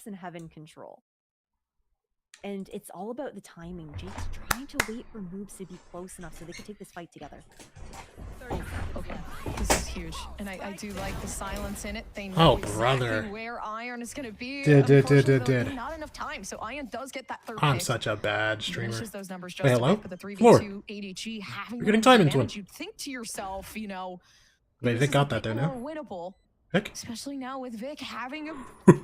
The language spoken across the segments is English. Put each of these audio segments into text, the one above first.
in heaven control. And it's all about the timing. Jake's trying to wait for moves to be close enough so they can take this fight together. Okay, this is huge, and I do like the silence in it. They know exactly where Iron is going to be. Did. Not enough time, so Iron does get that third I'm pick. such a bad streamer. Those numbers just Wait, hello? for the 3v2 Floor. ADG having You're getting time into him. You'd think to yourself, you know, Wait, Vic got that there now. Winnable, Vic? especially now with Vic having a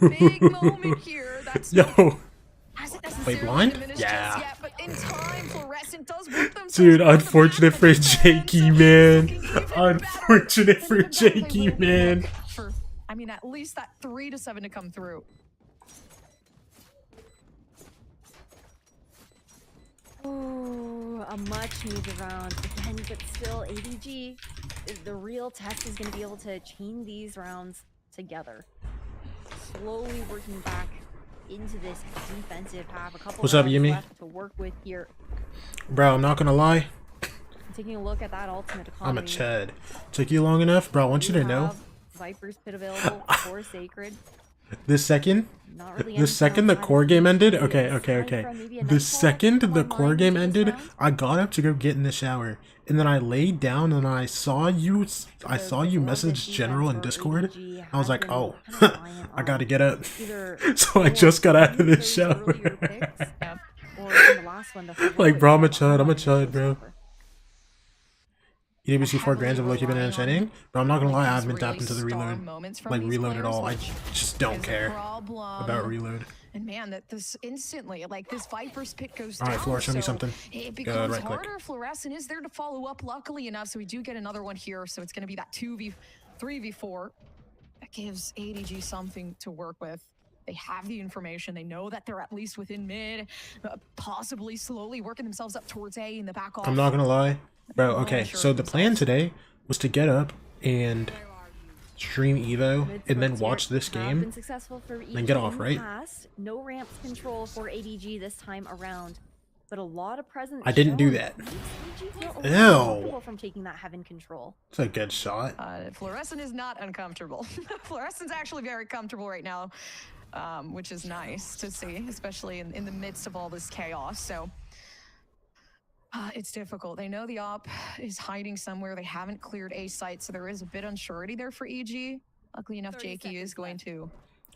big moment here. That's Yo. Wait, blind? Yeah. yet, but in time, Fluorescent does work themselves. Dude, unfortunate for Jakey, man. Unfortunate for Jakey, man. For, I mean, at least that 3 to 7 to come through. Oh, a much needed round again, but still ADG. The real test is going to be able to chain these rounds together, slowly working back into this defensive half. A couple What's up, Yumi? left to work with here. Bro, I'm not gonna lie. Taking a look at that ultimate economy. I'm a Chad. Took you long enough, bro. I want you to know. Viper's Pit available for Sacred. This second, Really the second the core game ended, okay. The second the core game ended, I got up to go get in the shower, and then I laid down and I saw you message General in Discord. I was like, oh, I gotta get up. So I just got out of the shower. Like, bro, I'm a chud, bro. EWC 4 grands of Loki Banana Shining. But I'm not gonna lie, I haven't been tapped into the reload. Like, reload at all. I just don't care about reload. And man, that this instantly, like, this Viper's Pit goes down. Alright, Flora, show me something. It becomes harder. Fluorescent is there to follow up, luckily enough, so we do get another one here. So it's gonna be that 3v4. That gives ADG something to work with. They have the information. They know that they're at least within mid, possibly slowly working themselves up towards A in the back off. I'm not gonna lie. Bro, okay, so the plan today was to get up and stream Evo and then watch this game and get off, right? No ramps control for ADG this time around, but a lot of presence. I didn't do that. Ew. From taking that heaven control. It's a good shot. Fluorescent is not uncomfortable. Fluorescent's actually very comfortable right now, which is nice to see, especially in the midst of all this chaos. So. It's difficult. They know the op is hiding somewhere. They haven't cleared A site, so there is a bit unsurety there for EG. Luckily enough, Jakey is going to.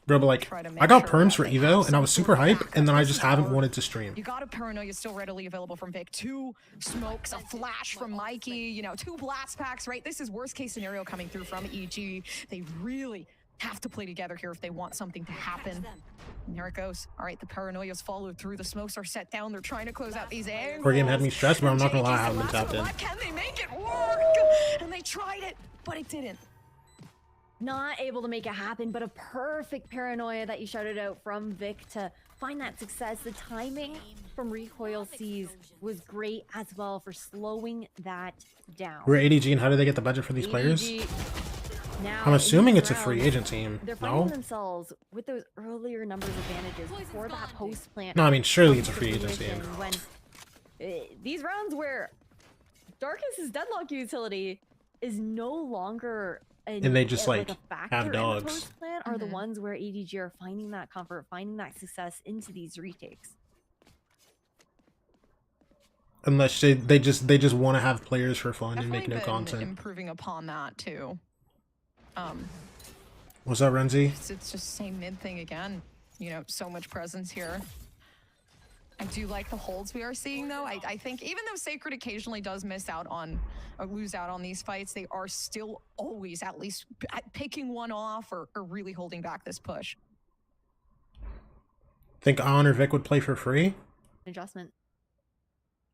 Bro, but like, I got perms for Evo, and I was super hype, and then I just haven't wanted to stream. You got a paranoia still readily available from Vic. 2 smokes, a flash from Mikey, you know, 2 blast packs, right? This is worst case scenario coming through from EG. They really have to play together here if they want something to happen. And there it goes. All right, the paranoia's followed through. The smokes are set down. They're trying to close out these angles. Core game had me stressed, but I'm not gonna lie, I haven't been tapped in. Can they make it work? And they tried it, but it didn't. Not able to make it happen, but a perfect paranoia that you shouted out from Vic to find that success. The timing from Recoil Seas was great as well for slowing that down. We're ADG, and how do they get the budget for these players? Now, I'm assuming it's a free agent team. They're finding themselves with those earlier numbers advantages before that post plant. No, I mean, surely it's a free agent team. When these rounds where Darkness's deadlock utility is no longer and they just like have dogs. Post plant are the ones where ADG are finding that comfort, finding that success into these retakes. Unless they just want to have players for fun and make no content. Improving upon that too. What's up, Renzi? It's just same mid thing again. You know, so much presence here. I do like the holds we are seeing, though. I think even though Sacred occasionally does miss out on or lose out on these fights, they are still always at least picking one off or really holding back this push. Think Ion or Vic would play for free? Adjustment.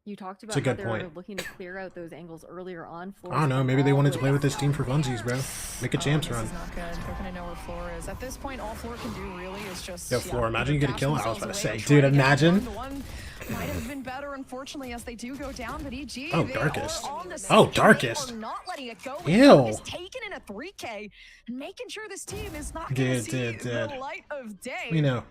You talked about how they were looking to clear out those angles earlier on. I don't know. Maybe they wanted to play with this team for funsies, bro. Make a champs run. This is not good. They're gonna know where Floor is. At this point, all Floor can do really is just. Yo, Floor, imagine you get a kill. I was about to say, dude, imagine. Might have been better, unfortunately, as they do go down. But EG. Oh, Darkest. Oh, Darkest. Not letting it go. Ew. Taking in a 3K and making sure this team is not gonna see the light of day. You know.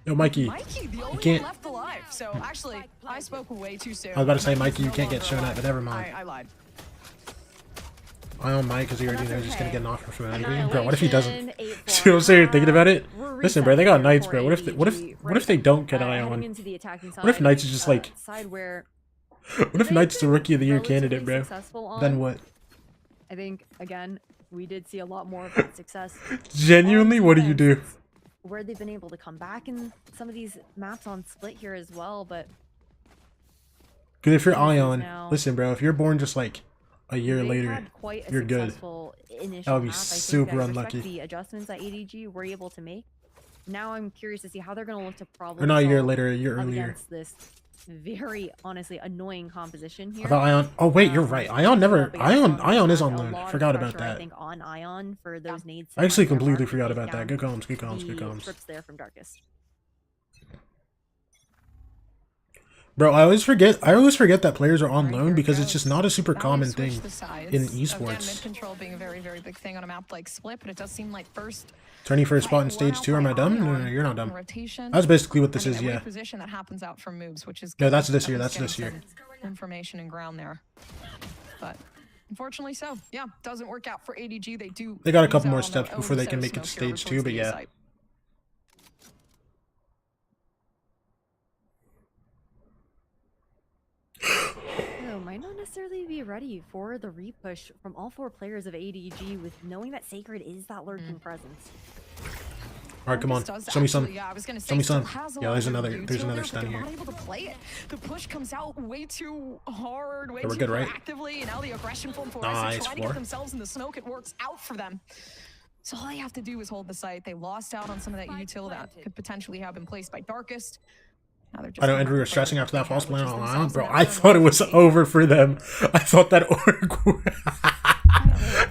Yo, Mikey, the only you can't. One left alive. So actually, I spoke way too soon. I was about to say, Mikey, you can't get shown up, but never mind. I lied. Ion might because he already knows he's gonna get an offer from Angry. Bro, what if he Annihilation, doesn't? 8 See what I'm saying? Thinking about it. We're Listen, bro, they got reset Knights, for bro. What if ADG, what if they don't get heading Ion? into the attacking What if side, Knights is just like? side where What if they've Knights is the been Rookie of the Year relatively candidate, bro? successful Then on? what? I think again we did see a lot more of that success. Genuinely, on what do you do? defense, where they've been able to come back in some of these maps on Split here as well, but Because if you're this is Ion, now- listen, bro, if you're born just like a year they've later, had quite a you're good. successful initial That would be map. I think super I respect unlucky. the adjustments that ADG were able to make. Now I'm curious to see how they're going to look to problem Or not a year solve later, a year up earlier. against this very honestly annoying composition here. I thought Ion. Oh wait, you're right. Ion never. Up against Ion. Ion Ion is had on a loan. lot of Forgot about pressure, I that. think on Ion for those nades. I actually to find their completely mark forgot and about take that. down Good comms. Good comms. Good the comms. trips there from Darkest. Bro, I always forget that players are on Right, loan here it because it's just goes. not a super Now we common switch thing the sides. in Again, esports. mid control being a very, very big thing on a map like Split, but it does seem like first Turning for a spot in one stage out 2. by Am I dumb? No, Ion no, you're not in dumb. rotation. That's basically what this I mean, is, every yeah. position that happens out from moves, which is No, good. that's this At year. least That's getting this year. some information and ground there. But unfortunately, so yeah, doesn't work out for ADG. They do. They got a lose couple out more on their steps before own they can set of make it to smoke here over stage 2, towards but the A yeah. site. So might not necessarily be ready for the repush from all 4 players of ADG with knowing that Sacred is that lurking presence. All right, come on. Does Show me some. actually, yeah, I was gonna say, Show me still some. has a Yeah, lot there's of another. util There's there, another but stun they're here. not able to play it. The push comes out way too hard, way Okay, we're too good, right? proactively, and now the aggression from Fluorescent Nice, trying to 4. get themselves in the smoke. It works out for them. So all they have to do is hold the site. They lost out on some of that util that could potentially have been placed by Darkest. Now they're just I know gonna Andrew have was to play stressing with after that what they false have, plan which is on themselves Ion, and bro. their I turn thought it was left. over for them. I thought that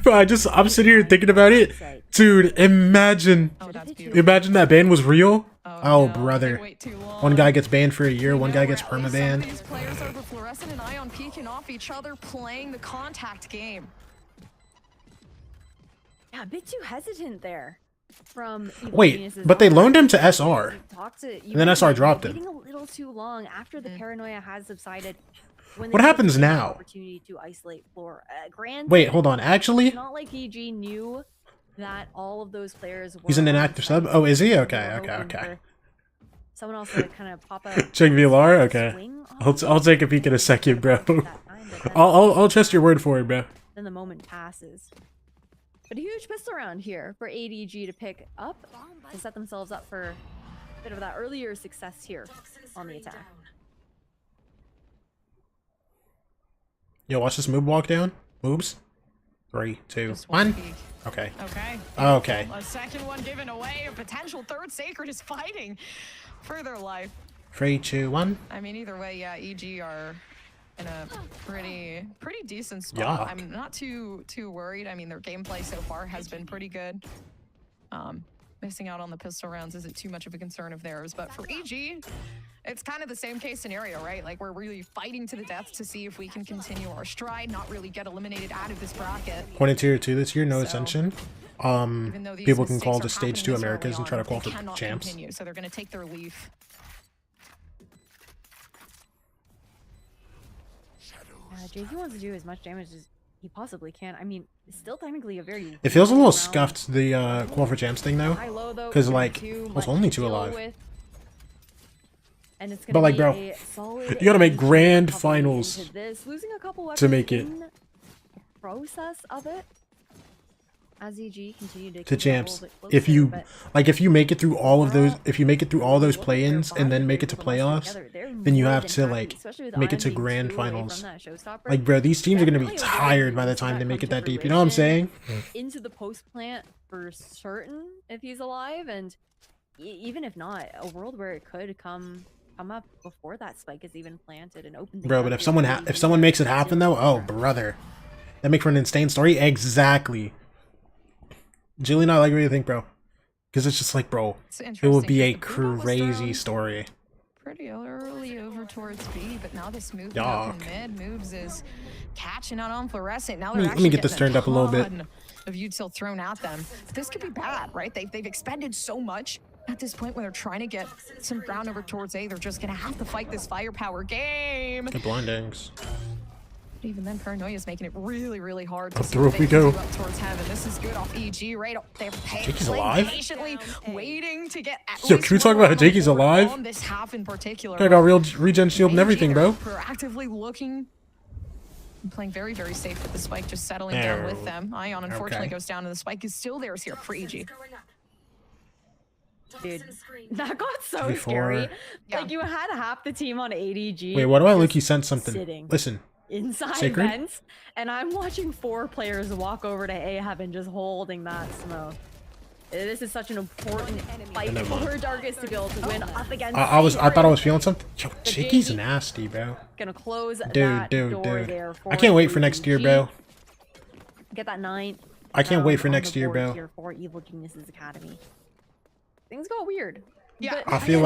Bro, I'm sitting here thinking about it. Dude, imagine Oh, that's beautiful. Imagine that ban was real. Oh, no, brother. they wait too long. One guy gets banned for a year, We one know guy gets where at least some of permabanned. these players are, but Fluorescent and Ion peeking off each other, playing the contact game. Yeah, a bit too hesitant there from Evil Wait, Genius's but they side. loaned him to SR. Talked to And then SR dropped him. waiting a little too long after the paranoia has subsided. When What they happens took the now? Opportunity to isolate Floor. Granted, Wait, hold on. Actually, it's not like EG knew that all of those players were he's an on inactive site. sub? Oh, is he? They Okay, were okay, hoping okay. for someone else to kind of pop a Check VLR? Okay. swing off I'll take a peek in a second, bro. that time, but then- I'll trust your word for it, bro. then the moment passes. But a huge pistol round here for ADG to pick up to set themselves up for a bit of that earlier success here on the attack. Yo, watch this move walk down. Moves. 3, 2, Just one 1. peek. Okay. Okay. Okay. A second one given away. A potential third Sacred is fighting for their life. 3, 2, 1. I mean, either way, yeah, EG are in a pretty decent spot. Yuck. I'm not too worried. I mean, their gameplay so far has been pretty good. Missing out on the pistol rounds isn't too much of a concern of theirs, but for EG, it's kind of the same case scenario, right? Like, we're really fighting to the death to see if we can continue our stride, not really get eliminated out of this bracket. Pointed tier 2 this year, no So, ascension. Even though these People can mistakes call are to stage 2 happening this Americas early and try to on, call they for cannot champs. continue, so they're going to take their leave. JP wants to do as much damage as he possibly can. I mean, it's still technically a very. It feels a little round. scuffed, the call for champs thing, though. High low though, 'Cause, isn't like, too I was much only to 2 deal alive. with. And it's But, gonna like, be bro, a solid you gotta make ADG grand recovery finals into this, losing a couple to make weapons it. in the process of it. As EG continue to To keep it a champs. little bit If closer, you but like, if you make it through all of those, overall, if you make it through all those look at their play-ins and then bond make it to with the rest playoffs, together, they're then you more have than to happy, like especially with make it Ion to being grand 2 away from finals. that showstopper. Like, bro, these teams are gonna be Definitely a very tired by the good time that they make it comes to that deep. You know what I'm saying? into the post plant for certain if he's alive, and even if not, a world where it could come up before that spike is even planted and open. Bro, but if someone makes it happen though, oh brother, that make for an insane story. Exactly. Jillian and I like what you think, bro, because it's just like, bro, It's it interesting would be a 'cause the blue dot was crazy thrown story. pretty early over towards B, but now this movement Yuck. up in mid moves is catching out on Fluorescent. Now Let me they're actually get this getting turned up a little bit. ton of util thrown at them. This could be bad, right? They've expended so much. At this point, when they're trying to get some ground over towards A, they're just gonna have to fight this firepower game. Good blindings. Even then, Paranoia is making it really, really hard to Up see the what rope they we can go. do up towards heaven. This is good off EG, right? They're Jakey's alive? patiently waiting to get at Yo, least can we talk one about how on the Jakey's board alive? on this half in particular. I got real regen shield and everything, bro. They're actively looking and playing very, very safe with the spike just settling down with them. Ion unfortunately goes down and the spike is still theirs here for EG. Dude, that got so Before- scary. Yeah. Like, you had half the team on ADG. Wait, what do I just look? He sent something. sitting Listen. inside Sacred? vents, and I'm watching 4 players walk over to A Heaven just holding that smoke. This is such an important fight for Darkest to be able to win up against. I thought I was feeling something. Yo, But Jakey's JD nasty, bro. Gonna close Dude, that dude, door dude. there for I can't wait for next year, ADG. bro. Get that 9th. I can't wait round for on next the year, board bro. here for Evil Geniuses Academy. Things got weird. Yeah. But I feel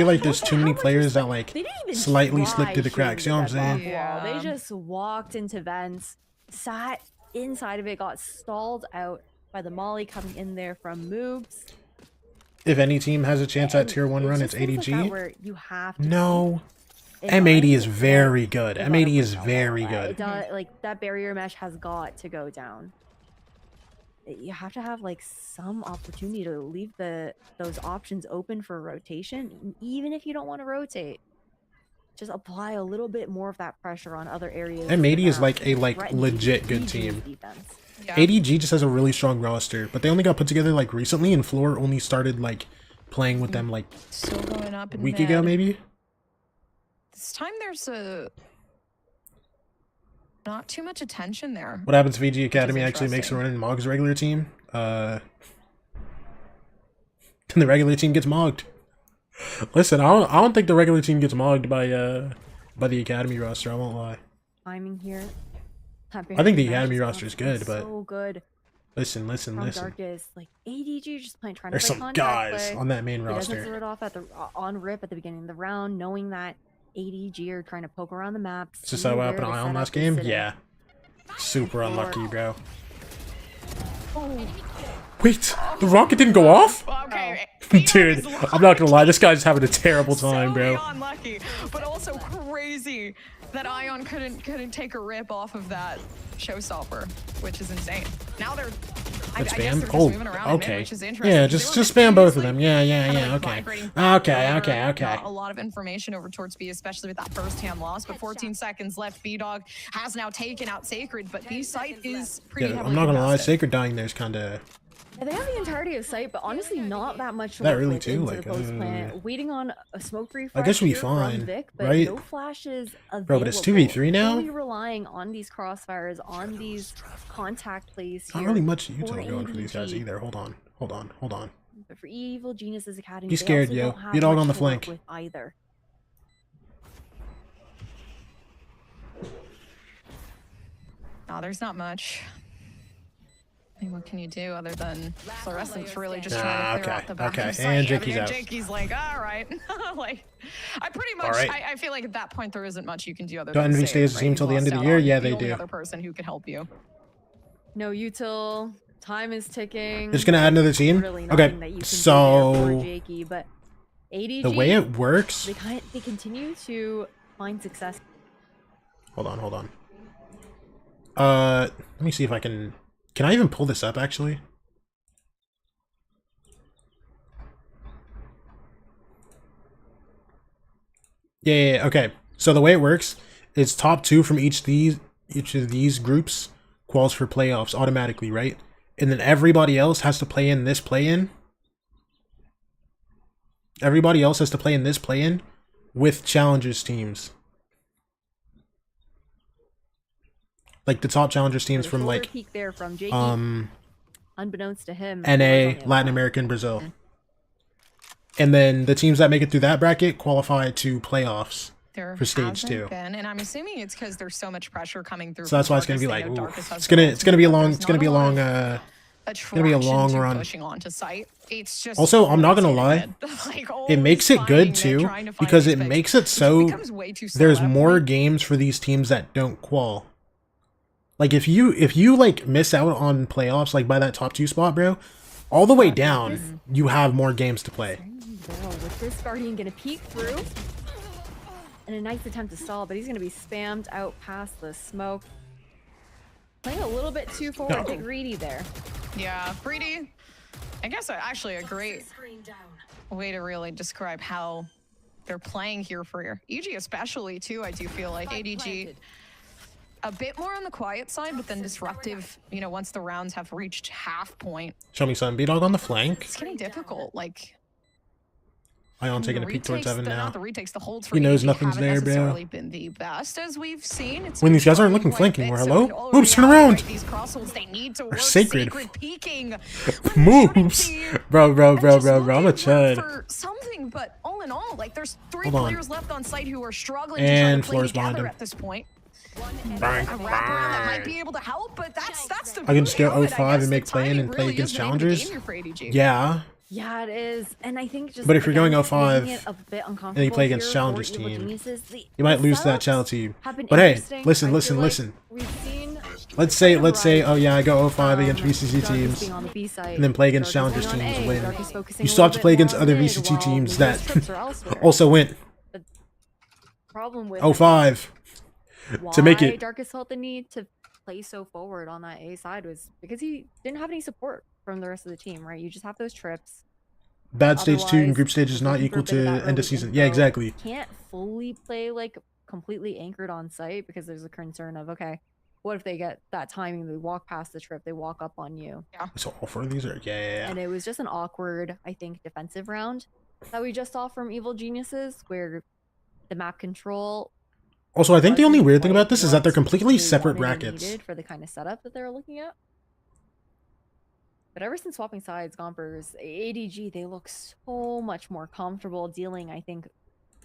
like there's too many players that like they didn't even slightly try slipped through the shooting cracks. You know what I'm that saying? back wall. Yeah. They just walked into vents, sat inside of it, got stalled out by the molly coming in there from moves. If any team has a chance at And tier 1 run, it's just things like that ADG. where you have to No. keep in M80 mind is that very good. they gotta M80 is break that very wall. good. It does, like, that barrier mesh has got to go down. You have to have like some opportunity to leave those options open for rotation, even if you don't want to rotate. Just apply a little bit more of that pressure on other areas. M80 is that like a threaten legit good EG's team. defense. Yeah. ADG just has a really strong roster, but they only got put together like recently, and Floor only started like playing with them like Still going up a in week ago, mid. maybe. This time there's not too much attention there. What happens if VG Academy actually makes a interesting. run in Mog's regular team? Then the regular team gets mogged. Listen, I don't think the regular team gets mogged by the Academy roster. I won't lie. Timing here. I think the Match Academy is roster is honestly good, but so good listen. from Darkest. Like ADG just trying to There's play some contact guys play. on that main He doesn't roster. throw it off at the on rip at the beginning of the round, knowing that ADG are trying to poke around the map. Is this see how where happened the Ion setup last is game? sitting. Yeah. Super unlucky, bro. Oh, Wait, the rocket didn't go off? Okay. Dude, I'm not gonna lie, this guy's having a terrible time, so bro. beyond lucky, but also crazy that Ion couldn't take a rip off of that showstopper, which is insane. Now they're Let's I guess spam. they're just Oh, moving around in mid, okay. which is interesting. Yeah, because just they were spam both of previously them. Yeah, kinda, yeah, like, okay. migrating back Okay. over, not a lot of information over towards B, especially with that first-hand loss. But 14 seconds left. B-Dog has now taken out Sacred, but B site is pretty Yeah, heavily I'm not gonna lie, contested. Sacred dying there is kinda. yeah, they have the entirety of sight, but honestly, not that much to That work really with too, into like, the post plant. Waiting on a smoke refresh. I guess we here from fine, Vic, but right? no flashes available. Bro, but it's 2v3 now? Fully relying on these crossfires, on these contact plays here. Not really much util for going for these guys ADG. either. Hold on. But for Evil Geniuses Academy, Be they scared, also yo. don't have Be dog much on the to work flank. with either. No, there's not much. I mean, what can you do other than Fluorescent's really just trying to clear out the back okay. of sight. And Jakey's I mean, out. Jakey's like, all right. Like, I pretty much, right. I feel like at that point there isn't much you can do other Don't than Envy save, stay as a right? team You've till the end lost of the out year? on Yeah, the they only do. other person who could help you. No util. Time is ticking. Just gonna add another team? Really Okay, nothing that you can do there so for Jakey, but ADG, the way it works. they continue to find success. Hold on. Let me see if I can. Can I even pull this up actually? Yeah, okay. So the way it works is top 2 from each of these groups quals for playoffs automatically, right? And then everybody else has to play in this play-in. Everybody else has to play in this play-in with challengers teams. Like the top challengers teams from Shoulder like peek there from Jakey, unbeknownst to him. NA, was on the Latin outside. America, and Brazil. And then the teams that make it through that bracket qualify to playoffs There for stage hasn't 2. been, and I'm assuming it's because there's so much pressure coming through. So that's from why it's gonna be Darkest. like, I know ooh, Darkest has it's the gonna ultimate, be a but long, there's it's gonna not be a lot long, of gonna be a attraction long to run. pushing onto site. It's just Also, I'm not gonna lie, like, it makes it good too because it makes it so there's more games for these teams that don't qual. Like if you like miss out on playoffs like by that top 2 spot, bro, all the way down you have more games to play. Well, with this Guardian gonna peek through. And a nice attempt to stall, but he's going to be spammed out past the smoke. Playing a little bit too forward, bit greedy there. Yeah, greedy. I guess actually a great way to really describe how they're playing here for EG especially too. I do feel like ADG a bit more on the quiet side, but then disruptive, you know, once the rounds have reached half point. Show me some B-Dog on the flank. It's getting difficult. Like, Ion taking a peek towards heaven now. The retakes, the holds for He knows ADG nothing's haven't there, bro. necessarily been the best as we've seen. It's When these guys aren't been looking quite flanking, a we're bit, hello? so Oops, turn around! these crossholds, they need to work. Sacred. Peeking. Moves! Bro, I'm a chud. For something, but all in all, like there's 3 Hold on. players left on site who are struggling And to try to floors play behind together him. at this point. Bang, A wraparound that might be able to help, but that's the I can just beauty go of it, I 05 guess. and make The play in timing and play really against is the name of the game challengers. here for ADG. Yeah. Yeah, it is. And I think just But if you're again, going 05 making it a bit and you play against uncomfortable challengers here for Evil team, Geniuses, you might the lose to that setups challenge team. have been But hey, interesting. listen, I listen, feel like listen. we've seen Let's say, oh yeah, I go 05 against VCC Darkest teams, being on the B side, and then play against Darkest challengers going on teams A, win. Darkest focusing You a still have little to play bit against more other mid VCT while teams maybe his that trips are elsewhere. also win. Problem with 05 why to make it. Darkest felt the need to play so forward on that A side was because he didn't have any support from the rest of the team, right? You just have those trips. Bad stage 2 and Otherwise, group stage is not looking for equal a bit of to that end early of season. info. Yeah, exactly. Can't fully play like completely anchored on site because there's a concern of, okay, what if they get that timing, they walk past the trip, they walk up on you. So all 4 of these are, yeah. And it was just an awkward, I think, defensive round that we just saw from Evil Geniuses where the map control. Also, I think the only wasn't weird thing quite about this is that they're what completely they separate wanted and brackets. needed for the kind of setup that they were looking at. But ever since swapping sides, Gompers, ADG, they look so much more comfortable dealing, I think,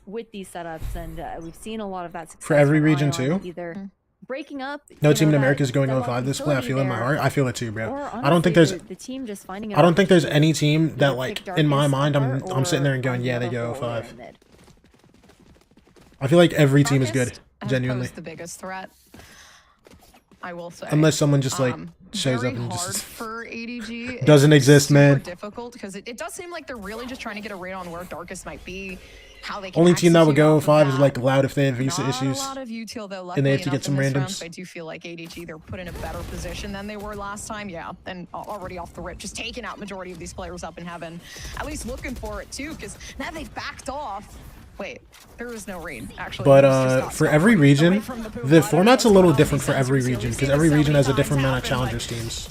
with these setups. And we've seen a lot of that success For every from region, Ion, too? either breaking up. No you team in know, America is going that 05 this play. I utility feel it in my there, heart. I feel it too, bro. or I don't think honestly, there's. the team just finding it I don't think there's to any team that either like pick in my Darkest mind apart I'm sitting there and or going, yeah, they find go the hole 05. mid. I feel like every team is good, Darkest has genuinely. posed the biggest threat, I will say. Unless someone just like shows very up and hard just for ADG. doesn't It's exist, super man. difficult because it does seem like they're really just trying to get a read on where Darkest might be, how they can Only team that would execute go off of 05 is that. like Loud if they have visa Not issues. a lot of util though, and they have to luckily get some enough in this round, randoms. so I do feel like ADG, they're put in a better position than they were last time. Yeah, and already off the rip, just taking out majority of these players up in heaven. At least looking for it too, because now they've backed off. Wait, there was no raid, actually. But It was just got for so every away region, from the pool. the I don't know format's a what's little going on different with for these every sensors. region We've because seen every this so region many has a times different amount of happen, but challengers teams.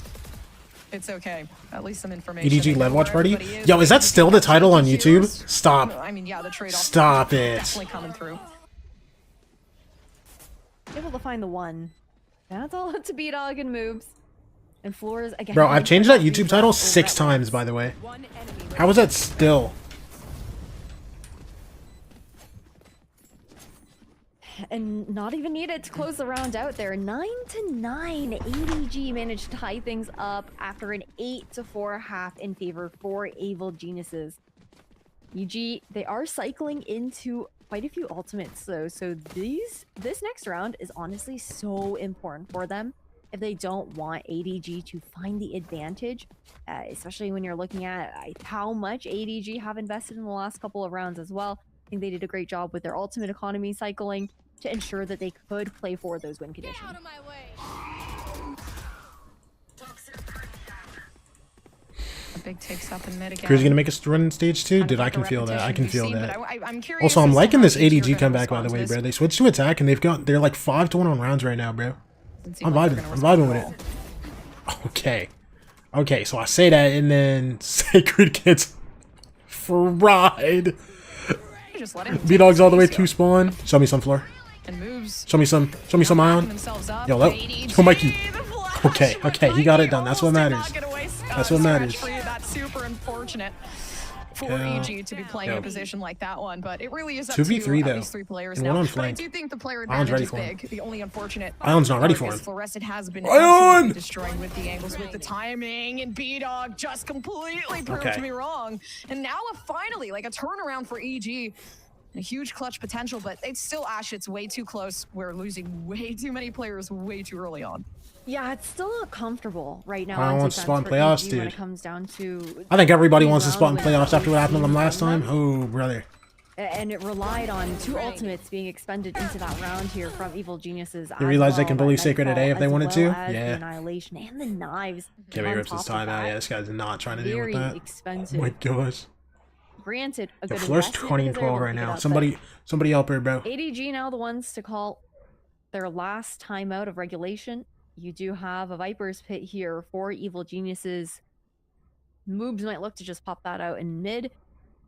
It's okay. At least some information. EDG They know Lead Watch where Party? everybody is. Yo, is that still the title on YouTube? Heroes. Stop. I mean, yeah, the trade-off. Stop it. Definitely coming through. Able to find the one. That's all up to B-Dog and moves. And Floors, again. Bro, I've changed that YouTube title over 6 at times, once. by the way. How is that still? And not even needed to close the round out there. 9-9, ADG managed to tie things up after an 8-4 half in favor for Evil Geniuses. EG, they are cycling into quite a few ultimates though, so this next round is honestly so important for them if they don't want ADG to find the advantage, especially when you're looking at how much ADG have invested in the last couple of rounds as well. I think they did a great job with their ultimate economy cycling to ensure that they could play for those win conditions. Get out of my way. A big takes up in mid again. Crew's gonna make us run in stage 2? Kind of Dude, I like can a feel that. I repetition can we've feel seen, that. but I'm curious Also, I'm as to liking how this EG are ADG gonna comeback, by the respond to way, this. bro. They switched to attack and they're like 5-1 on rounds right now, bro. Doesn't seem I'm like they're vibing. gonna I'm respond vibing at with all. it. Okay. Okay, so I say that and then Sacred gets fried. You just let him B-Dog's all the way take to it spawn. Show me some floor. and moves. Show me some Backing ion. themselves up. Yo, ADG, oh, Mikey. the flash Okay, for okay, he got it Mikey. done. That's what Almost did matters. not get away, That's what scratch matters. free. That's super unfortunate for Yeah. EG to be playing in Yeah. a position like that one, but it really is up 2v3 to though. at least 3 players And now. one on But I flank. do think the player Ion's advantage ready is for him. big. The only unfortunate Ion's not ready part for is him. Fluorescent has been Ion! absolutely destroyed with the angles, with the timing, and B-Dog just completely proved Okay. me wrong. And now finally, like a turnaround for EG. A huge clutch potential, but it's still Ash. It's way too close. We're losing way too many players way too early on. Yeah, it's still not comfortable right now. I on want to defense spot in for playoffs, EG when dude. it comes down to I think everybody these wants to spot in rounds when playoffs after what happened to them we've last seen time. them. Oh, brother. And it relied on 2 ultimates being expended into that round here from Evil Geniuses. They realized they can bully that Sacred at A if they wanted to? The Yeah. Annihilation and the knives. Can't be on rips this top of time out. that. Yeah, this guy's not trying to deal with Very that. expensive. Oh my gosh. Granted, a The good floor's investment 20 and because they were 12 able to right pick it now. up, Somebody help her, bro. but ADG now the ones to call their last timeout of regulation. You do have a Viper's Pit here for Evil Geniuses. Moobs might look to just pop that out in mid,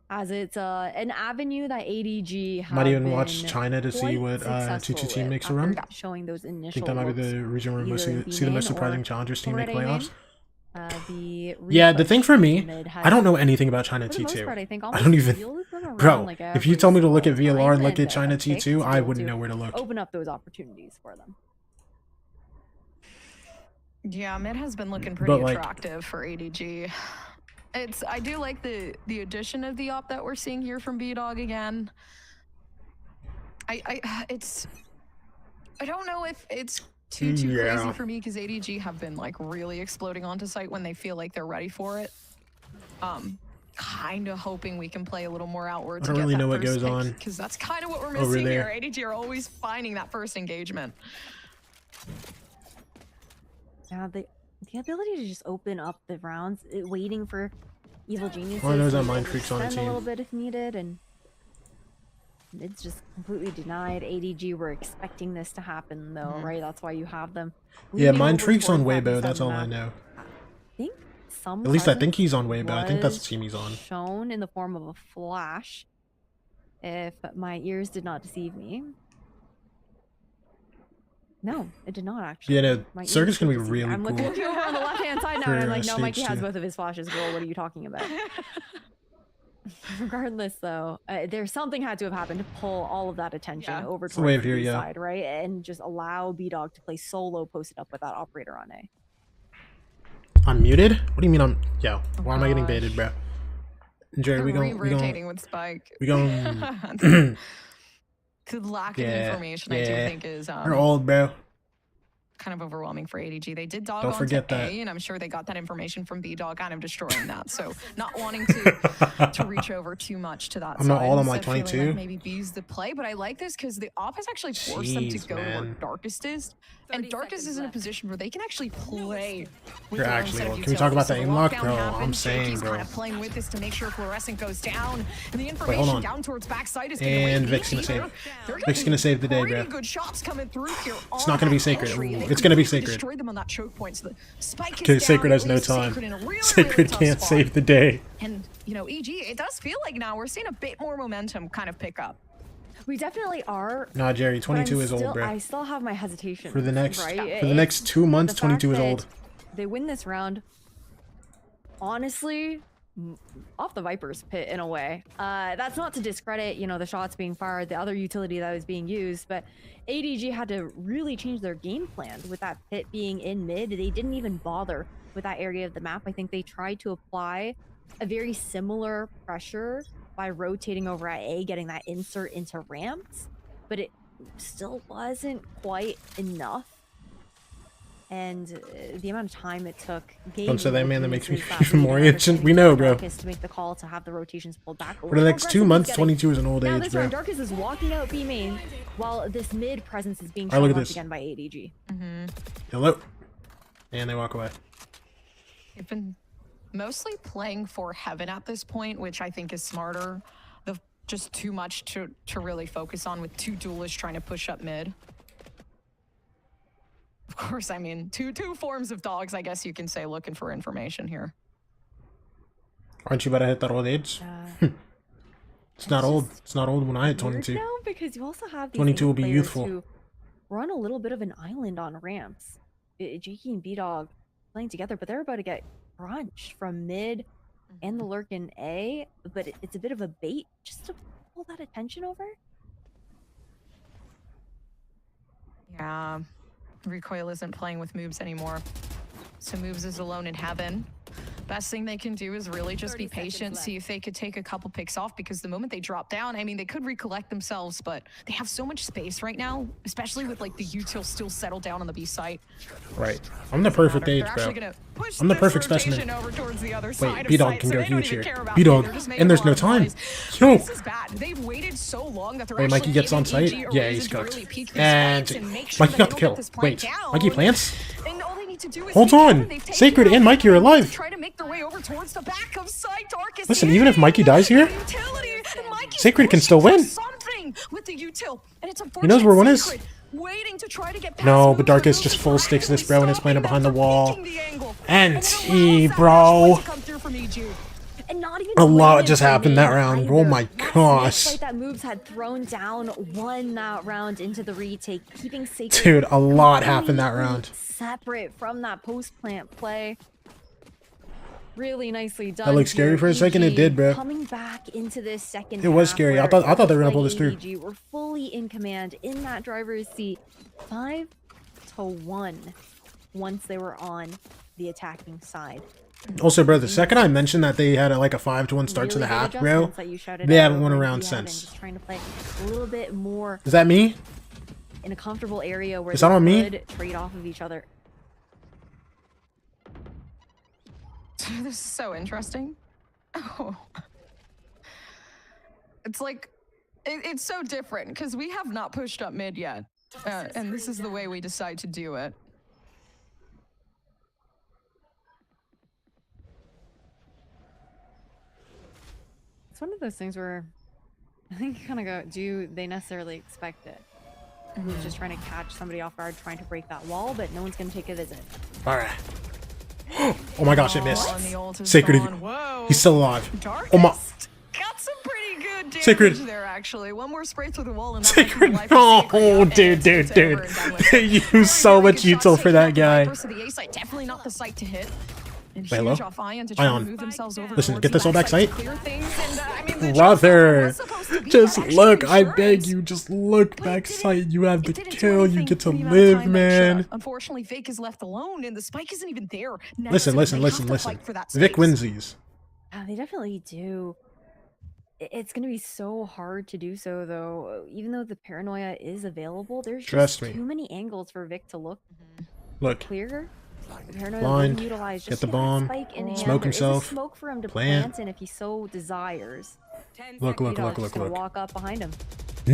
as it's an avenue that ADG have Might even watch been China to see quite what successful 2 team with makes a after run. showing those I initial think that might be looks the region where we either in see the most B-main surprising or challengers team make Red A main. playoffs. Yeah, the thing for me, I don't know anything about China for the most T2. part, I think I don't even... Bro, like if you told me to look at VLR and look at China pick T2, to be I able wouldn't to know where to look. open up those opportunities for them. Yeah, mid has been looking But, pretty like- attractive for ADG. I do like the addition of the op that we're seeing here from B-Dog again. I don't know if it's too Yeah. crazy for me because ADG have been like really exploding onto site when they feel like they're ready for it. Kind of hoping we can play a little more outward. I don't really know what goes on because that's kind of what we're over missing here. there. ADG are always finding that first engagement. Yeah, the ability to just open up the rounds, waiting for Evil Geniuses All I know is that to Mind Freak's on the extend a little team. bit if needed, and it's just completely denied. ADG were expecting this to happen, though, right? That's why you have them. Yeah, leaning Mind over Freak's on towards that Weibo, that's beside all the I map. know. I think some At least I think presence he's on Weibo. I think that's the was team he's on. shown in the form of a flash, if my ears did not deceive me. No, it did not actually. Yeah, no, My ears Circuit's gonna be did deceive me. really I'm cool. looking over on the left-hand side now, for, and I'm like, no, stage Mikey has 2. both of his flashes, girl. What are you talking about? Regardless, though, there's something had to have happened to pull all of that attention Yeah. over the towards wave the here, B yeah. side, right? And just allow B-Dog to play solo posted up with that operator on A. I'm muted? What do you mean I'm... Yo, why am I getting gosh. baited, bro? Jerry, we They're gon' rotating with Spike. we gon' The lack of Yeah, information, I do yeah. think, is We're old, bro. kind of overwhelming for ADG. They did dog Don't onto forget that. A, and I'm sure they got that information from B-Dog, kind of destroying that. So not wanting to reach over too much to that I'm side. not old, I'm Instead like feeling 22. Like maybe B's the play, but I like this because the op has actually forced them to Jeez, go to where man. Darkest is. And 30 Darkest is seconds in a left. position where they can actually play with You're their own actually set of old. Can we talk about utilities. that aim lock, lockdown bro? happens, I'm saying, Shaky's bro. kind of playing with this to make sure Fluorescent goes down. And the hold information on. down towards backside is And Vic's gonna save. Vic's gonna save the day, bro. Good shots coming through here. It's not gonna be Sacred. It's gonna be Sacred. Destroyed them on that choke point. So the spike is Because down, Sacred has it no leaves time. Sacred in a really, Sacred really tough can't spot. save the day. And you know, EG, it does feel like now we're seeing a bit more momentum kind of pick up. We definitely are. Nah, Jerry, but 22 I'm is old, still- bro. I still have my hesitation. For the next right? for the next 2 months, The 22 is fact old. that They win this round. Honestly, off the Viper's pit in a way. That's not to discredit, you know, the shots being fired, the other utility that was being used, but ADG had to really change their game plan with that pit being in mid. They didn't even bother with that area of the map. I think they tried to apply a very similar pressure by rotating over at A, getting that insert into ramps, but it still wasn't quite enough. And the amount of time it took gave Don't say that, man. That Geniuses makes me that even lead more and itching. opportunity We know, for bro. Darkest to make the call to have the rotations pulled back. For the next 2 months, 22 is an old Now age, this bro. round, Darkest is walking out B main while this mid presence is being Alright, shown look at once this. again by ADG. Hello. And they walk away. They've been mostly playing for Heaven at this point, which I think is smarter. Just too much to really focus on with two duelists trying to push up mid. Of course, I mean, two forms of dogs, I guess you can say, looking for information here. Aren't you about to hit that old age? It's not old. It's not old when I hit Weird 22. now because you also have these 22 will be players youthful. who run a little bit of an island on ramps. Jakey and B-Dog playing together, but they're about to get crunched from mid and the lurk in A, but it's a bit of a bait just to pull that attention over. Yeah, Recoil isn't playing with Moves anymore. So Moves is alone in Heaven. Best thing they can do is really just 30 be patient, seconds see if they could take a couple picks off, because the moment they drop down, I mean, they could recollect themselves, but they have so much space right now, especially with like the util still settled down on the B site. Right. I'm the perfect They're age, bro. actually gonna push I'm the this perfect rotation specimen. over towards the other Wait, side of B-Dog site, can so go they don't huge even here. care about B-Dog, me. They're just making and there's a no lot of time. noise. Yo! This is bad. They've waited so long that they're Wait, Mikey actually gets on giving site? EG a Yeah, reason he's to cooked. really peek these And fights and make sure Mikey that got they the don't kill. get this plant Wait, down. Mikey plants? And all they need to do is Hold be on. careful. They've taken Sacred out and Mikey are to alive. try to make their way over towards the back of site. Dark is Listen, even if Mikey dies here, utility, and Mikey's Sacred can still pushing win. for something with the util, and it's He knows where one is. Sacred waiting to try to get past No, moves, but Dark is moves just is full sticks this, bro, and it's playing stopping behind the them wall. from picking the angle. And it T, allows that bro. match point to come through from EG. And not even A lot win just for happened me that round. either. Oh my That gosh. snake fight that Moves had thrown down won that round into the retake, keeping Sacred Dude, a lot happened that completely round. separate from that post-plant play. Really nicely done. That looked scary here. for a second, it EG did, bro. Coming back into this second It was half scary. I where thought they were gonna like pull this through. EG were fully in command in that driver's seat, 5-1 once they were on the attacking side. Also, bro, the second I mentioned that they had like a 5-1 start to the Really good half, bro, adjustments that you shouted they out haven't won a over round Rehab and since. Just trying to play a little bit more Is that me? in a comfortable area where Is they that on me? could trade off of each other. This is so interesting. Oh. It's like, it's so different because we have not pushed up mid yet. And this is the way we decide to do it. It's one of those things where I think you kind of go, do they necessarily expect it? Who's just trying to catch somebody off guard, trying to break that wall, but no one's going to take a visit. All right. Oh my gosh, it missed. And the ult is Sacred, gone. Whoa. he's still alive. Darkest Oh my. got some pretty good damage Sacred. there, actually. One more spray through the wall and that Sacred, might be the life of Sacred, no, and dude, it's over and done with they it. used so Very much good shots util for taken that out guy. Viper, so the A site definitely not the site to hit. And Wait, hello? huge off Ion to try Ion. to move themselves over Listen, towards get this the all back site sight. to clear things, and, I mean, the Brother, was supposed to be just that extra look, I beg insurance. you, just look But it back didn't- sight. You have the it didn't do kill, you anything get to for the amount of live, time that it should've. man. Unfortunately, Vic is left alone, and the spike isn't even there. Next, Listen, they listen, have listen, to listen. fight for that Vic space. wins these. They definitely do. It's going to be so hard to do so, though. Even though the paranoia is available, there's Trust just me. too many angles for Vic to look Look, clear. The paranoia Blind, being utilized get just the to that bomb, spike in hand. smoke There is a himself, smoke for him to plant. plant in if he so desires. look, look, Vito's look, just look, gonna look. walk up behind him.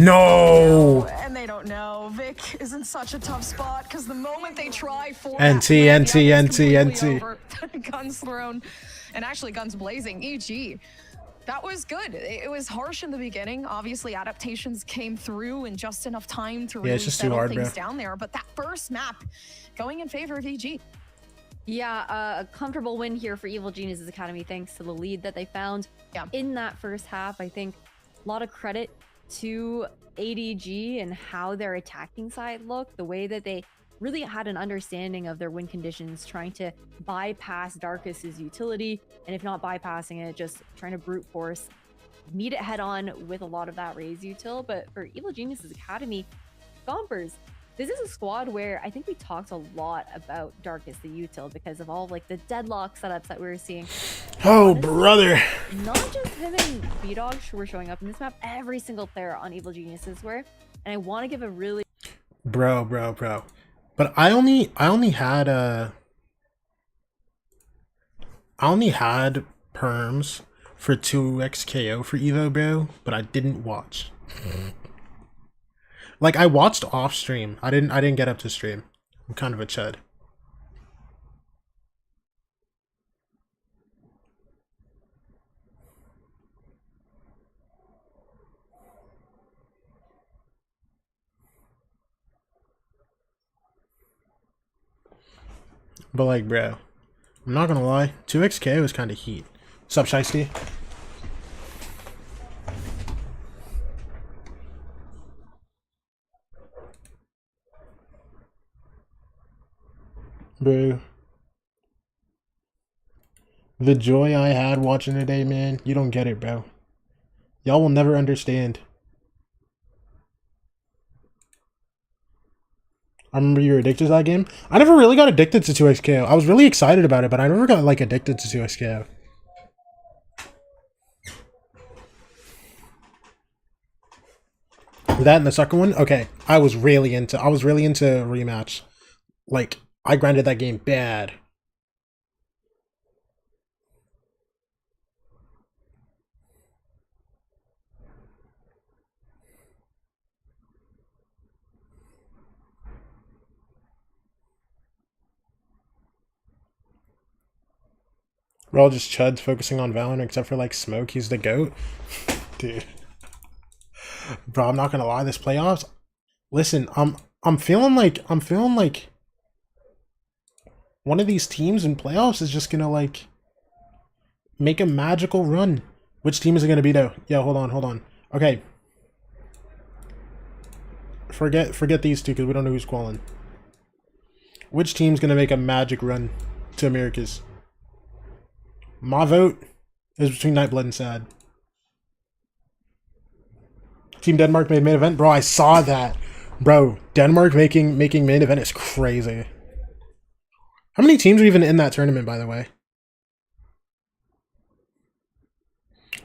No! And they don't know. Vic is in such a tough spot because the moment they try for NT, that, NT, the NT, other's completely NT. over. Guns thrown, and actually guns blazing. EG. That was good. It was harsh in the beginning. Obviously, adaptations came through in just enough time to Yeah, really it's just too settle hard, things bro. down there. But that first map going in favor of EG. Yeah, a comfortable win here for Evil Geniuses Academy thanks to the lead that they found Yeah. in that first half. I think a lot of credit to ADG and how their attacking side looked, the way that they really had an understanding of their win conditions, trying to bypass Darkus's utility, and if not bypassing it, just trying to brute force, meet it head on with a lot of that raise util. But for Evil Geniuses Academy, Gompers, this is a squad where I think we talked a lot about Darkus the util because of all like the deadlock setups that we were seeing. Oh, Honestly, brother. Not just him and B-Dog who were showing up in this map, every single player on Evil Geniuses were. And I want to give a really Bro. But I only had perms for 2x KO for Evo, bro, but I didn't watch. Like I watched off stream. I didn't get up to stream. I'm kind of a chud. But like, bro, I'm not gonna lie, 2x KO is kind of heat. What's up, Shiesty? Bro. The joy I had watching today, man, you don't get it, bro. Y'all will never understand. I remember you were addicted to that game. I never really got addicted to 2xKO. I was really excited about it, but I never got like addicted to 2xKO. That and the second one, okay. I was really into rematch. Like, I grinded that game bad. We're all just chuds focusing on Valorant except for like Smoke. He's the GOAT. Dude. Bro, I'm not gonna lie, this playoffs. Listen, I'm feeling like one of these teams in playoffs is just gonna like make a magical run. Which team is it gonna be though? Yeah, hold on. Okay. Forget these two because we don't know who's qualling. Which team's gonna make a magic run to Americas? My vote is between Nightblood and Sad. Team Denmark made main event? Bro, I saw that. Bro, Denmark making main event is crazy. How many teams are even in that tournament, by the way?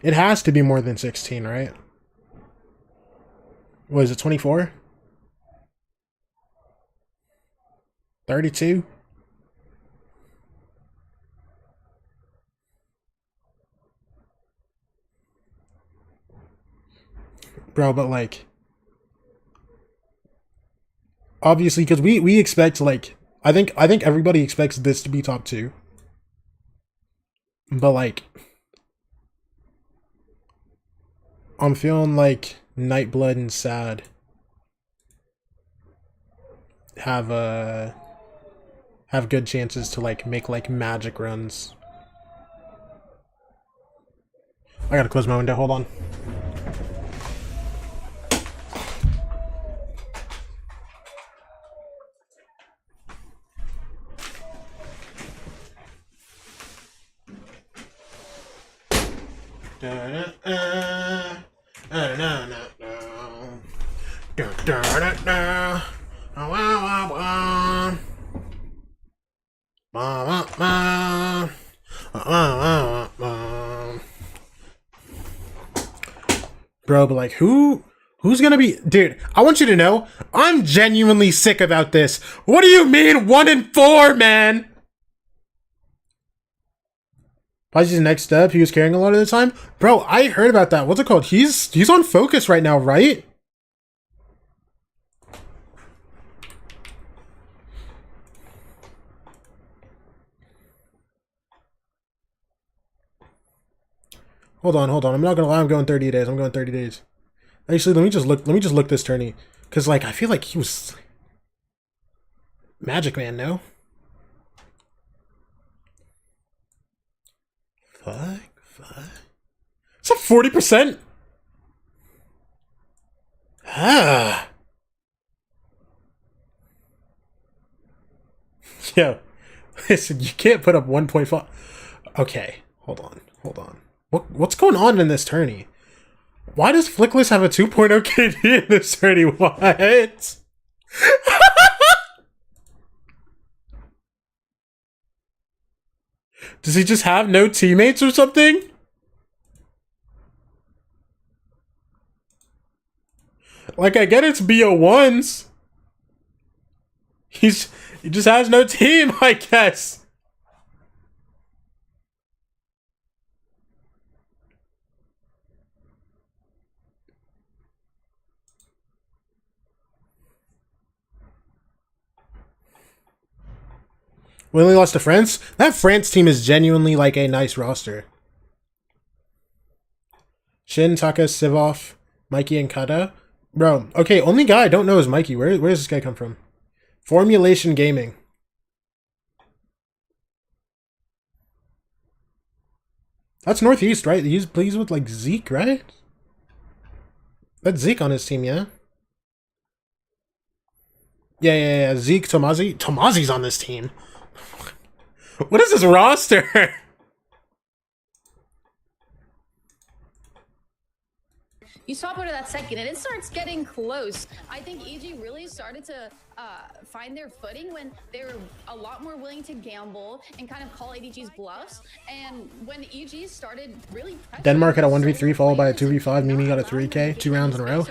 It has to be more than 16, right? What is it, 24? 32? Bro, but like, obviously, because we expect like, I think everybody expects this to be top 2, but like, I'm feeling like Nightblood and Sad have good chances to like make like magic runs. I gotta close my window. Hold on. Bro, but like who's gonna be, dude, I want you to know I'm genuinely sick about this. What do you mean 1 and 4, man? Paige's next up, he was carrying a lot of the time. Bro, I heard about that. What's it called? He's on focus right now, right? Hold on. I'm not gonna lie, I'm going 30 days. I'm going 30 days. Actually, let me just look this tourney. Cause like I feel like he was Magic Man, no? Fuck. It's a 40%? Ah. Yo, listen, you can't put up 1.5. Okay, hold on. What's going on in this tourney? Why does Flickless have a 2.0 KD in this tourney? What? Does he just have no teammates or something? Like, I get it's BO1s. He just has no team, I guess. We only lost to France? That France team is genuinely like a nice roster. Shin, Taka, Sivov, Mikey, and Kada. Bro, okay, only guy I don't know is Mikey. Where does this guy come from? Formulation Gaming. That's Northeast, right? He's pleased with like Zeke, right? That's Zeke on his team, yeah? Yeah. Zeke, Tomazi. Tomazi's on this team. What is this roster? You swap into that second, and it starts getting close. I think EG really started to find their footing when they were a lot more willing to gamble and kind of call ADG's bluffs. And when EG started really Denmark had a 1v3 followed by a 2v5. Mimi got a 3k 2 rounds in a row.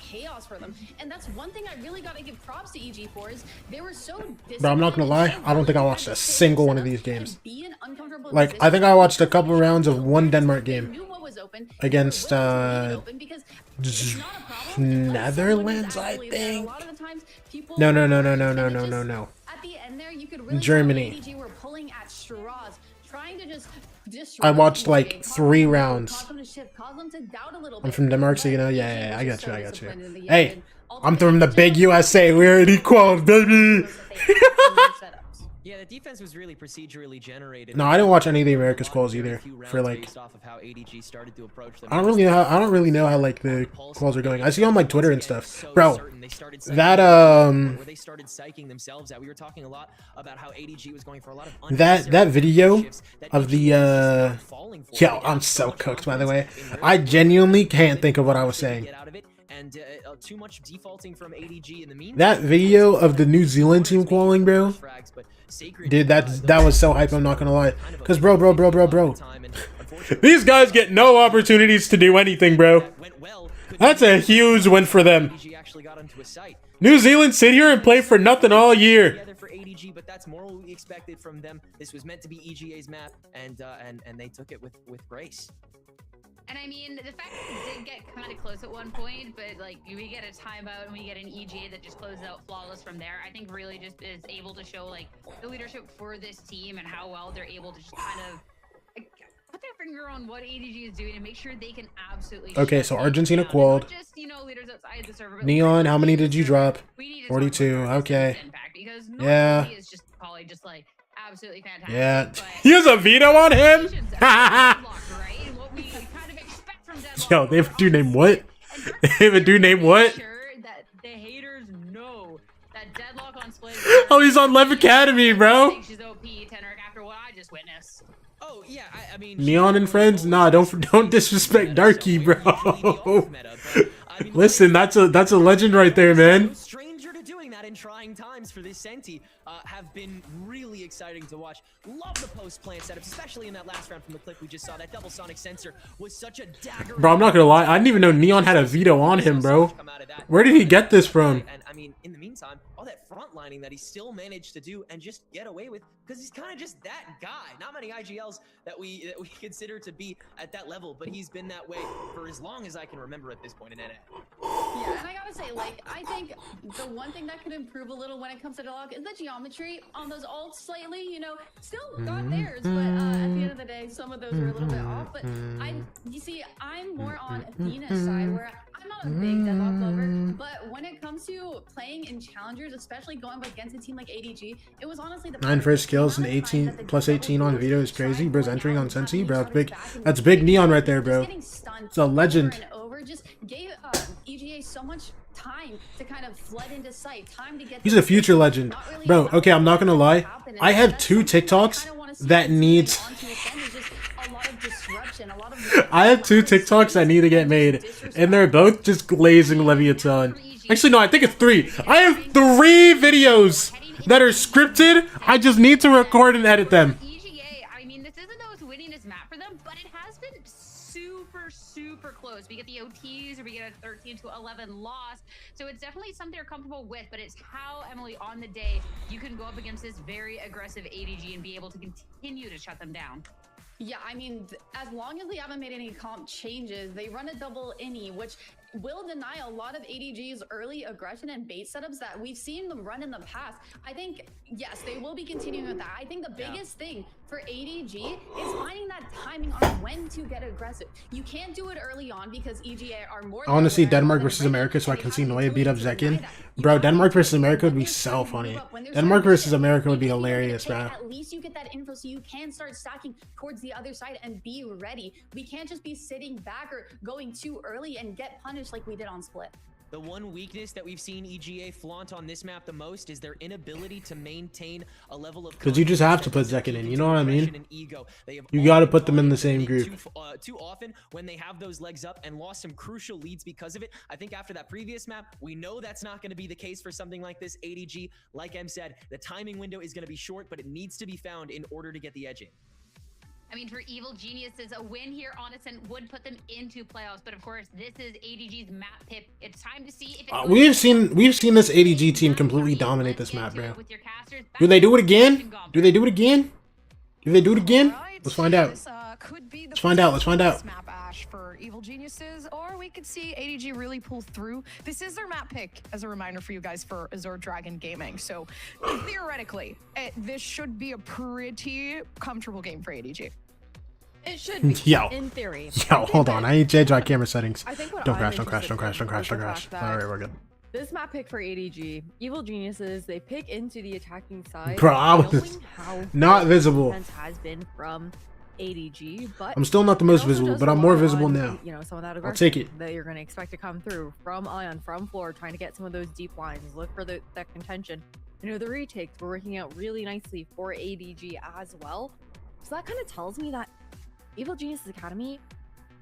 Chaos for them. And that's one thing I really got to give props to EG for is they were so Bro, I'm not gonna lie, I don't think I watched a single one of these games. Like, I think I watched a couple rounds of one Denmark game against Netherlands, I think. No. Germany. I watched like 3 rounds. I'm from Denmark, so you know, yeah, I got you. Hey, I'm from the big USA. We're equal, baby. Yeah, the defense was really procedurally generated. No, I didn't watch any of the America's calls either. For like, I don't really know how like the calls are going. I see on like Twitter and stuff, bro. That they started psyching themselves out. We were talking a lot about how ADG was going for a lot of that video of the yo, I'm so cooked, by the way. I genuinely can't think of what I was saying. And too much defaulting from ADG in the meantime. That video of the New Zealand team qualling, bro. Dude, that was so hype, I'm not gonna lie. Cause bro. These guys get no opportunities to do anything, bro. That's a huge win for them. New Zealand sit here and play for nothing all year. For ADG, but that's more what we expected from them. This was meant to be EGA's map, and they took it with grace. And I mean, the fact that it did get kind of close at one point, but like we get a timeout and we get an EGA that just closes out flawless from there, I think really just is able to show like the leadership for this team and how well they're able to just kind of like, put their finger on what ADG is doing and make sure they can absolutely. Okay, so Argentina qualled. Just, you know, leaders outside the server, Neon, how many did you drop? 42. Okay. Yeah. Is just probably just like absolutely fantastic. Yeah. He has a veto on him. Yo, they have a dude named what? They have a dude named what? That the haters know that Deadlock on Split. Oh, he's on Lev Academy, bro. She's OP, Teneric, after what I just witnessed. Oh yeah, I mean. Neon and friends, nah, don't disrespect Darky, bro. Listen, that's a legend right there, man. Stranger to doing that in trying times for this Senti have been really exciting to watch. Love the post plant setups, especially in that last round from the clip we just saw. That double sonic sensor was such a dagger. Bro, I'm not gonna lie, I didn't even know Neon had a veto on him, bro. Where did he get this from? And I mean, in the meantime, all that frontlining that he still managed to do and just get away with, because he's kind of just that guy. Not many IGLs that we consider to be at that level, but he's been that way for as long as I can remember at this point in NA. Yeah, and I gotta say, like, I think the one thing that could improve a little when it comes to Deadlock is the geometry on those ults slightly, you know, still got theirs, but at the end of the day, some of those were a little bit off. But you see, I'm more on Athena's side, where I'm not a big Deadlock lover, but when it comes to playing in challengers, especially going up against a team like ADG, it was honestly the 9 first kills and 18 plus 18 on veto is crazy. Bro's entering on Sensi, bro. That's big Neon right there, bro. It's a legend. Just gave EGA so much time to kind of flood into sight, time to get. He's a future legend, bro. Okay, I'm not gonna lie. I have 2 TikToks that needs. I have 2 TikToks that need to get made, and they're both just glazing Leviathan. Actually, no, I think it's 3. I have 3 videos that are scripted. I just need to record and edit them. I mean, this isn't the most winningest map for them, but it has been super close. We get the OTs, or we get a 13-11 loss, so it's definitely something they're comfortable with. But it's how, Emily, on the day you can go up against this very aggressive ADG and be able to continue to shut them down. Yeah, I mean, as long as they haven't made any comp changes, they run a double innie, which will deny a lot of ADG's early aggression and bait setups that we've seen them run in the past. I think, yes, they will be continuing with that. I think the biggest thing for ADG is finding that timing on when to get aggressive. You can't do it early on because EGA are more. I want to see Denmark versus America so I can see Noya beat up Zekin. Bro, Denmark versus America would be so funny. Denmark versus America would be hilarious, bro. At least you get that info so you can start stacking towards the other side and be ready. We can't just be sitting back or going too early and get punished like we did on Split. The one weakness that we've seen EGA flaunt on this map the most is their inability to maintain a level of. Because you just have to put confidence Zekin in, and you know what I mean? aggression and ego. They have You gotta often put them in gone the into same mid group. Too often when they have those legs up and lost some crucial leads because of it. I think after that previous map, we know that's not going to be the case for something like this. ADG, like Em said, the timing window is going to be short, but it needs to be found in order to get the edge in. I mean, for Evil Geniuses, a win here on Ascent would put them into playoffs. But of course, this is ADG's map pick. It's time to see if it's we've seen this ADG team completely dominate this map, bro. Do they do it again? Do they do it again? Do they do it again? Right. Let's find out. This, could be the Let's find out. Let's find out. map Ash for Evil Geniuses, or we could see ADG really pull through. This is their map pick, as a reminder for you guys, for Azure Dragon Gaming. So theoretically, this should be a pretty comfortable game for ADG. It should be, Yo. in theory. Yo, hold on. I need to change my camera settings. I think what Don't I'm crash, don't crash, interested don't crash, in don't crash, is don't the crash. fact that Alright, we're good. This map pick for ADG, Evil Geniuses, they pick into the attacking side. Bro, I was knowing how not good visible. defense has been from ADG, but I'm still not the most it also visible, does but I'm more rely visible on, now. You know, some of that I'll take aggression it. that you're going to expect to come through from Ion, from Floor, trying to get some of those deep lines, look for that contention. You know, the retakes were working out really nicely for ADG as well. So that kind of tells me that Evil Geniuses Academy,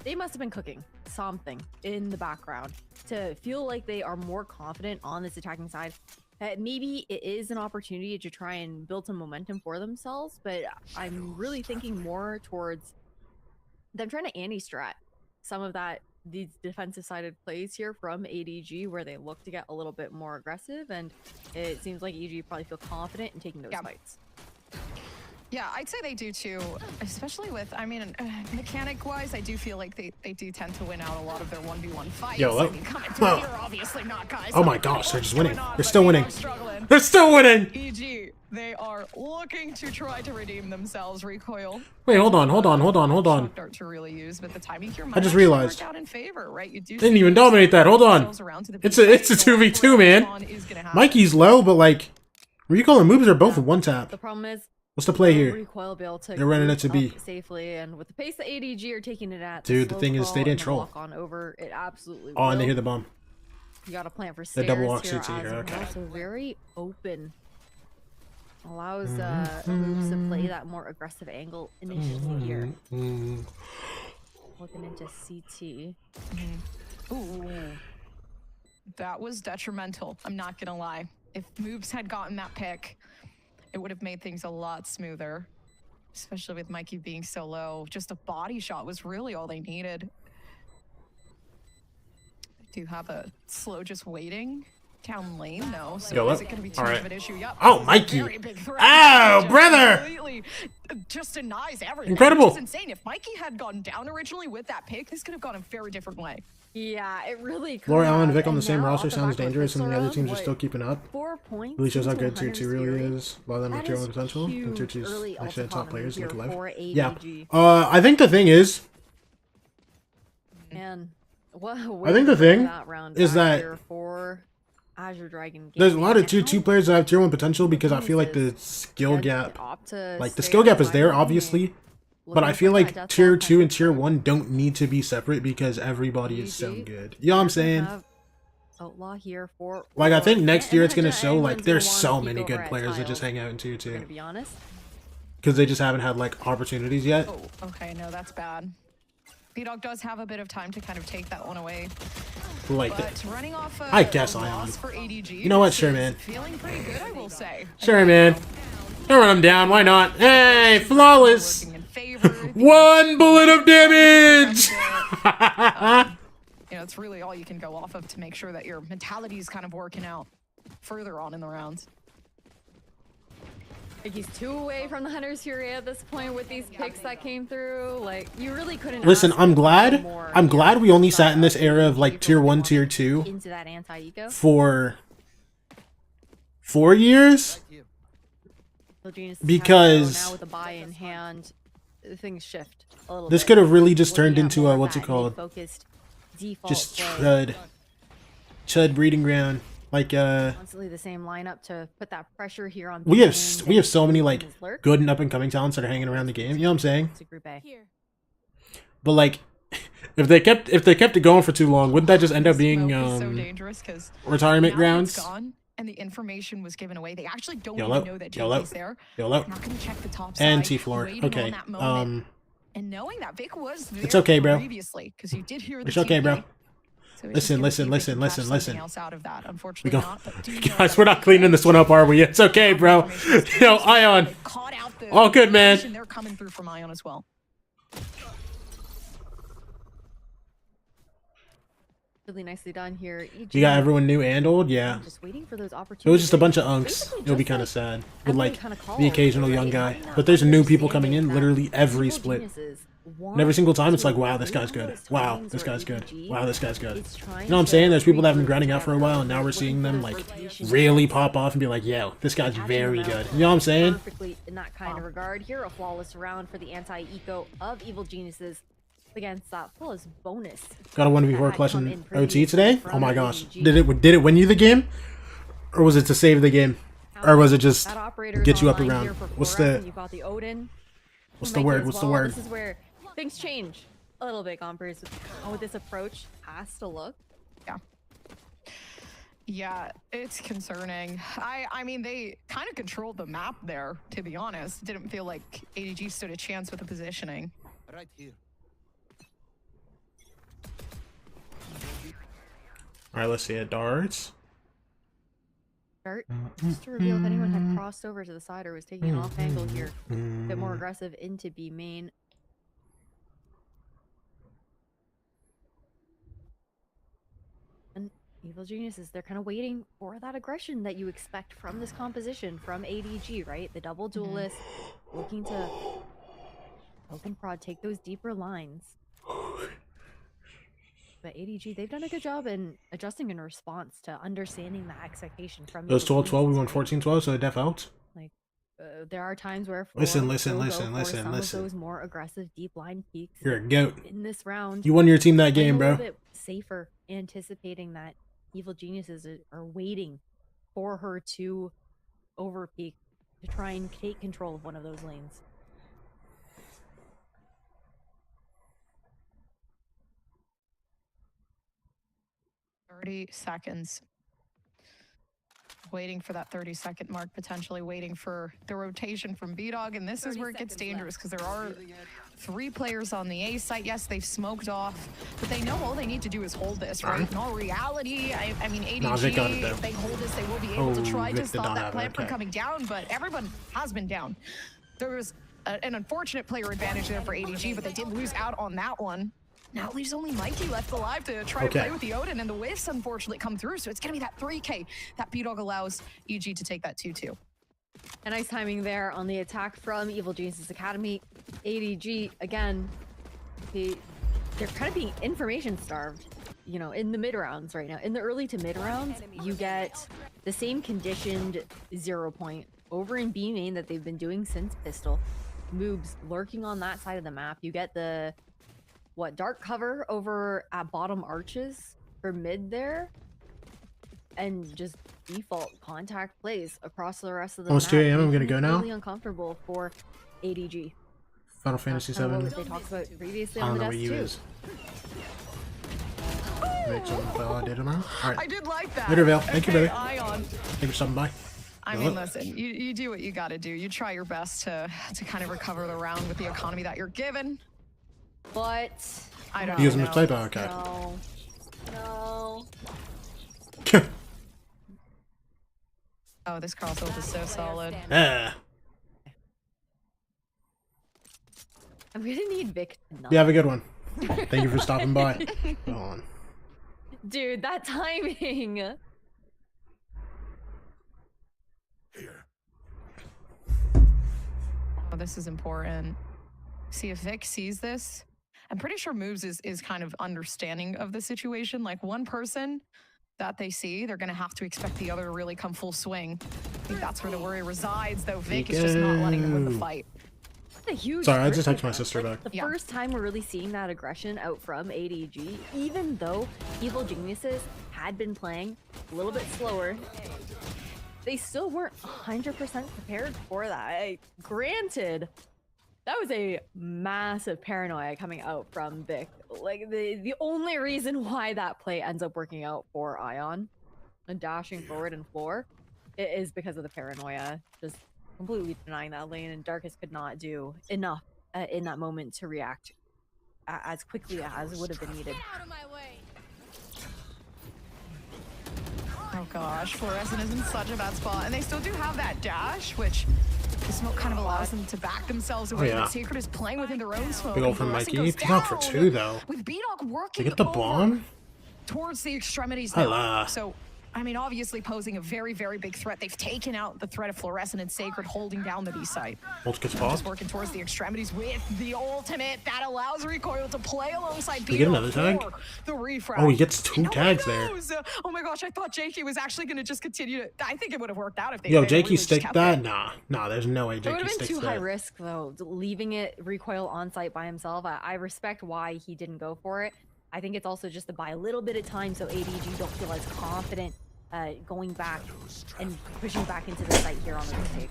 they must have been cooking something in the background to feel like they are more confident on this attacking side. Maybe it is an opportunity to try and build some momentum for themselves, but I'm really thinking more towards them trying to anti-strat some of these defensive sided plays here from ADG, where they look to get a little bit more aggressive, and it seems like ADG probably feel confident in taking those fights. Yeah, I'd say they do too, especially with, I mean, mechanic-wise, I do feel like they do tend to win out a lot of their 1v1 fights. Yo, I mean, coming through whoa. here, obviously not, guys. Oh my Like, gosh, they're what's just winning. going on, They're but still they winning. are struggling. They're still winning! EG, they are looking to try to redeem themselves. Recoil. Wait, hold on. Shock dart to really use, but the timing here might just actually realized. work out in favor, right? You do Didn't see even those dominate that. Hold on. themselves around to the It's a base. 2v2, man. One is gonna happen. Mikey's low, but like, recoil and moves are both one tap. The problem is, What's the play here? Recoil be able to They're running it to group B. up safely, and with the pace that ADG are taking it at, Dude, the slow thing is, crawl they didn't and the troll. walk on over, it absolutely Oh, and they will. hear the bomb. You gotta plant for The stairs double walk here suits as here, okay. well, so very open. Allows Mm-hmm. moves to play that more aggressive angle initially here. Looking into CT. Ooh. That was detrimental. I'm not gonna lie. If moves had gotten that pick, it would have made things a lot smoother. Especially with Mikey being so low. Just a body shot was really all they needed. Do you have a slow just waiting? Down lane, no. So Yo, is what? it gonna be too All much right. of an issue? Yep. Oh, this is a Mikey. very big threat. Ow, Just brother. completely just denies everything. Incredible. Which is insane. If Mikey had gone down originally with that pick, this could have gone a very different way. Yeah, it really could. Laura Allen and have, Vic on the and same now roster off the sounds back of dangerous, and the other pistol teams are round, still keeping up. 4 points. Really shows how into good Tier 2 really Hunter's is. A lot of them have That Tier is 1 potential, and Tier huge 2's early actually the top autonomy players, here make it live. for Yeah. ADG. I think the thing is, Man, I think the thing that round is back that here for Azure Dragon there's a Gaming, lot of and Tier 2 how players that have Tier 1 potential because I feel like the geniuses skill can gap, opt to like the stay skill on gap is the there, line. obviously, but Looking I for feel that like death Tier ball 2 and Tier confirmed. 1 don't need to be separate because everybody is so GG. good. You know what I'm saying? Have Outlaw here for Like, I think Valorant, next year and it's going to Hunter show, like, England's there's gonna so wanna many peek good over at players that just Tiles, hang out in Tier 2 gonna be honest. because they just haven't had, like, opportunities yet. Oh, okay, no, that's bad. B-Dog does have a bit of time to kind of take that one away. Like, But running off I guess a I loss am. for ADG. You know what? this Sure, is man. Feeling pretty good, I will say. Sure, man. Don't run them down. Why not? Hey, flawless. Working in favor. One bullet of damage. You know, it's really all you can go off of to make sure that your mentality is kind of working out further on in the rounds. Like, he's 2 away from the Hunter's Fury at this point with these picks that came through. Like, you really couldn't. Listen, ask I'm for glad. more I'm glad we only sat in this outside era of of like people Tier who 1, wanted Tier 2 into that anti-ego. for 4 years. So Genius Because- now with a buy in hand, things shift a little This bit. could have really just Looking turned at into more a of what's it that called? mid-focused default Just play. chud breeding ground. Like Constantly the same lineup to put that pressure here on. we have so many like his lurk. good and up and coming talents that are hanging around the game. You know what I'm saying? To Group A. Here. But like, If they kept it going for too long, wouldn't that just end up being Smoke is so dangerous because retirement now that grounds? it's gone and the information was given away. They actually don't YOLO, even know that YOLO, JK's there. YOLO. Not gonna check the top And side, T-floor. waiting Okay. on that moment. And knowing that Vic was there It's okay, bro. previously, because you did hear the It's okay, bro. TP. So it's Listen, just gonna listen, see if listen, they can catch listen, something listen. else out of that. We Unfortunately go. not, but do you know Guys, that we're not cleaning this one up, are we? It's okay, bro. Yo, Ion. caught out the All good, man. information. They're coming through from Ion as well. Really nicely done here. You got everyone new and old? Yeah. Just waiting for those opportunities. It was just a bunch of unks. Basically It'll be just kind of like sad. With Emily like kinda the called, occasional right? young guy. Having that But there's new people coming in understanding literally that every evil split. geniuses And every single time it's like, want wow, to this guy's avoid good. those Wow, times this where guy's good. AVG Wow, this guy's good. is trying You know what I'm to saying? There's people that have been regroup grinding out for a together, while, and now we're looking seeing for them those like rotations, really pop off and be like, yo, this guy's catching very them good. out You know what I'm saying? perfectly in that kind of regard. Here, a flawless round for the anti-eco of Evil Geniuses against that flawless bonus. Got a 1v4 that had clutch come in in OT previously today? from Oh my gosh. AVG. Did it win you the game? Or was it to save the game? Or was it just That operator is get you up online around? here for What's Flores, the and you've got the Odin. what's who the might word? do as What's the well. word? This is where things change a little bit, Gompers. How this approach has to look. Yeah, it's concerning. I mean, they kind of controlled the map there, to be honest. Didn't feel like ADG stood a chance with the positioning. Right here. Alright, let's see it. Darts. Start just to reveal if anyone had crossed over to the side or was taking an off angle here. A bit more aggressive into B main. And Evil Geniuses, they're kind of waiting for that aggression that you expect from this composition, from ADG, right? The double duelist looking to open prod, take those deeper lines. But ADG, they've done a good job in adjusting in response to understanding the expectation from It was Evil 12-12, we won Geniuses, 14-12, so it def helped. right? There are times where Listen, Flora listen, will go listen, for listen, some listen. of those more aggressive deep line peaks You're a goat. in this round. You won your team that Playing game, a bro. little bit safer, anticipating that Evil Geniuses are waiting for her to overpeak to try and take control of one of those lanes. Seconds. Waiting for that 30-second mark, potentially waiting for the rotation from B-Dog, and this is where it gets dangerous because there are 3 players on the A site. Yes, they've smoked off, but they know all they need to do is hold this, right? In all reality, I mean, ADG, Vic got it, though. if they hold this, they will be able to try Vic to did not stop that have it, plant from okay. coming down, but everyone has been down. There was an unfortunate player advantage there for ADG, but they did lose out on that one. Now leaves only Mikey left alive to try to play with the Odin, and the Wisps unfortunately come through, so it's going to be that 3K that B-Dog allows EG to take that 2-2. A nice timing there on the attack from Evil Geniuses Academy. ADG, again, they're kind of being information starved, you know, in the mid rounds right now. In the early to mid rounds, you get the same conditioned 0 point over in B main that they've been doing since Pistol. Moobs lurking on that side of the map. You get the dark cover over at bottom arches for mid there, and just default contact plays across the rest of the Almost map. 2 a.m. I'm gonna making go it now. really uncomfortable for ADG. Final Fantasy Kind of 7. what they talked about previously I on don't the know what desk you too. is. Make some day tomorrow. Alright. I did like that. Later, Vale. Thank you, Okay, baby. Ion. Thank you for stopping by. I mean, listen, you do what you got to do. You try your best to kind of recover the round with the economy that you're given. But I don't You use them know. as typo? Okay. no. Oh, this crosshold is so solid. Yeah. I'm gonna need Vic to not. You have a good one. Thank you for stopping by. Go on. Dude, that timing. Oh, this is important. See if Vic sees this. I'm pretty sure Moves is kind of understanding of the situation. Like one person that they see, they're gonna have to expect the other to really come full swing. I think that's where the worry resides, though Vic is just not letting them win the fight. A huge Sorry, I just risk texted my there. sister Like, back. The first time we're really seeing that aggression out from ADG, even though Evil Geniuses had been playing a little bit slower, they still weren't 100% prepared for that. Granted, That was a massive paranoia coming out from Vic. Like the only reason why that play ends up working out for Ion and dashing forward and floor is because of the paranoia. Just completely denying that lane, and Darkus could not do enough in that moment to react as quickly as would have been needed. Get out of my way. Oh gosh, Fluorescent is in such a bad spot, and they still do have that dash, which the smoke kind of allows them to back themselves away. yeah. But Sacred is playing within their own smoke. Big ol' and from Fluorescent Mikey. goes B-Dog for down 2 though. With B-Dog working They get the over bomb? towards the extremities Hello. now. So, I mean, obviously posing a very, very big threat. They've taken out the threat of Fluorescent and Sacred holding down the B site. Ult gets Just paused. working towards the extremities with the ultimate that allows Recoil to play alongside we get B-Dog another tag? for the refrag. Oh, he gets 2 No one tags there. knows. Oh my gosh, I thought Jakey was actually going to just continue to... I think it would have worked out if they Yo, they Jakey really just sticked kept that? it. Nah, there's no way It would Jakey have been sticks too high that. risk though, leaving it Recoil on site by himself. I respect why he didn't go for it. I think it's also just to buy a little bit of time so ADG don't feel as confident going back and pushing back into the site here on the retake.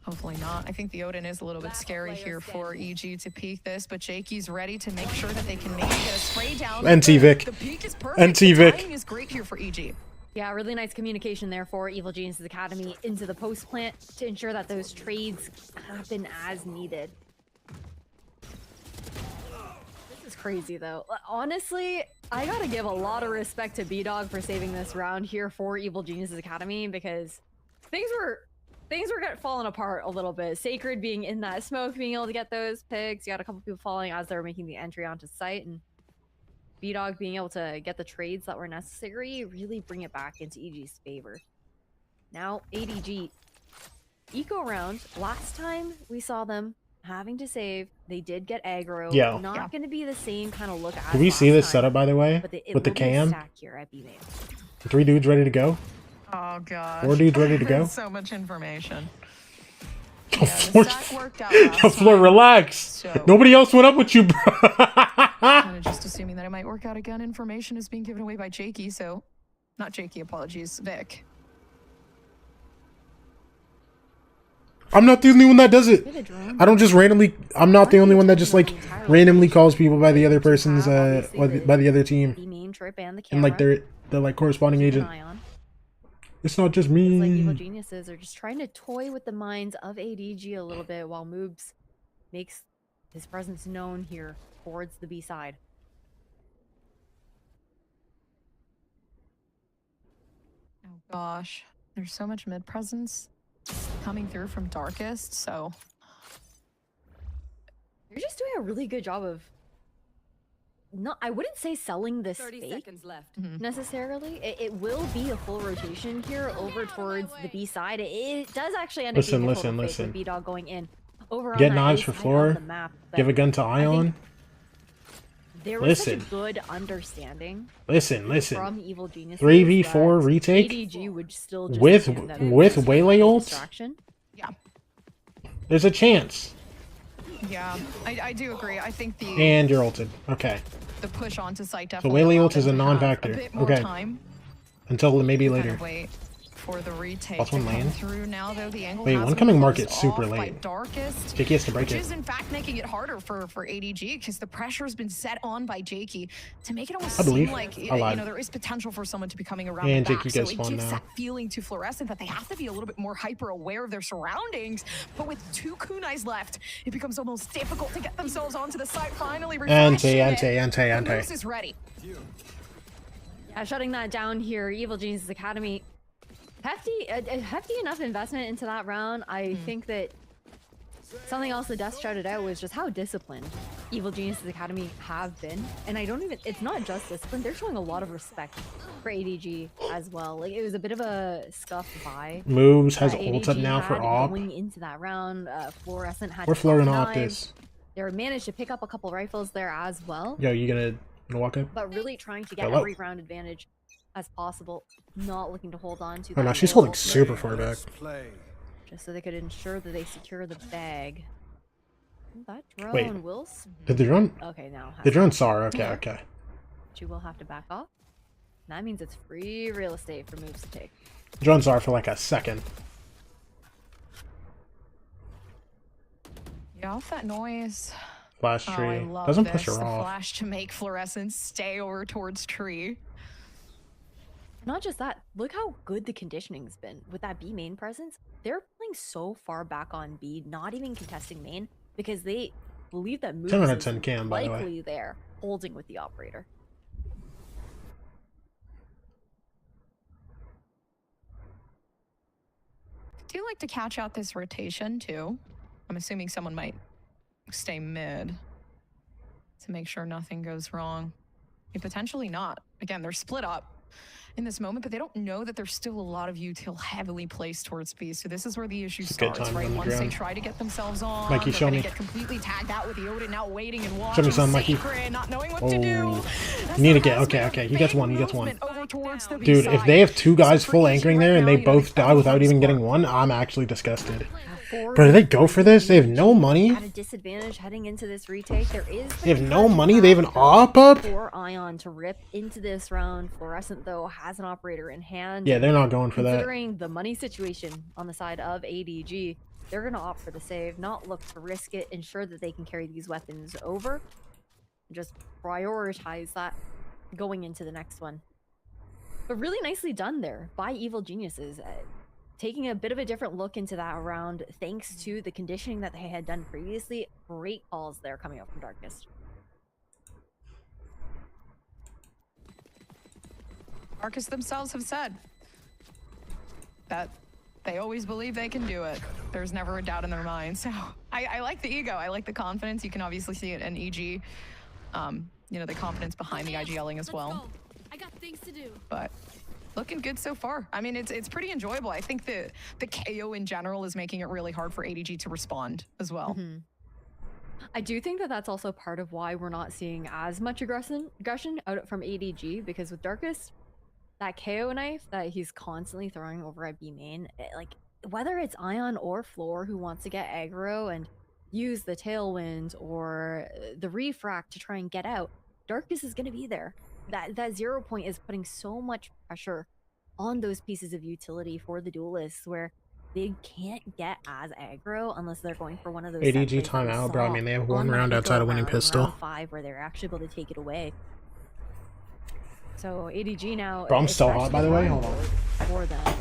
Hopefully not. I think the Odin is a little bit scary here for EG to peek this, but Jakey's ready to make sure that they can maybe get a spray down. NT Vic. The peek is perfect. NT The Vic. timing is great here for EG. Yeah, really nice communication there for Evil Geniuses Academy into the post plant to ensure that those trades happen as needed. This is crazy though. Honestly, I gotta give a lot of respect to B-Dog for saving this round here for Evil Geniuses Academy because things were falling apart a little bit. Sacred being in that smoke, being able to get those picks. You got a couple people falling as they were making the entry onto site, and B-Dog being able to get the trades that were necessary, really bring it back into EG's favor. Now, ADG, eco round, last time we saw them having to save, they did get aggro. Yeah. Not going to be the same kind of look as Did we see last this time, setup, by the way? but it With the will be a cam? stack here at B main. 3 dudes ready to go? Oh gosh. 4 dudes ready to go? So much information. Yo, Yeah, Floor, the stack worked out last yo, Floor, time, relax. so- Nobody else went up with you, bro. Kind of just assuming that it might work out again. Information is being given away by Jakey, so... Not Jakey, apologies. Vic. I'm not the only one that does it. Get a drone. I don't just randomly. I'm not the only one that just like randomly calls people by the other person's by the other team B main trip and the camera. and like they're like corresponding keep an agent. eye on. It's not just It's like Evil me. Geniuses are just trying to toy with the minds of ADG a little bit while Moobs makes his presence known here towards the B side. Oh gosh. There's so much mid presence coming through from Darkest, so... You're just doing a really good job of not, I wouldn't say selling this 30 fake seconds left. necessarily. It will be a full rotation here over towards the B side. It does actually end up Listen, being a listen, total fake listen. with B-Dog going in. Over Get on that knives A for side floor, of the map, Give a but gun to Ion. there was such Listen. a good understanding Listen. from Evil Geniuses 3v4 that retake ADG would still just with assume that with it was Waylay a ult. distraction. Yeah. There's a chance. Yeah, I do agree. I think the And you're ulted. Okay. the push onto site So definitely Waylay allowed ult is a them to have non-factor. A bit more Okay. time Until maybe to kind later. of wait for the retake Plus to one come lane. through. Now though the angle Wait, has one been coming closed market super off by late. Darkest, Jakey has to break which it. is in fact making it harder for ADG because the pressure has been set on by Jakey to make it almost I believe. seem like I lied. there is potential for someone to be coming around And the back. Jakey So gets it spawned gives now. that feeling to Fluorescent that they have to be a little bit more hyper aware of their surroundings. But with 2 kunais left, it becomes almost difficult to get themselves onto the site. Finally, refreshing it. The Moose is ready. Yeah, shutting that down here, Evil Geniuses Academy. Hefty enough investment into that round. I think that something else the Death shouted out was just how disciplined Evil Geniuses Academy have been. And it's not just discipline, they're showing a lot of respect for ADG as well. Like, it was a bit of a scuffed buy. Moves has that ult up ADG now for had op. going into that round. Fluorescent had We're to flirting pop op knives. this. They managed to pick up a couple rifles there as well. Yo, you gonna walk up? But really trying to get Hello. every round advantage as possible, not looking to hold on to Oh no, that she's middle holding super far back. just so they could ensure that they secure the bag. That drone Wait. will Did the drone? okay now has The drone to- saw her. Okay, okay. She will have to back off. That means it's free real estate for moves to take. Drone saw her for like a second. Yeah, off that noise. Flash Oh, I tree. love Doesn't this. push her The off. flash to make Fluorescent stay over towards tree. Not just that, look how good the conditioning's been with that B main presence. They're playing so far back on B, not even contesting main, because they believe that 10 out moves of is 10 cam, by the way. likely there, holding with the operator. Do you like to catch out this rotation too? I'm assuming someone might stay mid to make sure nothing goes wrong. Potentially not. Again, they're split up in this moment, but they don't know that there's still a lot of util heavily placed towards B. So this is where the issue It's a good starts, time right? on the Once they ground. try to get themselves on, Mikey, they're show gonna me. get completely tagged out with the Odin now waiting and Show watching. me some, Mikey. Sacred, not knowing what to do. Oh. As You need to there get- has okay, been a okay, he gets big one, he gets one. movement over towards the B Dude, if side. they have two guys So full for EG anchoring right there and now, they you know, both they've die found without the even spark. getting one, I'm actually disgusted. For Bro, do they go for this? They have no money? At a disadvantage heading into this retake. There is the They have no concussion money? They have an round op up? for Ion to rip into this round. Fluorescent, though, has an operator in hand. Yeah, they're not going for that. Considering the money situation on the side of ADG, they're going to opt for the save, not look to risk it, ensure that they can carry these weapons over, just prioritize that going into the next one. But really nicely done there by Evil Geniuses, taking a bit of a different look into that round thanks to the conditioning that they had done previously. Great calls there coming up from Darkness. Marcus themselves have said that they always believe they can do it. There's never a doubt in their mind. So I like the ego. I like the confidence. You can obviously see it in EG. You know, the confidence behind the IGLing as well. I got things to do. But looking good so far. I mean, it's pretty enjoyable. I think the KO in general is making it really hard for ADG to respond as well. I do think that that's also part of why we're not seeing as much aggression out from ADG, because with Darkest, that KO knife that he's constantly throwing over at B main, like whether it's Ion or Floor who wants to get aggro and use the tailwind or the refract to try and get out, Darkness is going to be there. That 0 point is putting so much pressure on those pieces of utility for the duelists where they can't get as aggro unless they're going for one of those set ADG plays that we timeout, bro. I saw mean, they have on one that round Eco outside of winning round, pistol. round 5, where they're actually able to take it away. So ADG now, Bro, I'm so hot, by the way. Hold on. for them,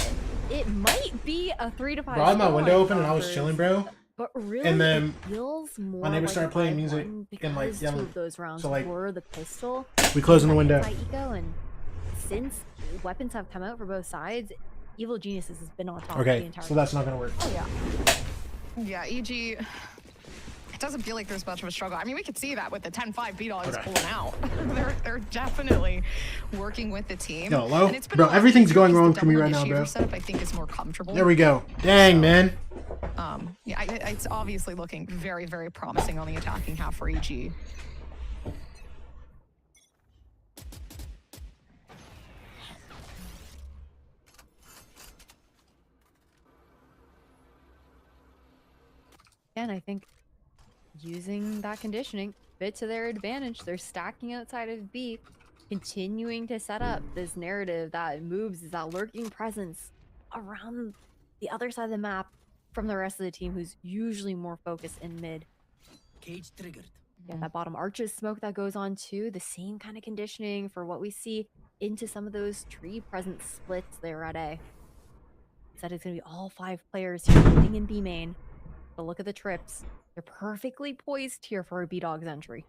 it might be a 3 to 5. Bro, I had my score window line open and I was Valkyries, chilling, bro. But really, And then it feels more my neighbor like started a playing 5-1 music and, like, because yelling. two of those rounds So, like, were the pistol. We closing the window. Eco, and since weapons have come out for both sides, Evil Geniuses has been on top the Okay, entire so that's not gonna work. Oh, yeah. Yeah, EG, it doesn't feel like there's much of a struggle. I mean, we could see that with the 10-5 B-Dogs Okay. pulling out. they're definitely working with the team. Yo, hello? And it's been Bro, a lot everything's easier going because wrong the for me double right now, initiator bro. Setup, I think, is more comfortable. There we go. Dang, man. Yeah, it's obviously looking very, very promising on the attacking half for EG. And I think using that conditioning bit to their advantage, they're stacking outside of B, continuing to set up this narrative that moves that lurking presence around the other side of the map from the rest of the team, who's usually more focused in mid. Cage triggered. Yeah, that bottom arches smoke that goes on too, the same kind of conditioning for what we see into some of those tree presence splits there at A. Said it's gonna be all 5 players here leading in B main. But look at the trips. They're perfectly poised here for a B-Dog's entry.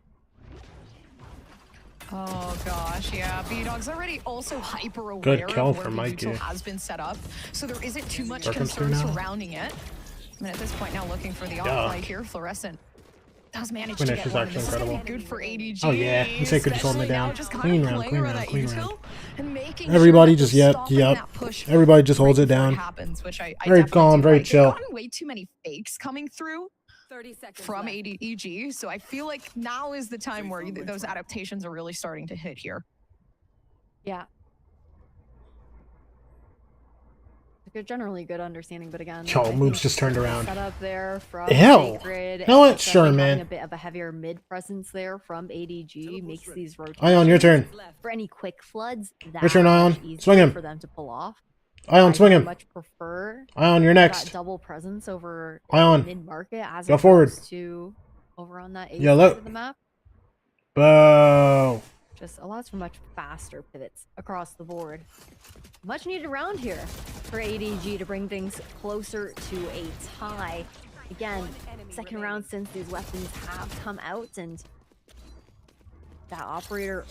Oh gosh, yeah. B-Dog's already also hyper aware Good kill of where from the Mikey. util has been set up, so there isn't too much Circumstance concern now? surrounding it. I mean, at this point now looking for the Yeah. offlight here, Fluorescent does manage to Finish get is one. actually This is gonna be incredible. good for ADG. Oh, yeah. The Sacred just holding it especially now, down. just kind Clean of round, playing clean around round, that clean util round. and making Everybody sure that just, they're yep, stopping yep. that push Everybody just holds right it before down. happens, which I Very definitely calm, do very like. They've chill. gotten way too many fakes coming through 30 seconds from left. ADEG, so I feel like now is the time where those adaptations are really starting to hit here. Yeah. Like a generally good understanding, but again, Yo, I moves think just turned the around. setup there from Hell. Sacred, You know what? definitely Sure, having man. a bit of a heavier mid presence there from ADG makes these rotations Ion, your turn. for any quick floods that Your turn, Ion. much easier Swing him. for them to pull off. Ion, swing him. Much prefer Ion, you're next. that double presence over Ion. mid market as Go forward. opposed to over on that A Yo, side look. of the map. Boo. Just allows for much faster pivots across the board. Much needed round here for ADG to bring things closer to a tie. Again, second round since these weapons have come out, and that operator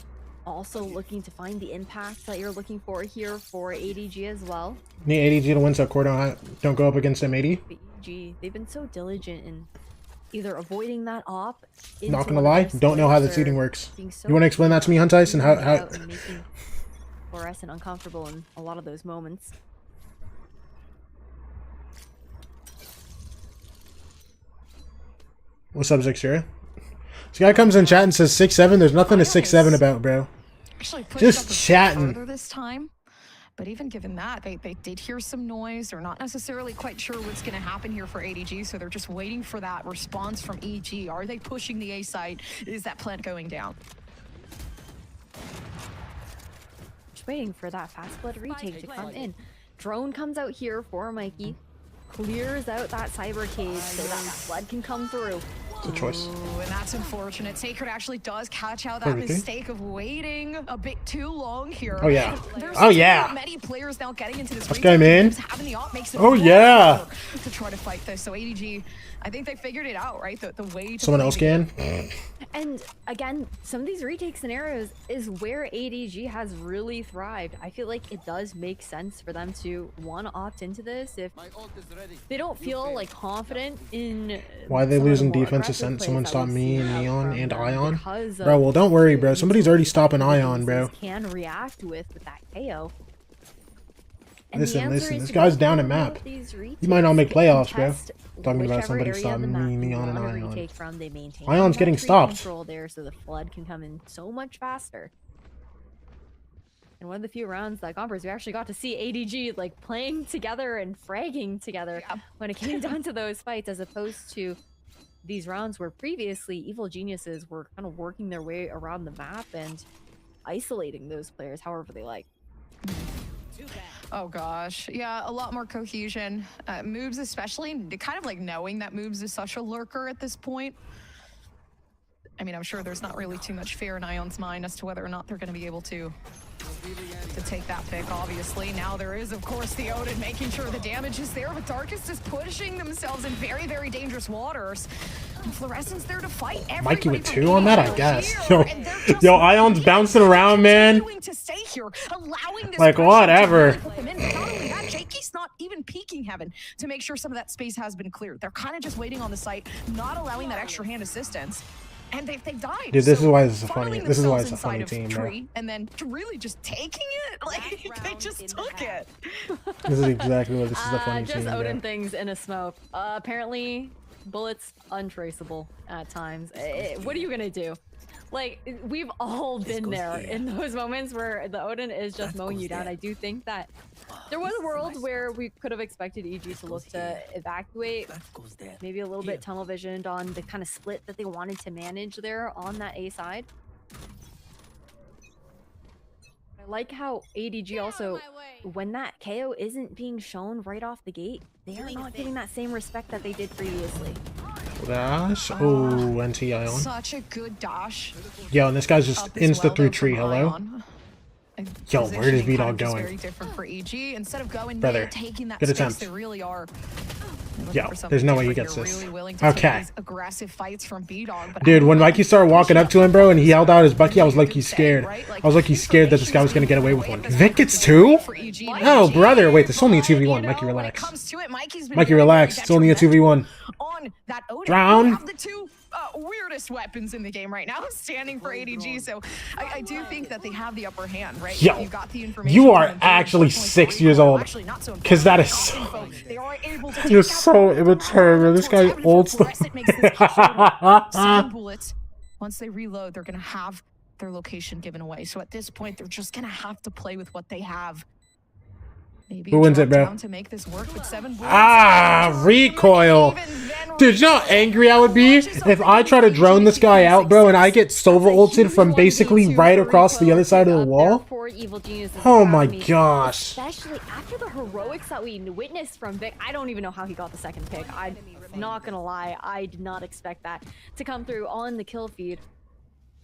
also looking to find the impact that you're looking for here for ADG as well. Need ADG to win so core don't go up against M80. But ADG, they've been so diligent in either avoiding that op. Not gonna lie, don't know how the seating works. You want to explain that to me, Huntice, and how making Fluorescent uncomfortable in a lot of those moments. What's up, Zixura? This guy comes in chat and says 6'7". There's nothing to 6'7" about, bro. Actually pushed Just up a bit chatting. further this time. But even given that, they did hear some noise. They're not necessarily quite sure what's going to happen here for ADG, so they're just waiting for that response from EG. Are they pushing the A side? Is that plant going down? Just waiting for that fast blood retake to come in. Drone comes out here for Mikey. Clears out that cyber cage so that flood can come through. It's a choice. Ooh, and that's unfortunate. Sacred actually does catch out that Perfect. mistake of waiting a bit too long here. Oh, yeah. There's Oh, too yeah. many players now getting into this. Let's go, man. Having the op makes it Oh, more yeah. harder to try to fight this. So ADG, I think they figured it out, right? The way to Someone play else the can. And again, some of these retake scenarios is where ADG has really thrived. I feel like it does make sense for them to want to opt into this if they don't feel like confident in Why are they some of the losing more defensive aggressive sense? plays Someone that stop we've me seen and out Neon from and them Ion. because Bro, of well, don't worry, bro. the Somebody's already tools stopping that Ion, bro. defenses can react with that KO. And the Listen, answer listen. is This to guy's go down through a map. these You might not make retakes, playoffs, bro. contest Talking about whichever somebody area of stopping the map me, you Neon, and wanna Ion. retake from. They maintain Ion's that getting tree stopped. control there, so the flood can come in so much faster. And one of the few rounds that Gompers, we actually got to see ADG like playing together and fragging together when it came down to those fights, as opposed to these rounds where previously evil geniuses were kind of working their way around the map and isolating those players however they like. Oh gosh, yeah, a lot more cohesion. Moves especially, kind of like knowing that Moves is such a lurker at this point. I mean, I'm sure there's not really too much fear in Ion's mind as to whether or not they're going to be able to take that pick, obviously. Now there is, of course, the Odin making sure the damage is there, but Darkest is pushing themselves in very, very dangerous waters. And Fluorescent's there to fight. Mikey with Everybody 2 on that, I from guess. here, Yo, and they're just yo, Ion's bouncing around, man. continuing to stay here, allowing this Like, pressure whatever. to really put them in. But not only that, Jakey's not even peeking heaven to make sure some of that space has been cleared. They're kind of just waiting on the site, not allowing that extra hand assistance. And they died. Dude, this is why this is a funneling funny. This is why it's a themselves funny inside team, of bro. tree, and then really just taking it. Like they just took it. This is exactly what this is a funny Just team, bro. Odin things in a smoke. Apparently, bullets untraceable at times. What are you gonna do? Like, we've all been there in those moments where the Odin is just mowing you down. I do think that there was a world where we could have expected EG to look to evacuate, maybe a little bit tunnel visioned on the kind of split that they wanted to manage there on that A side. I like how ADG also, when that KO isn't being shown right off the gate, they are not getting that same respect that they did previously. Dash. Oh, NT Ion. Such a good dash. Yo, and this guy's just Up as insta well, through though, tree. from Hello. Ion. And Yo, where is positioning B-Dog kind of just going? Very different for EG. Instead of going Brother, mid, taking that good space, attempt. they really are. Yo, there's no way he gets You're this. really willing to take Okay. these aggressive fights from B-Dog, but Dude, I when don't Mikey know. started walking up to him, bro, and he held out his Bucky, I was like, he's Saying, scared. right? Like, I was like, he's scared that this guy was gonna get away with one. information's Vic gets 2? for EG. Oh, brother, wait, there's only a But, you 2v1. know, Mikey, when it relax. comes to it, Mikey's been Mikey, very, relax. very It's only a detrimental 2v1. on that Odin. Drown. We have the two weirdest weapons in the game right now standing for ADG, so I do think that they have the upper hand, right? Yo, You've got the information you are from them, actually unfortunately, 6 for years Recon, old. actually not so 'Cause that is important. so- They are able to take You're down so immature, bro. This guy What's old happening for stuff. Fluorescent makes this harder. 7 bullets. Once they reload, they're gonna have their location given away. So at this point, they're just gonna have to play with what they have. Maybe Who wins it, bro? To make this work with 7 bullets. Ah, recoil. Even then Dude, you know how angry I would be if I try to drone this guy out, bro, and I get Sova ulted from basically right across the other side of the wall? Oh my gosh. Especially after the heroics that we witnessed from Vic. I don't even know how he got the second pick. I'm not gonna lie, I did not expect that to come through on the kill feed.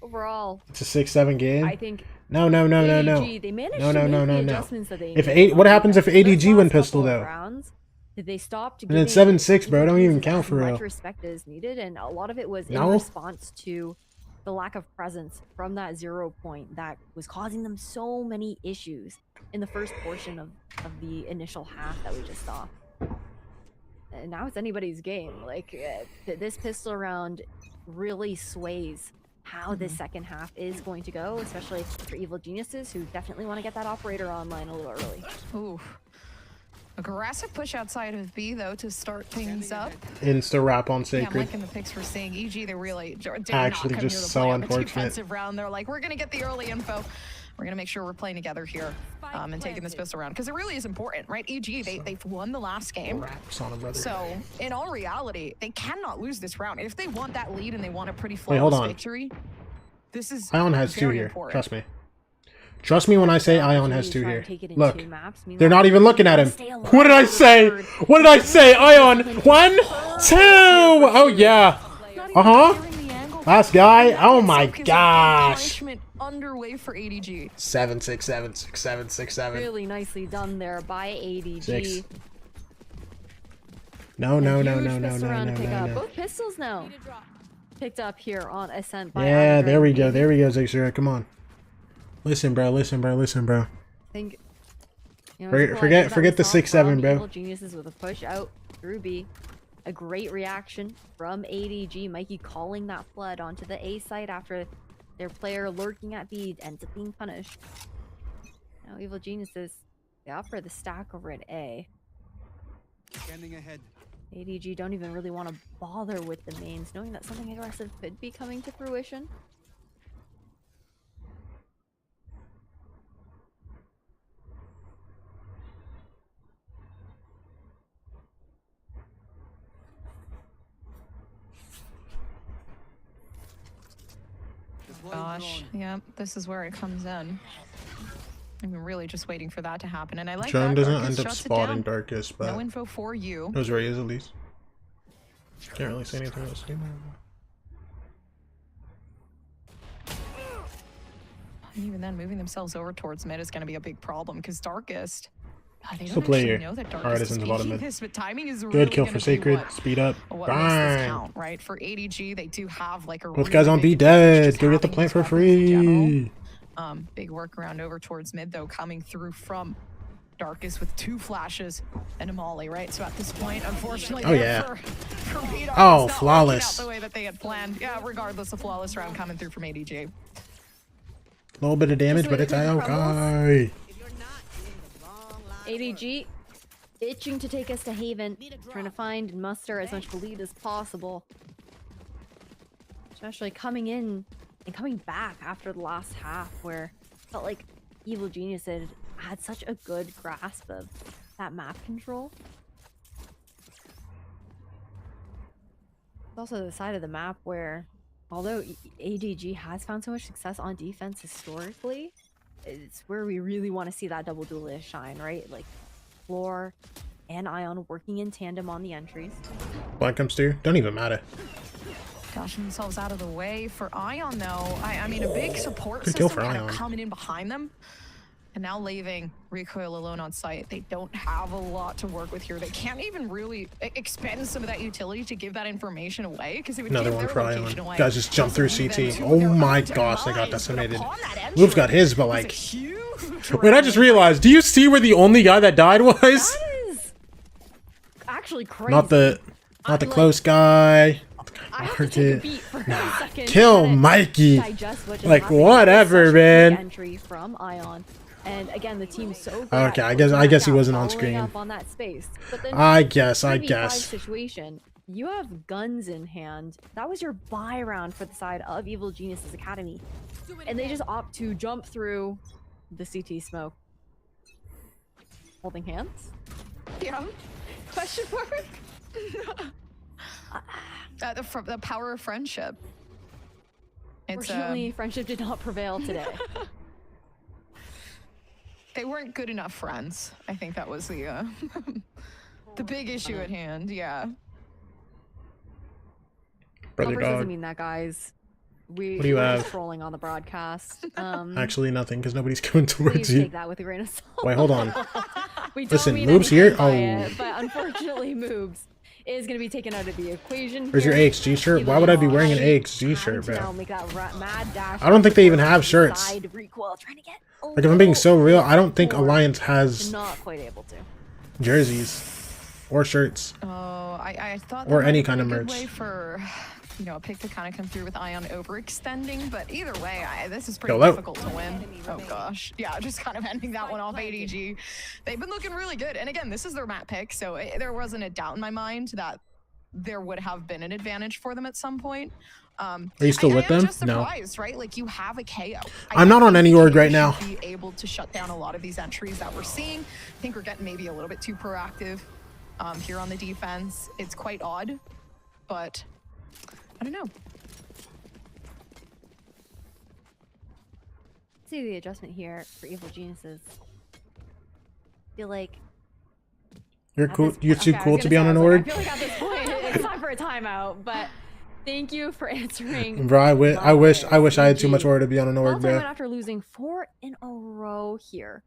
Overall, It's a 6-7 game. I think No. ADG, they managed to make the No. adjustments that they If needed. what happens if Those ADG last win pistol couple of though? rounds, they stopped And it's giving 7-6, bro. Don't even ADGs count for as real. much respect as needed, and a lot of it was in No? response to the lack of presence from that 0 point that was causing them so many issues in the first portion of the initial half that we just saw. And now it's anybody's game. Like, this pistol round really sways how this second half is going to go, especially for Evil Geniuses, who definitely want to get that operator online a little early. Ooh. Aggressive push outside of B, though, to start things up. Insta wrap on Yeah, I'm Sacred. liking the picks we're seeing. EG, they really did Actually, not come just here to so play on the unfortunate. defensive round. They're like, we're going to get the early info. We're going to make sure we're playing together here and taking this pistol round. Because it really is important, right? EG, they've won the last game. Wraps on him, brother. So, in all reality, they cannot lose this round. If they want that lead and they want a pretty Wait, hold flawless on. victory, this is Ion has 2 very here. important. Trust me. Trust me when I say Ion has Opportunity 2 to try here. and take it in Look. 2 maps. They're Meanwhile, not even looking at him. stay alive What did I for the say? third. What did I say? Ion! 1, 2! Oh yeah. Uh-huh. Last guy. Oh my gosh. Punishment underway for ADG. 7-6-7-6-7-6-7. Really nicely done there by ADG. 6. No. Huge pistol round to pick up. Both pistols now picked up here on Ascent by Yeah, Andre. there we go. There we go, Zixer. Come on. Listen, bro. I think, you know, Forget- it's cool forget- idea that forget we the saw 6-7, from bro. Evil Geniuses with a push out through B. A great reaction from ADG. Mikey calling that flood onto the A site after their player lurking at B ends up being punished. Now Evil Geniuses, they offer the stack over at A. Scanning ahead. ADG don't even really want to bother with the mains, knowing that something aggressive could be coming to fruition. Gosh, yeah, this is where it comes in. I'm really just waiting for that to happen, and I like Drone that. doesn't Darkest end up shuts it spotting down. Darkest, but No info for you. knows where he is at least. Can't really say anything else. And even then, moving themselves over towards mid is going to be a big problem because Darkest. They Still don't play actually here. know that Darkest Alright, is it's in the bottom peeking mid. this, but timing is really Good kill gonna for be Sacred. what Speed up. makes this Bang. count, right? For ADG, they do have like a Both really guys on big B advantage dead. just Go get the having plant these for weapons in general. free. Big workaround over towards mid though, coming through from Darkest with 2 flashes and a molly, right? So at this point, unfortunately, Oh, yeah. for B, Darkest Oh, not working flawless. out the way that they had planned. Yeah, regardless, a flawless round coming through from ADG. Little bit of damage, but it's IO guy. ADG itching to take us to Haven, trying to find and muster as much lead as possible. Especially coming in and coming back after the last half, where it felt like Evil Genius had such a good grasp of that map control. It's also the side of the map where, although ADG has found so much success on defense historically, it's where we really want to see that double duelist shine, right? Like Floor and Ion working in tandem on the entries. Blind comes through. Don't even matter. Dashing themselves out of the way for Ion though. I mean, a big support Good kill system for kind of Ion. coming in behind them. And now leaving Recoil alone on site. They don't have a lot to work with here. They can't even really expend some of that utility to give that information away because it would Another give one their for location Ion. away. Guys just jumped through Also leave CT. them to Oh their my own gosh, they got demise, but decimated. upon that Luke's got entry, his, but it was a like... huge Wait, I just realized. Do you see where the only guy that died was? That is actually crazy. Not the close guy. I have to take a beat for a second. Kill to kinda Mikey. digest what just Like, happened. whatever, Such a big man. Entry from Ion, and again, the team's so good Okay, at I guess closing he that wasn't on following screen. up on that space. But then I guess. 3v5 situation. You have guns in hand. That was your buy round for the side of Evil Geniuses Academy, and they just opt to jump through the CT smoke. Holding hands? Yeah. Question mark? The power of friendship. It's, Fortunately, friendship did not prevail today. they weren't good enough friends. I think that was the the big issue at hand. Yeah. Brother Numbers doesn't dog. mean that, guys. What do you we're have? just trolling on the broadcast. Actually, nothing, because nobody's coming Please towards you. take that with a grain of salt. Wait, hold on. We don't Listen, mean Moob's anything here? by Oh. it, but unfortunately, Moobs is going to be taken out of the equation. Where's your here. AXG shirt? He Why would I be was wearing an trying AXG shirt, to now bro? make that mad dash I don't think they even towards have the shirts. side recoil, trying to get a Like, if I'm being so real, I don't little think forward. Alliance has Not quite able to. jerseys or shirts. Oh, I thought Or that any might kind have of been a good merch. way for, you know, a pick to kind of come through with Ion overextending, but either way, this is pretty Hello. difficult to win. Oh gosh, yeah, just kind of ending that one off. ADG, they've been looking really good, and again, this is their map pick, so there wasn't a doubt in my mind that there would have been an advantage for them at some point. Are you still with I am them? just No. surprised, right? Like, you have a KO. I'm not on any think org KO right now. should be able to shut down a lot of these entries that we're seeing. I think we're getting maybe a little bit too proactive here on the defense. It's quite odd, but I don't know. See the adjustment here for Evil Geniuses. Feel like You're at cool. this You're point- too okay, I cool was to gonna be say, on I an was like, org. I feel like at this point it's time for a timeout, but thank you for answering. Bro, I wish I had too much GG. order to be on an org, Well, bro. timeout after losing 4 in a row here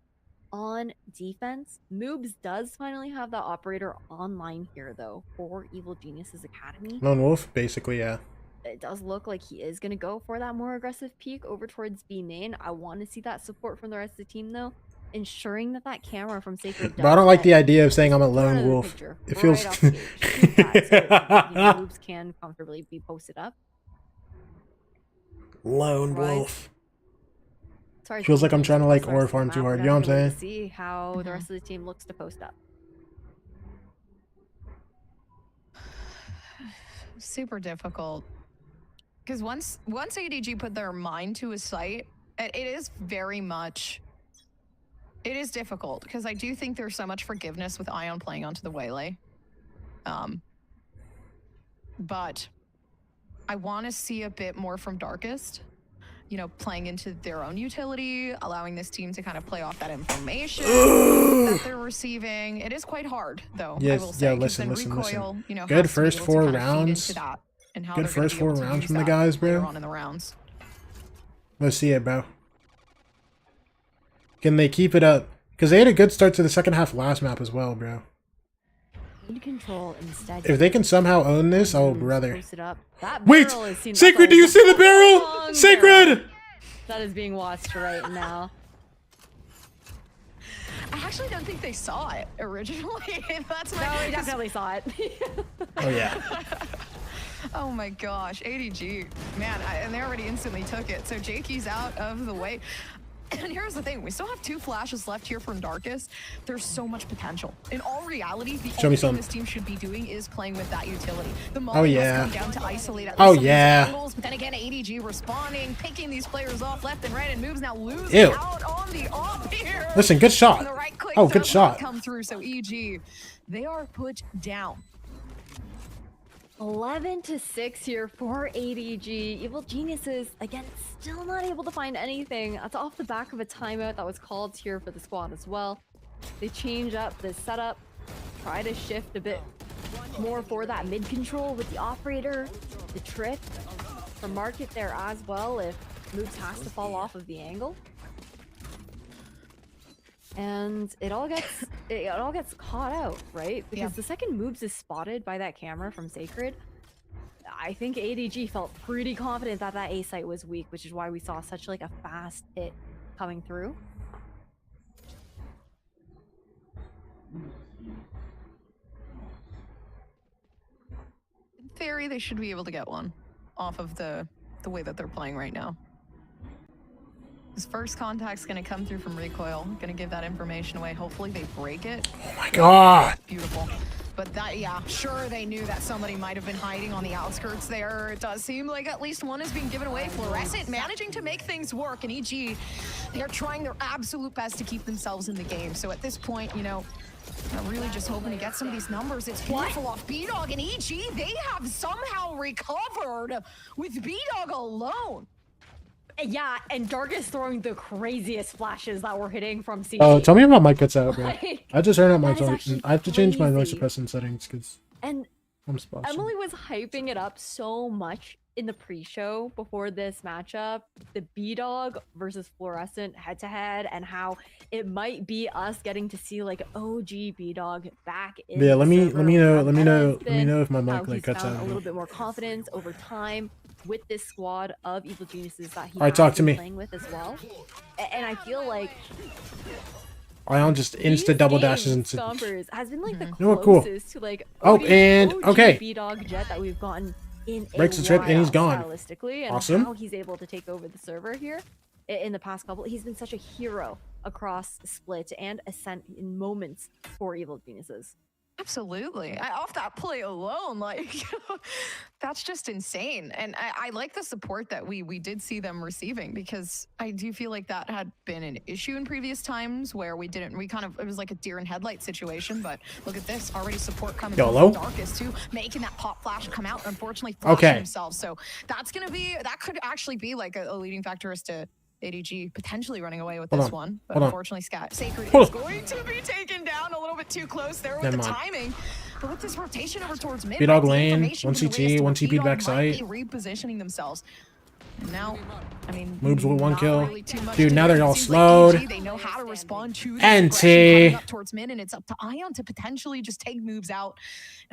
on defense. Moobs does finally have the operator online here though for Evil Geniuses Academy. Lone Wolf, basically, yeah. It does look like he is going to go for that more aggressive peak over towards B main. I want to see that support from the rest of the team though, ensuring that that camera from Sacred. But I don't like the does idea of saying I'm a get front lone of the wolf. picture It right feels. off the gate. Shoot that so that, Moobs can comfortably be posted up. Lone Right. wolf. Sorry, Feels like I'm trying to, like, the rest ore of the farm map. too hard, We're you know what I'm gonna saying? See how the rest of the team looks to post up. Super difficult. Because once ADG put their mind to a site, it is very much. It is difficult because I do think there's so much forgiveness with Ion playing onto the Waylay. But I want to see a bit more from Darkest. You know, playing into their own utility, allowing this team to kind of play off that information that they're receiving. It is quite hard, though. Yes, I will say, yeah, 'cause listen, then listen. recoil, you know, Good has to be first able to 4 kind of feed rounds. into that and how Good they're gonna first be able 4 to rounds use from the that guys, later bro. on in the rounds. Let's see it, bro. Can they keep it up? Because they had a good start to the second half last map as well, bro. In control instead. If they can somehow own this, oh, Moobs brother. posted up. That Wait! barrel is seen- Sacred, that's a do you see the barrel? long Sacred! barrel that is being watched right now. I actually don't think they saw it originally. That's my. No, we definitely saw it. Oh, yeah. Oh my gosh, ADG, man, and they already instantly took it. So Jakey's out of the way. And here's the thing, we still have 2 flashes left here from Darkest. There's so much potential. In all reality, the Show me only some. thing this team should be doing is playing with that utility. The Oh, Molly yeah. has come down to isolate at Oh, least some of these yeah. angles, but then again, ADG responding, picking these players off left and right, and Moves now losing Ew. out on the off here. Listen, good shot. And the right click Oh, good does not shot. come through, so EG, they are put down. 11-6 here for ADG. Evil Geniuses, again, still not able to find anything. That's off the back of a timeout that was called here for the squad as well. They change up the setup, try to shift a bit more for that mid control with the operator, the trip, for market there as well if Moves has to fall off of the angle. And it all gets caught out, right? Because Yeah. the second Moves is spotted by that camera from Sacred, I think ADG felt pretty confident that that A site was weak, which is why we saw such like a fast hit coming through. In theory, they should be able to get one off of the way that they're playing right now. His first contact's gonna come through from recoil, gonna give that information away. Hopefully they break it. Oh, my God. Beautiful. but that, yeah, sure, they knew that somebody might have been hiding on the outskirts there. It does seem like at least one is being given away. Fluorescent managing to make things work, and EG, they're trying their absolute best to keep themselves in the game. So at this point, you know, I'm really just hoping to get some of these numbers. It's beautiful off B-Dog and EG. They have somehow recovered with B-Dog alone. Yeah, and Darkest throwing the craziest flashes that we're hitting from CT. Oh, tell me if my mic cuts out, bro. Like, I just heard out my that is voice. actually I have to change my noise crazy. suppressant settings because And I'm sponsored. Emily was hyping it up so much in the pre-show before this matchup, the B-Dog versus Fluorescent head-to-head, and how it might be us getting to see like OG B-Dog back in Yeah, the let me server know from if my how mic like he's cuts found out. a little bit more confidence over time with this squad of Evil Geniuses that he Alright, has talk to been me. playing with as well. And I feel like Ion just these insta double games, dashes into. Stompers has been like the You know what, cool. closest to like Oh, OG and okay. B-Dog Jet that we've gotten in Breaks a the trip, and he's while gone. stylistically, and Awesome. how he's able to take over the server here in the past couple. He's been such a hero across Split and Ascent in moments for Evil Geniuses. Absolutely. Off that play alone, like, that's just insane. And I like the support that we did see them receiving, because I do feel like that had been an issue in previous times where it was like a deer in headlight situation. But look at this, already support coming YOLO. from Darkest too, making that pop flash come out, unfortunately flashing himself. So that could actually be like a leading factor as to ADG potentially running away with this one, but unfortunately Sacred is going to be taken down a little bit too close there with the timing. But with this rotation over towards mid, B-Dog the lane, information one from the CT, race to one where TP B-Dog back might site. be repositioning themselves. And now, I mean, Moves with one not kill. really too much Dude, to now do. they're It all seems like slowed. EG, they know how to respond to this NT. aggression coming up towards mid, and it's up to Ion to potentially just take moves out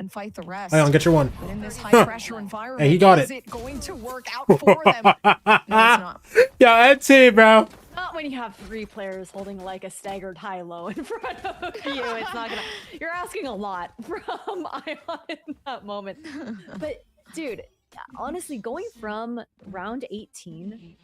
and fight the rest. Ion, get your one. But in this high pressure environment, Hey, he got is it. it going to work out for them? No, it's not. Yeah, NT, bro. Not when you have 3 players holding like a staggered high-low in front of you. It's not gonna. You're asking a lot from Ion in that moment. But dude, honestly, going from round 18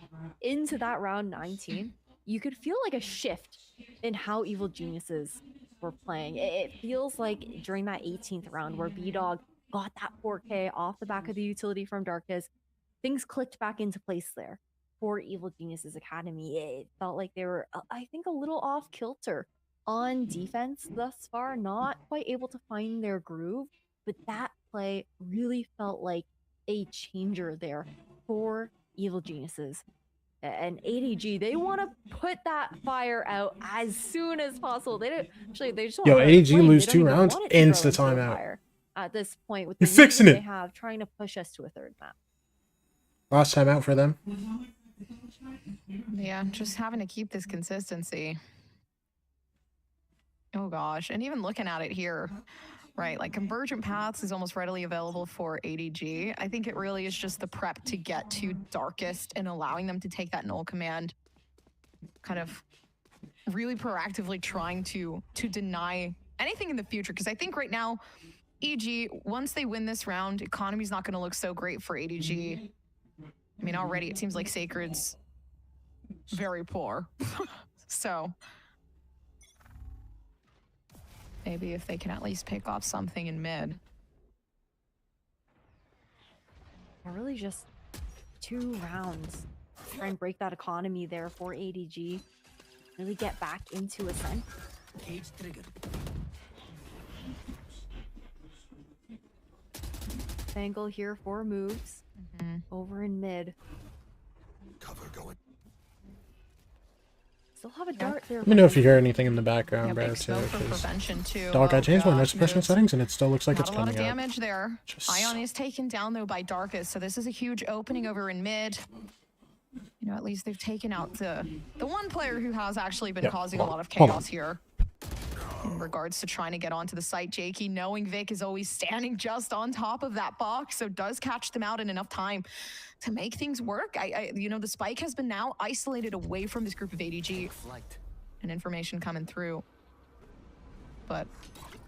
into that round 19, you could feel like a shift in how Evil Geniuses were playing. It feels like during that 18th round where B-Dog got that 4K off the back of the utility from Darkest, things clicked back into place there for Evil Geniuses Academy. It felt like they were, I think, a little off kilter on defense thus far, not quite able to find their groove, but that play really felt like a changer there for Evil Geniuses. And ADG, they want to put that fire out as soon as possible. They don't actually. They just want Yo, to ADG play. lose They 2 don't even rounds, want it to grow insta into a timeout. fire at this point with You're the lead fixing that it. they have, trying to push us to a 3rd map. Last time out for them. Yeah, just having to keep this consistency. Oh gosh, and even looking at it here, right, like Convergent Paths is almost readily available for ADG. I think it really is just the prep to get to Darkest and allowing them to take that null command, kind of really proactively trying to deny anything in the future. Because I think right now, EG, once they win this round, economy's not going to look so great for ADG. I mean, already it seems like Sacred's very poor. So maybe if they can at least pick off something in mid. Really just 2 rounds. Try and break that economy there for ADG. Really get back into Ascent. Bangle here for moves. Over in mid. Cover going. Still have a dart there. Let me know if you hear anything in the background, Yeah, bro, big too. smoke for 'cause prevention too. Dog, I Oh, changed my gosh, noise suppression moves. settings, and it still looks like Not it's a lot of coming out. damage there. Just- Ion is taken down though by Darkest, so this is a huge opening over in mid. You know, at least they've taken out the one player who has actually been Yeah, causing a hold lot on, of hold on. chaos here. In regards to trying to get onto the site, Jakey, knowing Vic is always standing just on top of that box, so does catch them out in enough time to make things work. You know, the spike has been now isolated away from this group of ADG, and information coming through. But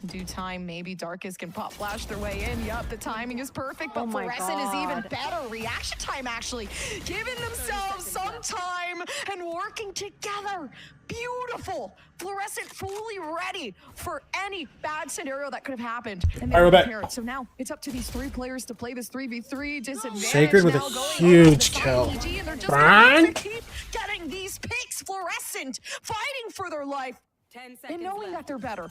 in due time, maybe Darkest can pop flash their way in. Yup, the timing is perfect, but Oh my Fluorescent is even God. better. Reaction time, actually, giving themselves some time and working together. Beautiful. Fluorescent fully ready for any bad scenario that could have happened. And All right, we're back. prepared. So now it's up to these 3 players to play this 3v3 disadvantage. Sacred with a now going huge over to the side kill. of EG, and they're just Bang. going to keep getting these picks. Fluorescent fighting for their life 10 and seconds knowing that left. they're better.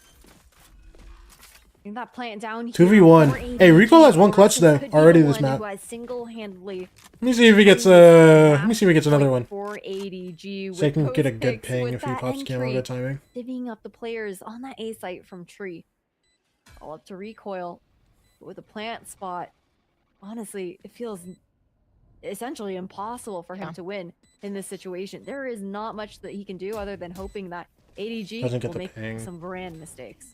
And that plant down here. 2v1. for Hey, ADG. Recoil has one clutch though Could be already the this one map. who has single-handedly Let me see if he gets let me see if he gets another one. for ADG So I with can get a post good picks, ping with if he that pops camera entry, good timing. divvying up the players on that A site from Tree. All up to Recoil. But with a plant spot, honestly, it feels essentially impossible for him to win in this situation. There is not much that he can do other than hoping that ADG Doesn't get will the make ping. some grand mistakes.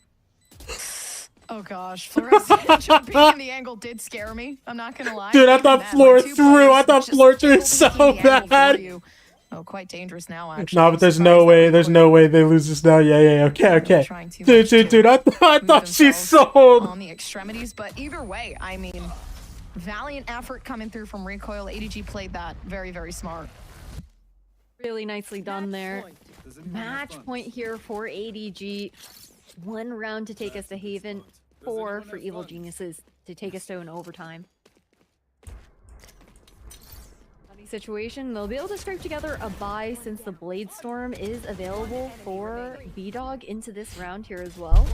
Oh gosh, Fluorescent jumping in the angle did scare me. I'm not gonna lie. Dude, I Even thought then, Floor like, 2 threw. I players thought just Floor threw able to so keep the angle for bad. you. Oh, quite dangerous now, actually. No, but there's no way. There's no way they lose this now. Yeah. Okay. Dude. I thought she sold. On the extremities, but either way, I mean, valiant effort coming through from Recoil. ADG played that very, very smart. Really nicely done there. Match point here for ADG. 1 round to take us to Haven. 4 for Evil Geniuses to take us to an overtime. Funny situation, they'll be able to scrape together a buy since the Blade Storm is available for B-Dog into this round here as well.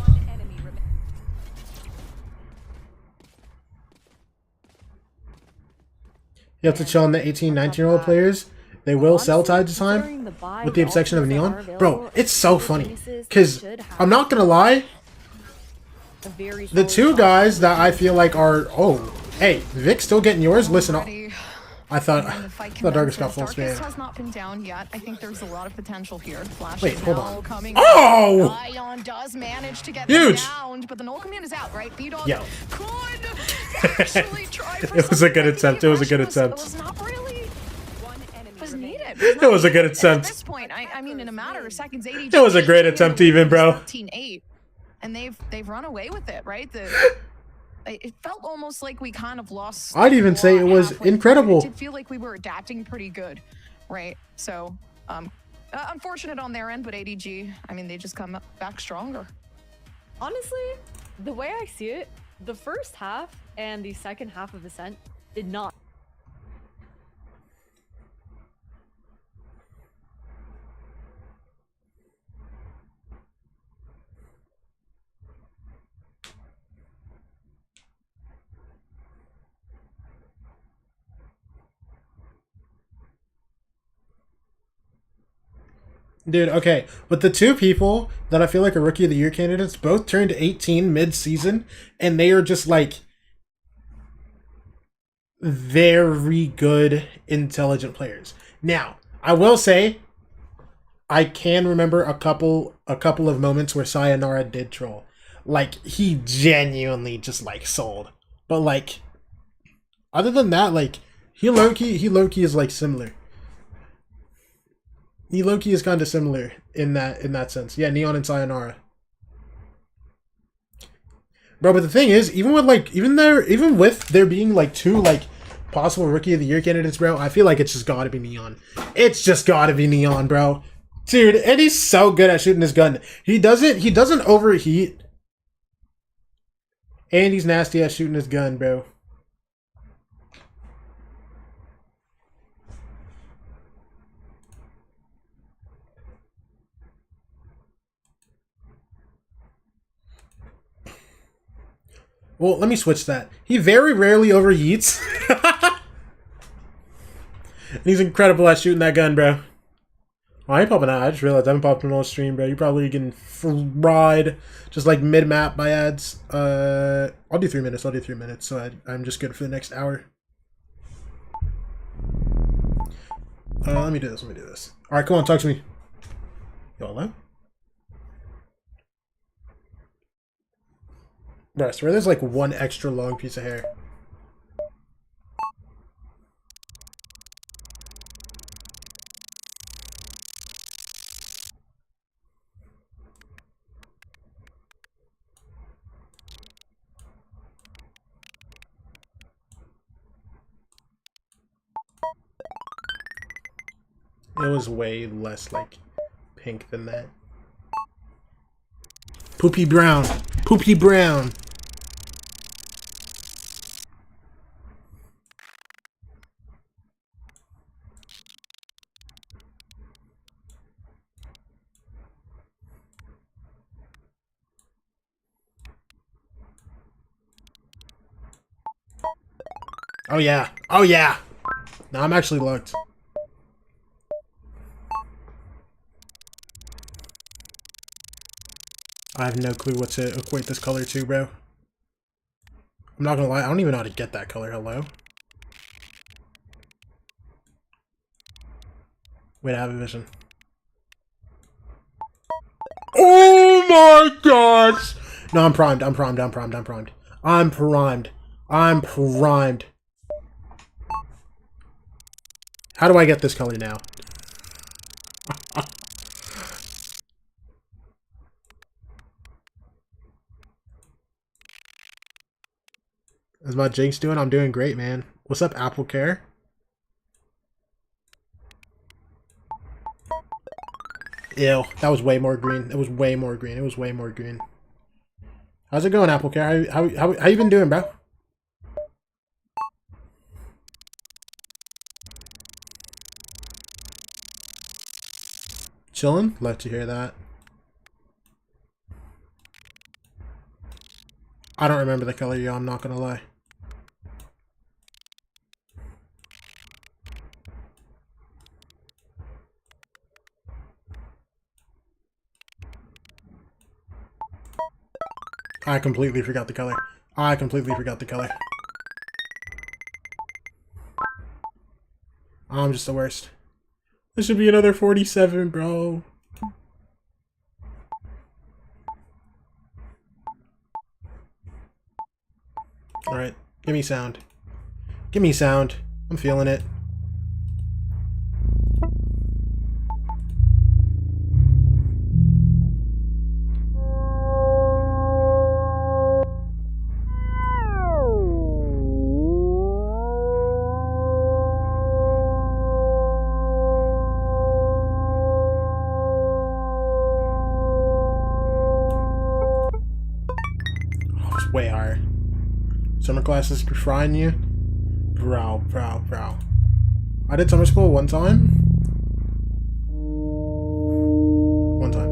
You have to chill on the 18, 19-year-old players. They will sell time to time, with the exception of Neon. Bro, it's so funny. Because, I'm not gonna lie, the 2 guys that I feel like are... Oh, hey, Vic still getting yours? Listen, I thought Darkest got full Darkest spam. has not been down yet. I think there's a lot of potential here. Flash Wait, is hold now on. coming. Oh! Ion does manage to get Huge! them down, but the null command is out, right? B-Dog Yeah. could actually try for It was a good something. attempt. It was a good Flash attempt. was not really was needed. It was a good At attempt. this point, I mean, in a matter of seconds, ADG It was a great attempt even, bro. 13-8, and they've run away with it, right? It felt almost like we kind of lost. I'd even say it was halfway through. incredible. It did feel like we were adapting pretty good, right? So, unfortunate on their end, but ADG, I mean, they just come back stronger. Honestly, the way I see it, the first half and the second half of Ascent did not. Dude, okay. But the 2 people that I feel like are Rookie of the Year candidates both turned 18 mid-season, and they are just, like, very good, intelligent players. Now, I will say, I can remember a couple of moments where Sayonara did troll. Like, he genuinely just, like, sold. But, like, other than that, like, he low-key is, like, similar. He low-key is kind of similar in that sense. Yeah, Neon and Sayonara. Bro, but the thing is, even with there being like 2 like possible Rookie of the Year candidates, bro, I feel like it's just gotta be Neon. It's just gotta be Neon, bro. Dude, and he's so good at shooting his gun. He doesn't overheat. And he's nasty at shooting his gun, bro. Well, let me switch that. He very rarely overheats. And he's incredible at shooting that gun, bro. Oh, I ain't popping out. I just realized I haven't popped on no stream, bro. You're probably getting fried just like mid-map by ads. I'll do 3 minutes. So I'm just good for the next hour. Let me do this. All right, come on, talk to me. Y'all hello? Bro, I swear there's like 1 extra long piece of hair. It was way less like pink than that. Poopy brown. Poopy brown. Oh yeah. Oh yeah. No, I'm actually looked. I have no clue what to equate this color to, bro. I'm not gonna lie, I don't even know how to get that color. Hello? Wait, I have a vision. Oh my gosh! No, I'm primed. I'm primed. I'm primed. I'm primed. I'm primed. I'm primed. How do I get this color now? How's my Jinx doing? I'm doing great, man. What's up, Apple Care? Ew, that was way more green. It was way more green. It was way more green. How's it going, Apple Care? How you been doing, bro? Chillin'? Love to hear that. I don't remember the color, yo. I'm not gonna lie. I completely forgot the color. I completely forgot the color. I'm just the worst. This should be another 47, bro. Alright, give me sound. Give me sound. I'm feeling it. Way higher. Summer classes frying you? Bro. I did summer school one time. One time.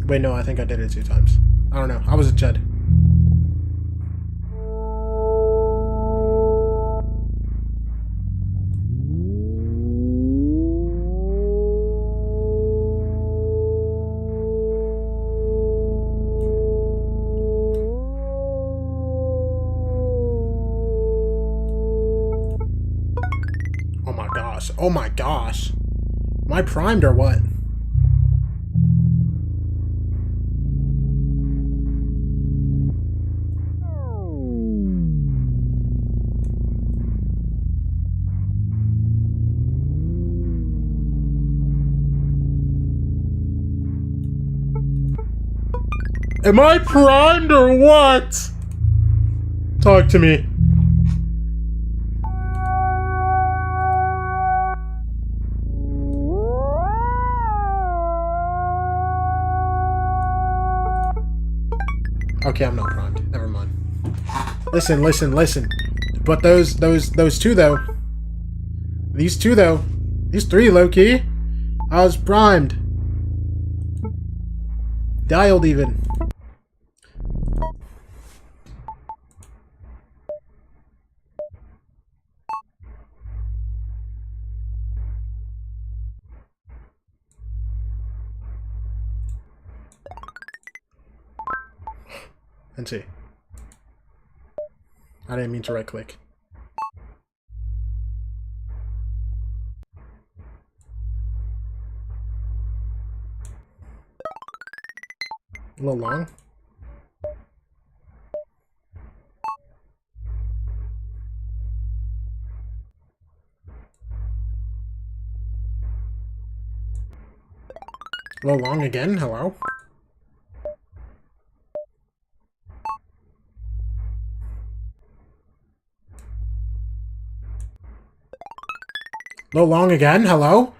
Wait, no, I think I did it 2 times. I don't know. I was a Jed. Oh my gosh. Am I primed or what? Am I primed or what? Talk to me. Okay, I'm not primed. Never mind. Listen. But those 2 though. These 2 though. These 3 low key. I was primed. Dialed even. And see. I didn't mean to right click. A little long. A little long again. Hello. Low long again? Hello?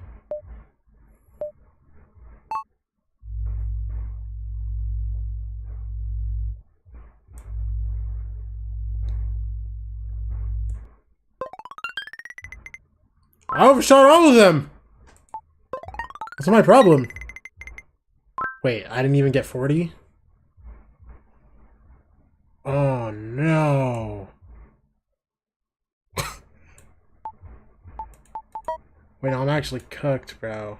I overshot all of them! What's my problem? Wait, I didn't even get 40? Oh no. Wait, no, I'm actually cooked, bro.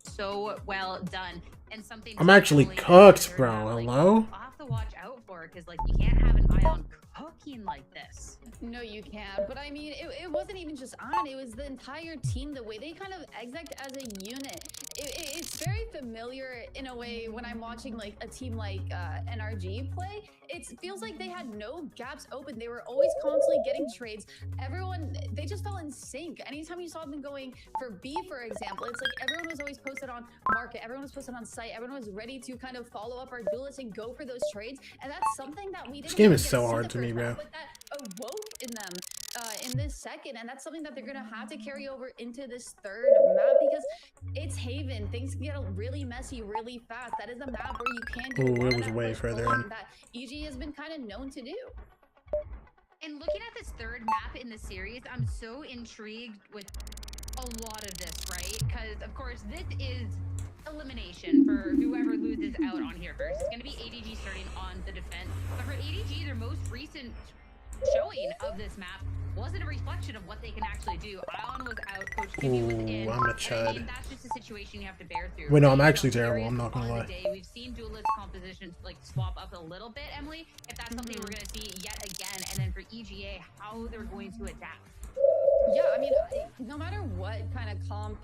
So well done. And something I'm actually definitely cooked, that, bro. like, Hello? I'll have to watch out for, because like you can't have an eye on cooking like this. No, you can't. But I mean, it wasn't even just on. It was the entire team. The way they kind of exec as a unit. It's very familiar in a way when I'm watching like a team like NRG play. It feels like they had no gaps open. They were always constantly getting trades. Everyone, they just fell in sync. Anytime you saw them going for B, for example, it's like everyone was always posted on market. Everyone was posted on site. Everyone was ready to kind of follow up our duelists and go for those trades. And that's something that we didn't. This game really is get so see hard the to me, first bro. half, but that awoke in them in this second, and that's something that they're gonna have to carry over into this third map because it's Haven. Things can get really messy really fast. That is a map where you can do a Ooh, lot it of was that way push further pulling in. that EG has been kind of known to do. And looking at this third map in the series, I'm so intrigued with a lot of this, right? Because of course this is elimination for whoever loses out on here first. It's going to be ADG starting on the defense. But for ADG, their most recent showing of this map wasn't a reflection of what they can actually do. Ion was out, Coach Kimmy was in. Ooh, I'm a And I chud. mean, that's just a situation you have to bear through. Wait, no, I'm right? actually So terrible. curious I'm not gonna on the lie. day, we've seen duelist compositions like swap up a little bit, Emily. If that's something we're going to see yet again. And then for EGA, how they're going to adapt. Yeah, I mean, no matter what kind of comp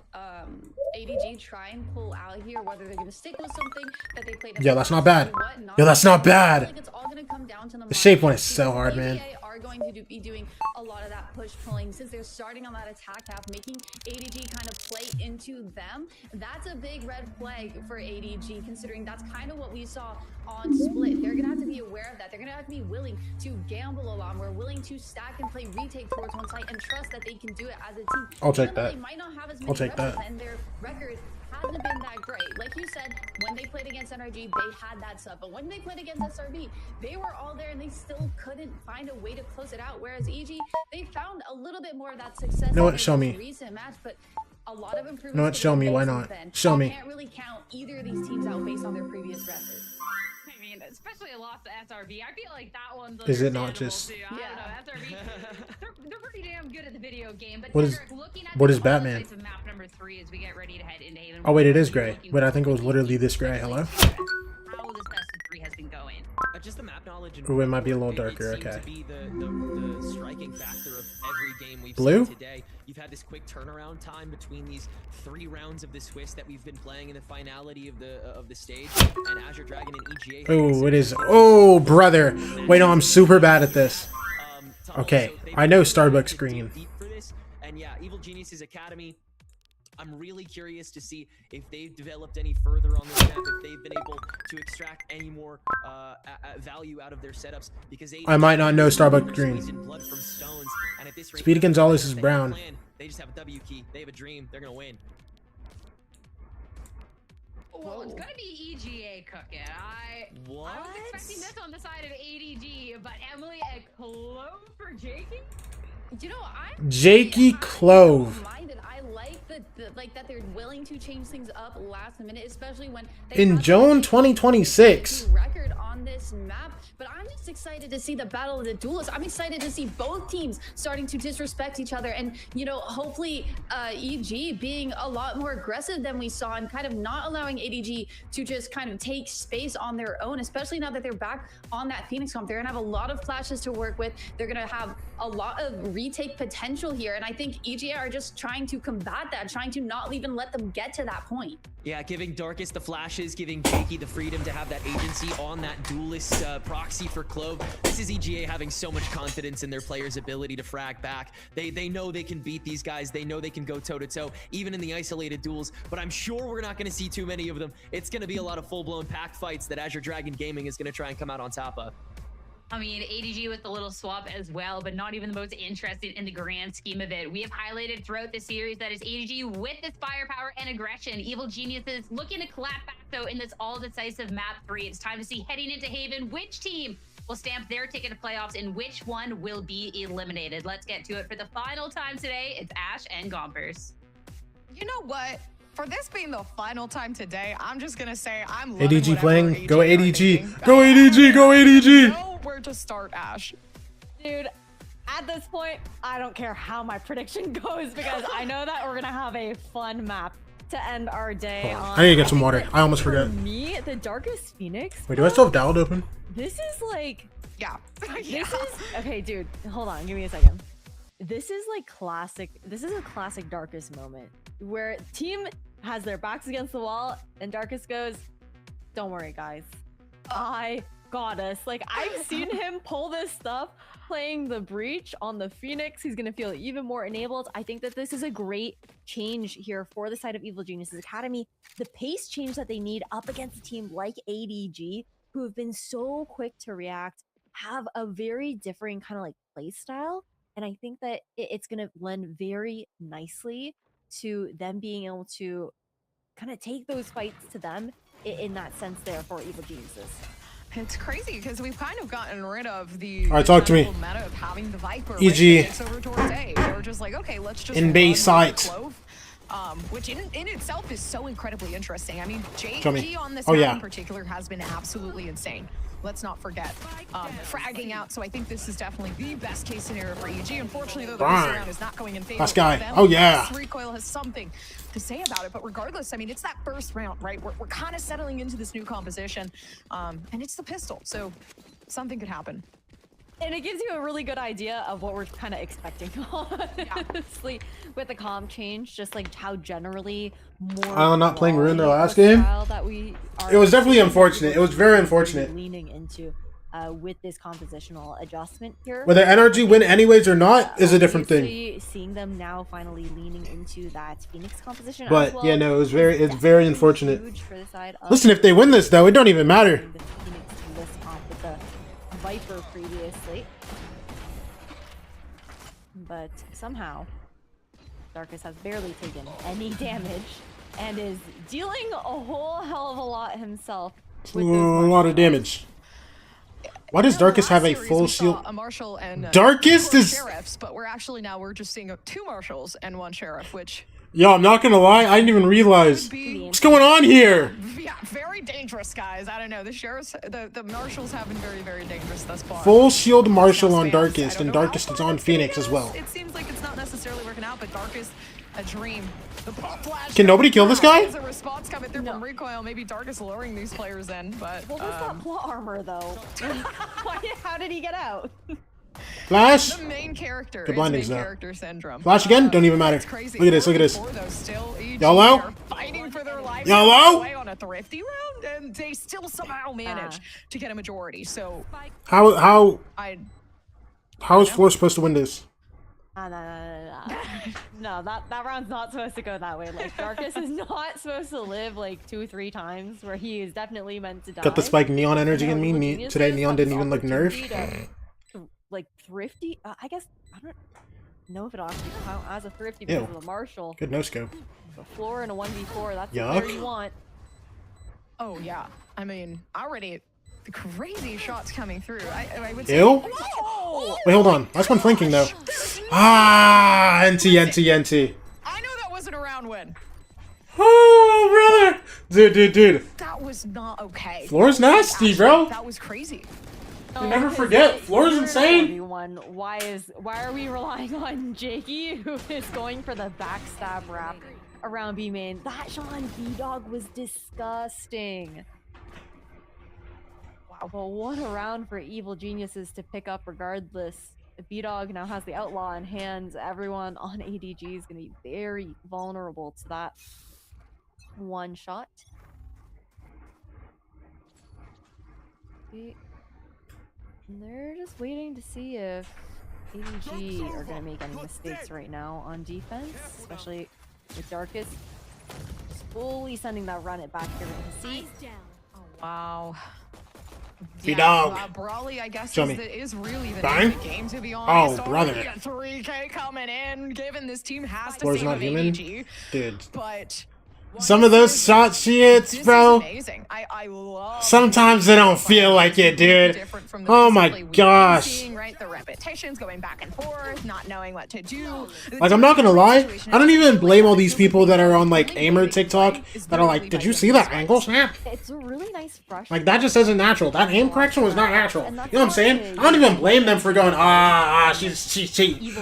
ADG try and pull out here, whether they're going to stick with something that they played. Yo, that's not bad. Yo, that's not bad. Like it's all going to come down to The shape one is so hard, man. ADG are going to be doing a lot of that push pulling since they're starting on that attack half, making ADG kind of play into them. That's a big red flag for ADG, considering that's kind of what we saw on Split. They're going to have to be aware of that. They're going to have to be willing to gamble a lot more, willing to stack and play retake towards one side and trust that they can do it as a team. I'll take Even though that. They might not have as I'll many take reps that. and their record hasn't been that great. Like you said, when they played against NRG, they had that stuff. But when they played against SRB, they were all there and they still couldn't find a way to close it out. Whereas EG, they found a little bit more of that success You know what? in Show their me. most recent match, but a lot of improvements. You know what? Show me. Why not? Show me. You can't really count either of these teams out based on their previous records. I mean, especially a loss to SRB. I feel like that one's Is it not understandable, just- too. I don't know. SRB, they're pretty damn good at the video game. But What is- Cedric, looking at what the is Batman? highlights of map number 3 as we get ready to head into Haven. Oh, wait, it is what are you gray. looking Wait, I for think it was from literally EG, this gray. especially Hello? to how this best of 3 has been going. Just the map knowledge. And Ooh, it might be a little it darker, seemed okay. To be the striking factor of every game we've Blue? seen today. You've had this quick turnaround time between these 3 rounds of the Swiss that we've been playing in the finality of the stage, and Azure Dragon and EGA. Oh, it is. Oh, brother. Wait, no, I'm super bad at this. Okay, I know Starbucks green. Deep for this, and yeah, Evil Geniuses Academy. I'm really curious to see if they've developed any further on this map, if they've been able to extract any more value out of their setups. Because I might not know Starbucks green. Blood from stones, and at this rate, Speedy Gonzalez is they have a brown. plan. They just have a W key. They have a dream. They're gonna win. Well, it's gonna be EGA cooking. I was expecting this on the side of ADG, but Emily, a clove for Jakey? You know, Jakey Clove. I like that they're willing to change things up last minute, especially when In June 2026. record on this map. But I'm just excited to see the battle of the duelists. I'm excited to see both teams starting to disrespect each other, and you know, hopefully EG being a lot more aggressive than we saw and kind of not allowing ADG to just kind of take space on their own, especially now that they're back on that Phoenix comp. They're gonna have a lot of flashes to work with. They're gonna have a lot of retake potential here, and I think EGA are just trying to combat that, trying to not even let them get to that point. Yeah, giving Darkest the flashes, giving Jakey the freedom to have that agency on that duelist proxy for Clove. This is EGA having so much confidence in their players' ability to frag back. They know they can beat these guys. They know they can go toe-to-toe, even in the isolated duels. But I'm sure we're not going to see too many of them. It's going to be a lot of full-blown pack fights that Azure Dragon Gaming is going to try and come out on top of. I mean, ADG with the little swap as well, but not even the most interesting in the grand scheme of it. We have highlighted throughout the series that is ADG with this firepower and aggression. Evil Geniuses looking to clap back, though, in this all-decisive map 3. It's time to see, heading into Haven, which team will stamp their ticket to playoffs and which one will be eliminated. Let's get to it for the final time today. It's Ash and Gompers. You know what? For this being the final time today, I'm just gonna say I'm loving ADG whatever playing. Go are ADG. thinking. Go ADG. Go ADG. Know where to start, Ash. Dude, at this point, I don't care how my prediction goes because I know that we're gonna have a fun map to end our day on. I need to get some water. I almost For forgot. me, the Darkest Phoenix. Wait, do I still have Dialed open? This is like, Yeah. this is okay, dude. Hold on, give me a second. This is like classic. This is a classic Darkest moment where team has their backs against the wall and Darkest goes, "Don't worry, guys, I got us." Like, I've seen him pull this stuff playing the Breach on the Phoenix. He's gonna feel even more enabled. I think that this is a great change here for the side of Evil Geniuses Academy. The pace change that they need up against a team like ADG, who have been so quick to react, have a very different kind of like play style. And I think that it's going to lend very nicely to them being able to kind of take those fights to them in that sense there for Evil Geniuses. It's crazy because we've kind of gotten rid of the All right, talk to me. meta of having the Viper EG. right, over towards A. We're just like, okay, let's just In run B with the site. Clove, which in itself is so incredibly interesting. I mean, Show me. JG on this Oh, map yeah. in particular has been absolutely insane. Let's not forget. Fragging out, so I think this is definitely the best case scenario for EG. Unfortunately, though, the first Right. round is not going in favor Last guy. of them. Oh, yeah. This recoil has something to say about it, but regardless, I mean, it's that first round, right? We're kind of settling into this new composition, and it's the pistol, so something could happen. And it gives you a really good idea of what we're kind of expecting, honestly, with the comp change, just like how generally more. I'm not playing Ruin their quality last of game. style that we It was are definitely unfortunate. It was very unfortunate. leaning into with this compositional adjustment here. Whether NRG win anyways or not is a different thing. Obviously, seeing them now finally leaning into that Phoenix composition. But, as well, yeah, no, it's very definitely unfortunate. huge for the side of Listen, if they win this though, it don't even matter. the Phoenix to this comp with the Viper previously. But somehow, Darkest has barely taken any damage and is dealing a whole hell of a lot himself. With A those lot of damage. Why does Darkest have a full shield? A Marshal and Darkest four is- sheriffs, but we're just seeing 2 Marshals and 1 sheriff, which Yo, I'm not gonna lie, I didn't even realize. could be What's going on here? yeah, very dangerous, guys. I don't know. The sheriffs, the Marshals have been very, very dangerous thus far. Full shield Marshal on Now, Spans, Darkest, I and don't know how Darkest is far on it's gonna Phoenix get as us. well. It seems like it's not necessarily working out, but Darkest, a dream. The pop flash. Can nobody kill this guy? There's a response coming through from recoil. Maybe Darkest luring these players in, but Well, there's not plot armor though. How did he get out? Flash! the main character Good is blindings, main though. character syndrome. Flash again? Don't even matter. It's crazy. Look at this, look at this. 44, though, still, EG YOLO? are fighting for their lives. YOLO? Away on a thrifty round, and they still somehow manage to get a majority. So How I is Floor supposed to win this? No, that round's not supposed to go that way. Like, Darkest is not supposed to live like 2-3 times where he is definitely meant to die. Got the spike Neon energy in me. Evil Geniuses Today Neon have didn't this even look opportunity nerfed. like thrifty. I guess I don't know if it'll actually count as a thrifty Ew. because of the Marshal. Good no scope. The floor in a 1v4. That's the Yuck. player you want. Oh yeah, I mean already the crazy shots coming through. I would say. Ew. Whoa! Wait, hold on. That's one flanking though. Ah, NT. I know that wasn't a round win. Oh, brother. Dude. That was not okay. Floor's nasty, bro. That was crazy. You never forget. Floor's insane. Everyone, why are we relying on Jakey, who is going for the backstab wrap around B main? That shot on B-Dog was disgusting. Wow, but what a round for Evil Geniuses to pick up regardless. B-Dog now has the Outlaw in hand. Everyone on ADG is going to be very vulnerable to that one shot. They're just waiting to see if ADG are going to make any mistakes right now on defense, especially with Darkest. Just fully sending that run it back here into C. Wow. B-Dog. Brawly, I guess, Show is, me. is really the Bang? name of the game, to be honest. Oh, brother. Already a 3K coming in, given this team has to Floor's save not an human? ADG. Dude. But Some of those shots she hits, this bro. is amazing. I love Sometimes they don't feel like it, dude. different from the Oh my recently we've been gosh. seeing, right? The repetitions going back and forth, not knowing what to do. Like, I'm not gonna lie, I don't even blame all these people that are on, like, Aimer TikTok that are like, did you see that angle snap? It's a really nice brush. Like, that just isn't natural. That aim correction was not natural. You know what I'm saying? I don't even blame them for going, she's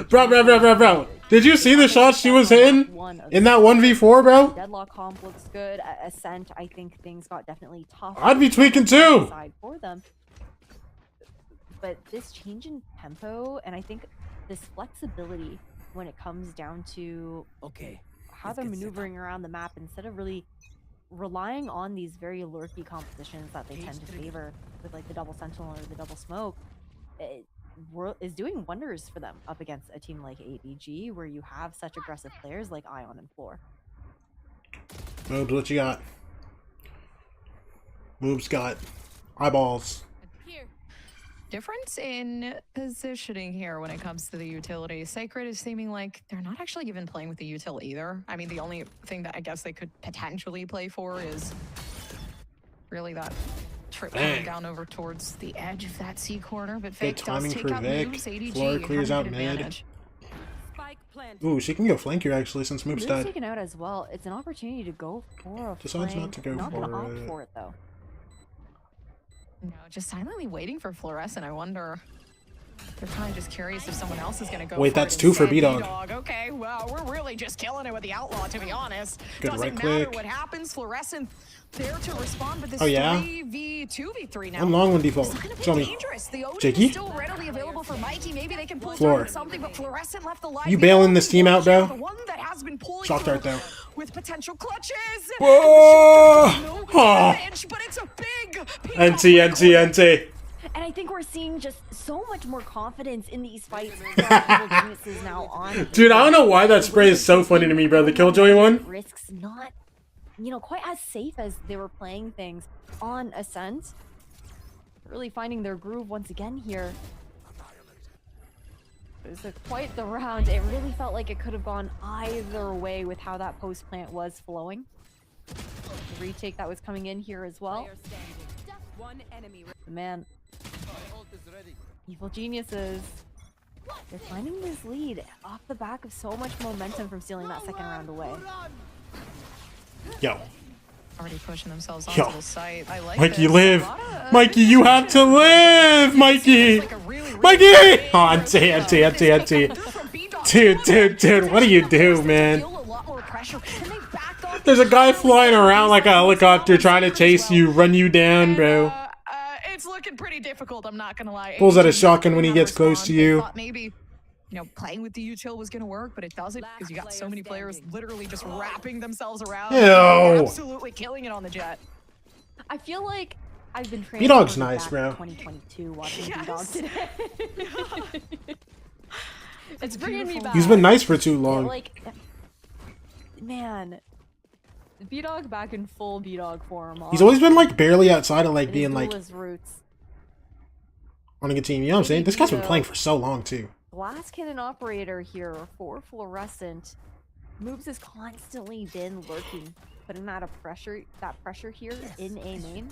bro. Did you see the shots she was hitting in that 1v4, bro? Deadlock comp looks good. Ascent, I think things got definitely tough. I'd be tweaking too. Side for them. But this change in tempo, and I think this flexibility when it comes down to how they're maneuvering around the map, instead of really relying on these very lurky compositions that they tend to favor with like the double sentinel or the double smoke, is doing wonders for them up against a team like ADG, where you have such aggressive players like Ion and Floor. Moobs, what you got? Moobs got eyeballs. Here. Difference in positioning here when it comes to the utility. Sacred is seeming like they're not actually even playing with the util either. I mean, the only thing that I guess they could potentially play for is really that trip coming down over towards the edge of that C corner. But Fake does timing take for out Vic. moves. ADG Floor clears having out good mid. advantage. Spike planted. Ooh, she can go flank here actually since Moobs Moves died. taken out as well. It's an opportunity to go for a Decides flank. not to go Not for gonna opt it. for it though. No, just silently waiting for Fluorescent. I wonder. They're kind of just curious if someone else is going to go. Wait, for that's it two for instead. B-Dog. Okay, well, we're really just killing it with the Outlaw, to be honest. Good Doesn't right matter click. what happens. Fluorescent there to respond, but this Oh, yeah? 3v2v3 now. I'm long one default. It's kind of Show me. dangerous. The Odin Jakey? is still readily available for Mikey. Maybe they can pull Floor. through something, but Fluorescent left alive. You The bailing only this team out, one, bro? The one that has been pulling Shock dart through though. with potential clutches. Whoa! No Oh. damage, but it's a big NT. And I think we're seeing just so much more confidence in these fights from Evil Geniuses now on. Dude, I don't know why that spray is so funny to me, bro. The Killjoy one. Risks not, quite as safe as they were playing things on Ascent. Really finding their groove once again here. It was quite the round. It really felt like it could have gone either way with how that post plant was flowing. The retake that was coming in here as well. Player standing. One enemy. Man, Evil Geniuses. They're finding this lead off the back of so much momentum from stealing that second round away. Yo. Already pushing themselves Yo. onto the site. I like Mikey, this. live. A lot of- Mikey, you have to live, Mikey. Like a really Mikey! Oh, NT. Dude, what do you do, man? feel a lot more pressure, and they back off. There's a guy flying around like a helicopter trying to chase you, run you down, bro. It's looking pretty difficult, I'm not gonna lie. Pulls out a ADG shotgun when he not gets close to respond. They you. thought maybe, playing with the util was gonna work, but it doesn't because you got so many players literally just wrapping themselves around. Ew. Absolutely killing it on the jet. I feel like I've been trained. B-Dog's nice, bro. 2022 watching Yes. B-Dog today. It's bringing me beautiful. back. He's been nice for too Yeah, long. like, man, B-Dog back in full B-Dog form. He's always been like barely outside of like in being his like duelist roots. on a good team. You know what I'm saying? This guy's been playing for so long too. Glass cannon operator here for Fluorescent. Moves has constantly been lurking, putting that pressure here in A main.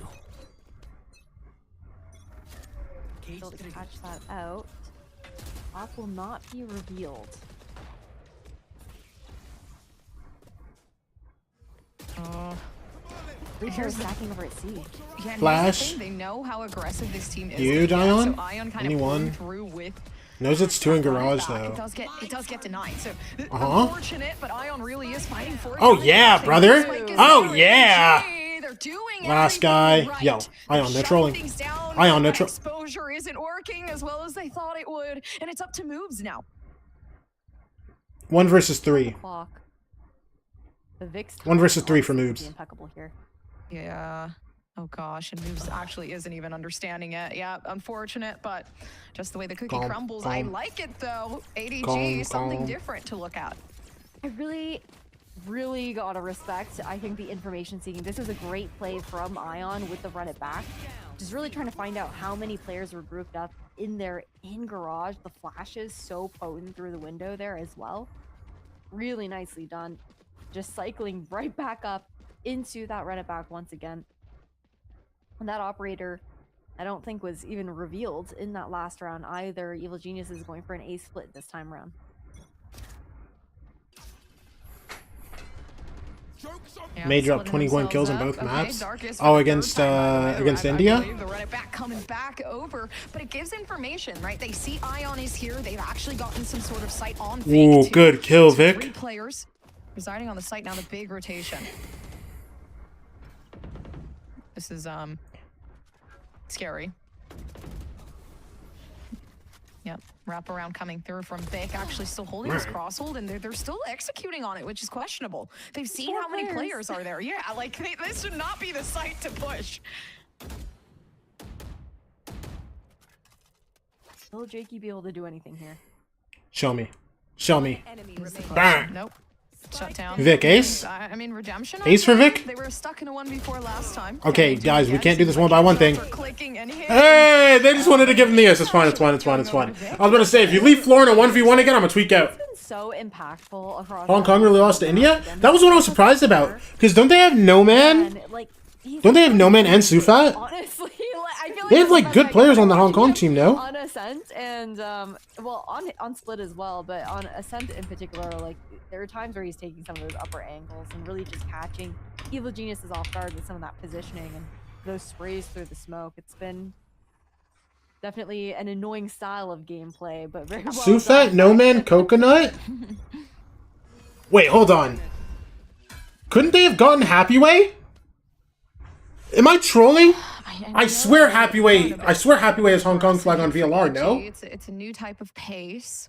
Able to catch that out. Op will not be revealed. Reaper is stacking over at C. Yeah, and here's the Flash. thing, they know how aggressive this team is. Huge Yeah, Ion? So Ion kind Anyone? of through with Knows it's two in garage back. though. It does get denied. So Uh-huh. unfortunate, but Ion really is fighting for it. Oh yeah, brother. Spike is Oh there, yeah. ADG, they're doing Last everything guy. right. Yo, They're Ion, they're shutting trolling. things down, Ion, they're but tro- exposure isn't working as well as they thought it would, and it's up to moves now. 1 versus 3. Clock. The Vix 1 versus 3 for obviously moves. impeccable here. Yeah. Oh gosh, and moves actually isn't even understanding it. Yeah, unfortunate, but just the way the cookie Calm, crumbles. I calm. like it though. ADG, Calm, something calm. different to look at. I really gotta respect, I think, the information seeking. This was a great play from Ion with the run it back. Just really trying to find out how many players were grouped up in there in garage. The flashes so potent through the window there as well. Really nicely done. Just cycling right back up into that run it back once again. And that operator, I don't think was even revealed in that last round either. Evil Genius is going for an A split this time around. Yeah, May drop splitting 21 kills on themselves both up. maps. Darkest Oh, for the against third time, by the way. I India? believe the run it back coming back over, but it gives information, right? They see Ion is here. They've actually gotten some sort of sight on Vic. Ooh, too. good kill, So Vic. 3 players residing on the site now. The big rotation. This is scary. Yep, wraparound coming through from Vic, actually still holding his crosshold, and they're still executing on it, which is questionable. They've seen how many players are there. Yeah, like this should not be the site to push. Will Jakey be able to do anything here? Show me. Show me. Enemy remaining. Bang. Nope. Shut down. Vic, ace? I mean, Redemption. Ace for Vic? They were stuck in a 1v4 last time. Okay, Can they do guys, it we again? can't do this Seems one like by one Angels thing. are clicking and hitting. Hey, they just wanted to give him the ace. It's fine, it's fine, it's fine, it's fine, it's fine. I was about to say, if you leave Floor in a 1v1 again, I'm gonna tweak out. It's been so impactful across Hong Kong really lost to India? That was what I was surprised about. Because don't they have No Man? And, like, Don't they have No Man and Sufat? honestly, like, I feel like They have that's like the good best players I on the can Hong Kong watch team, no? on Ascent and well on Split as well, but on Ascent in particular, like there are times where he's taking some of those upper angles and really just catching Evil Geniuses off guard with some of that positioning and those sprays through the smoke. It's been definitely an annoying style of gameplay, but very well Sufat, done. No Man, Coconut? Wait, hold on. Couldn't they have gotten Happy Way? Am I trolling? I swear Happy Way is Hong Kong flag on VLR, no? It's a new type of pace.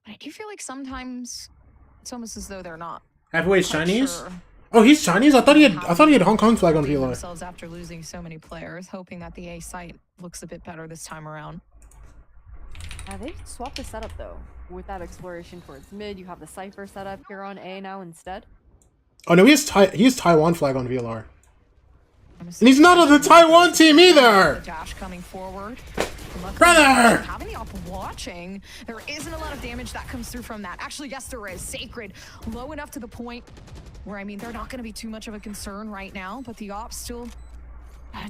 But I do feel like sometimes it's almost as though they're not. Happy Way is quite Chinese? sure Oh, he's Chinese? I thought he had Hong Kong flag on how to VLR. themselves after losing so many players, hoping that the A site looks a bit better this time around. They swapped the setup though. With that exploration towards mid, you have the Cypher setup here on A now instead. Oh no, he has Taiwan flag on VLR. And he's not on the Taiwan team either! Dash coming forward. Brother! Having the op watching, there isn't a lot of damage that comes through from that. Actually, yes, there is. Sacred, low enough to the point where, I mean, they're not going to be too much of a concern right now, but the op still,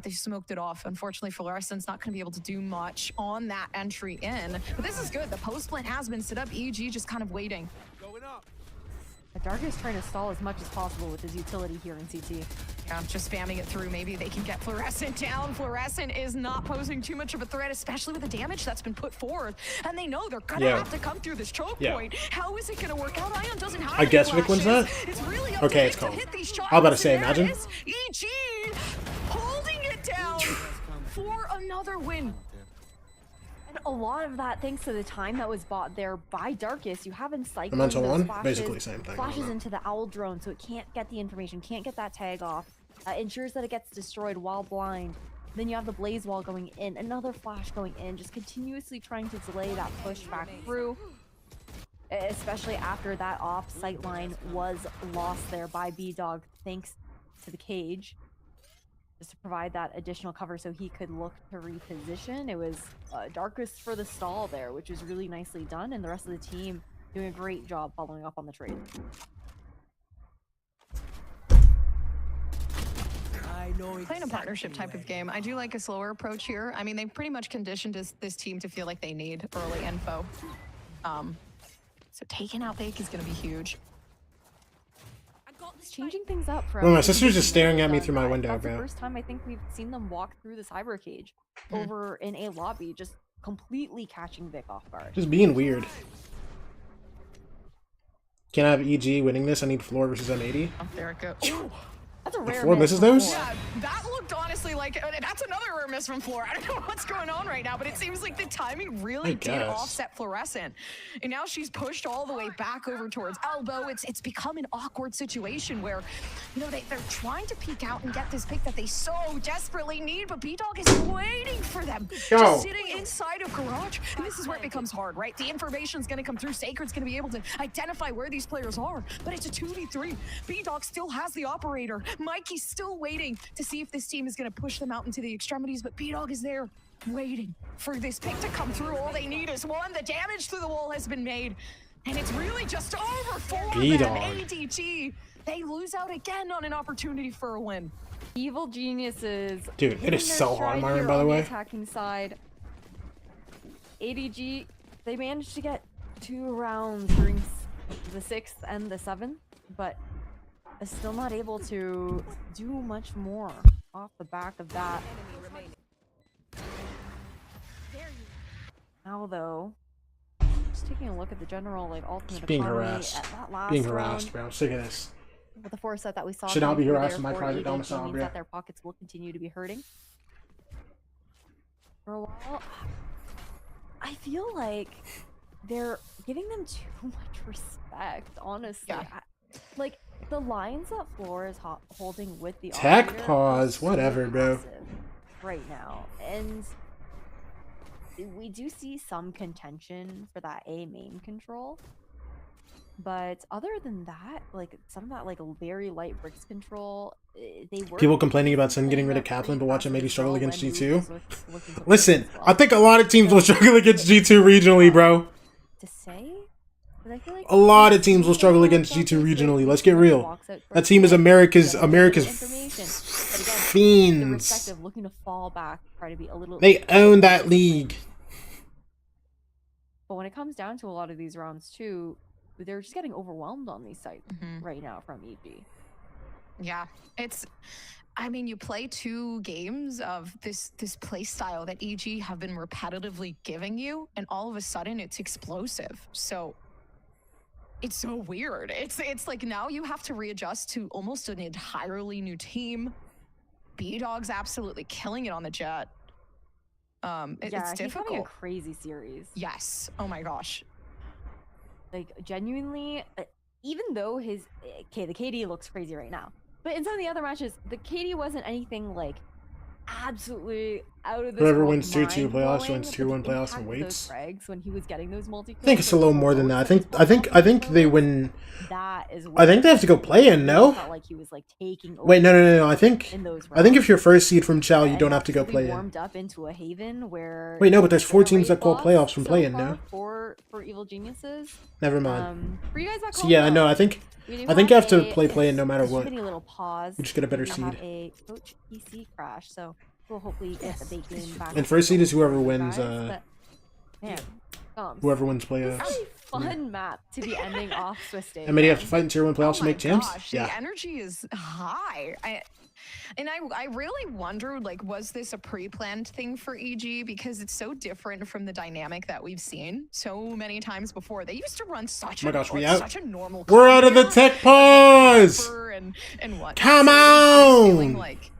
they smoked it off. Unfortunately, Fluorescent's not going to be able to do much on that entry in. But this is good. The post plant has been set up. EG just kind of waiting. Going up. Dark is trying to stall as much as possible with his utility here in CT. Yeah, just spamming it through. Maybe they can get Fluorescent down. Fluorescent is not posing too much of a threat, especially with the damage that's been put forth. And they know they're gonna have to come through this choke point. How is it gonna work out? Ion doesn't have I guess any Vic wins that? flashes. It's really up Okay, to it's Vic to called. hit these I was about to shots, say, and there imagine. it is. EG holding it down for another win. And a lot of that thanks to the time that was bought there by Darkus. You haven't cycled Mental those one? flashes, Basically same thing. flashes into the owl drone, so it can't get the information, can't get that tag off. Ensures that it gets destroyed while blind. Then you have the blaze wall going in, another flash going in, just continuously trying to delay that push back through. Especially after that off sight line was lost there by B-Dog thanks to the cage. Just to provide that additional cover so he could look to reposition. It was Darkest for the stall there, which was really nicely done, and the rest of the team doing a great job following up on the trade. I know Playing a partnership type of game, I do like a slower approach here. I mean, they pretty much conditioned this team to feel like they need early info. So taking out Fake is going to be huge. It's changing things up for Oh, my us. sister's just staring at me through my That's window, the bro. first time I think we've seen them walk through the cyber cage over in a lobby, just completely catching Vic off guard. Just being weird. Can I have EG winning this? I need Floor versus M80. Oh, there it goes. That's a rare Floor miss misses from those? Floor. Yeah, that looked honestly like that's another rare miss from Floor. I don't know what's going on right now, but it seems like the timing really did guess. offset Fluorescent. And now she's pushed all the way back over towards Elbow. It's become an awkward situation where, you know, they're trying to peek out and get this pick that they so desperately need, but B-Dog is waiting for them. Yo. Just sitting inside of Garage. And this is where it becomes hard, right? The information's gonna come through. Sacred's gonna be able to identify where these players are, but it's a 2v3. B-Dog still has the operator. Mikey's still waiting to see if this team is going to to push them out into the extremities, but B-Dog is there waiting for this pick to come through. All they need is one. The damage through the wall has been made, and it's really just over for them. B-Dog. ADG, they lose out again on an opportunity for a win. Evil Geniuses. Dude, it hitting is their so stride hard, Myron, here by the on way. Attacking side. ADG, they managed to get 2 rounds during the 6th and the 7th, but is still not able to do much more off the back of that. Now though, just taking a look at the general like ultimate Being economy harassed. at that last Being round, harassed, bro. I'm sick of this. with the foresight that we saw Should not be coming through harassed there in my for private ADG domicile, means bro. that their pockets will continue to be hurting. For a while, I feel like they're giving them too much respect, honestly. Yeah. Like, the lines that Floor is holding with the Tech operator are pause, so whatever, bro. massive right now. And we do see some contention for that A main control. But other than that, like, some of that, like, very light bricks control, they were... People complaining about Sun getting playing rid of that Kaplan, but pretty watch him maybe passive struggle role against when G2. Moose was looking to play Listen, as well. I think a lot of teams will struggle against G2 regionally, bro. To say? But I feel like A lot of teams will struggle against G2 regionally. Let's get real. That team is America's fiends. Irrespective, looking to fall back, try to be a little. They own that league. But when it comes down to a lot of these rounds too, they're just getting overwhelmed on these sites right now from EG. Yeah, it's. I mean, you play 2 games of this play style that EG have been repetitively giving you, and all of a sudden it's explosive. So it's so weird. It's like now you have to readjust to almost an entirely new team. B-Dog's absolutely killing it on the jet. Yeah, It's he's having a difficult. crazy series. Yes. Oh my gosh. Like, genuinely, even though his the KD looks crazy right now, but in some of the other matches, the KD wasn't anything like absolutely out of this Whoever world, wins 2-2 playoffs mind-blowing, wins but 2-1 the playoffs and impact of waits. those frags when he was getting those multi. I think it's a little more than that. I think they win. That is. I think they have to go play in. No. Felt like he was like taking. Wait, no. I think In those if you're first seed from Chow, you and don't have to go absolutely play in. warmed up into a haven where. Wait, no, but there's 4 they're teams that call raid playoffs boss from so play-in far now. For Evil Geniuses. Never mind. For you guys back So home, yeah, I know. though, I think we do you have to a play play-in no matter what. shitty little pause. We just get a better We have seed. a coach PC crash, so we'll hopefully get the bait game back. And first seed is whoever for you wins. guys, but, man, Whoever wins playoffs. Really fun map to be ending off Swiss Day. And maybe you have to fight in tier 1 playoffs Oh to make my champs. gosh, Yeah. the energy is high. I really wondered, like, was this a pre-planned thing for EG? Because it's so different from the dynamic that we've seen so many times before. They used to run such, Oh my gosh, such a normal. We're out of the tech pause. And what? Come So it's feeling on. like,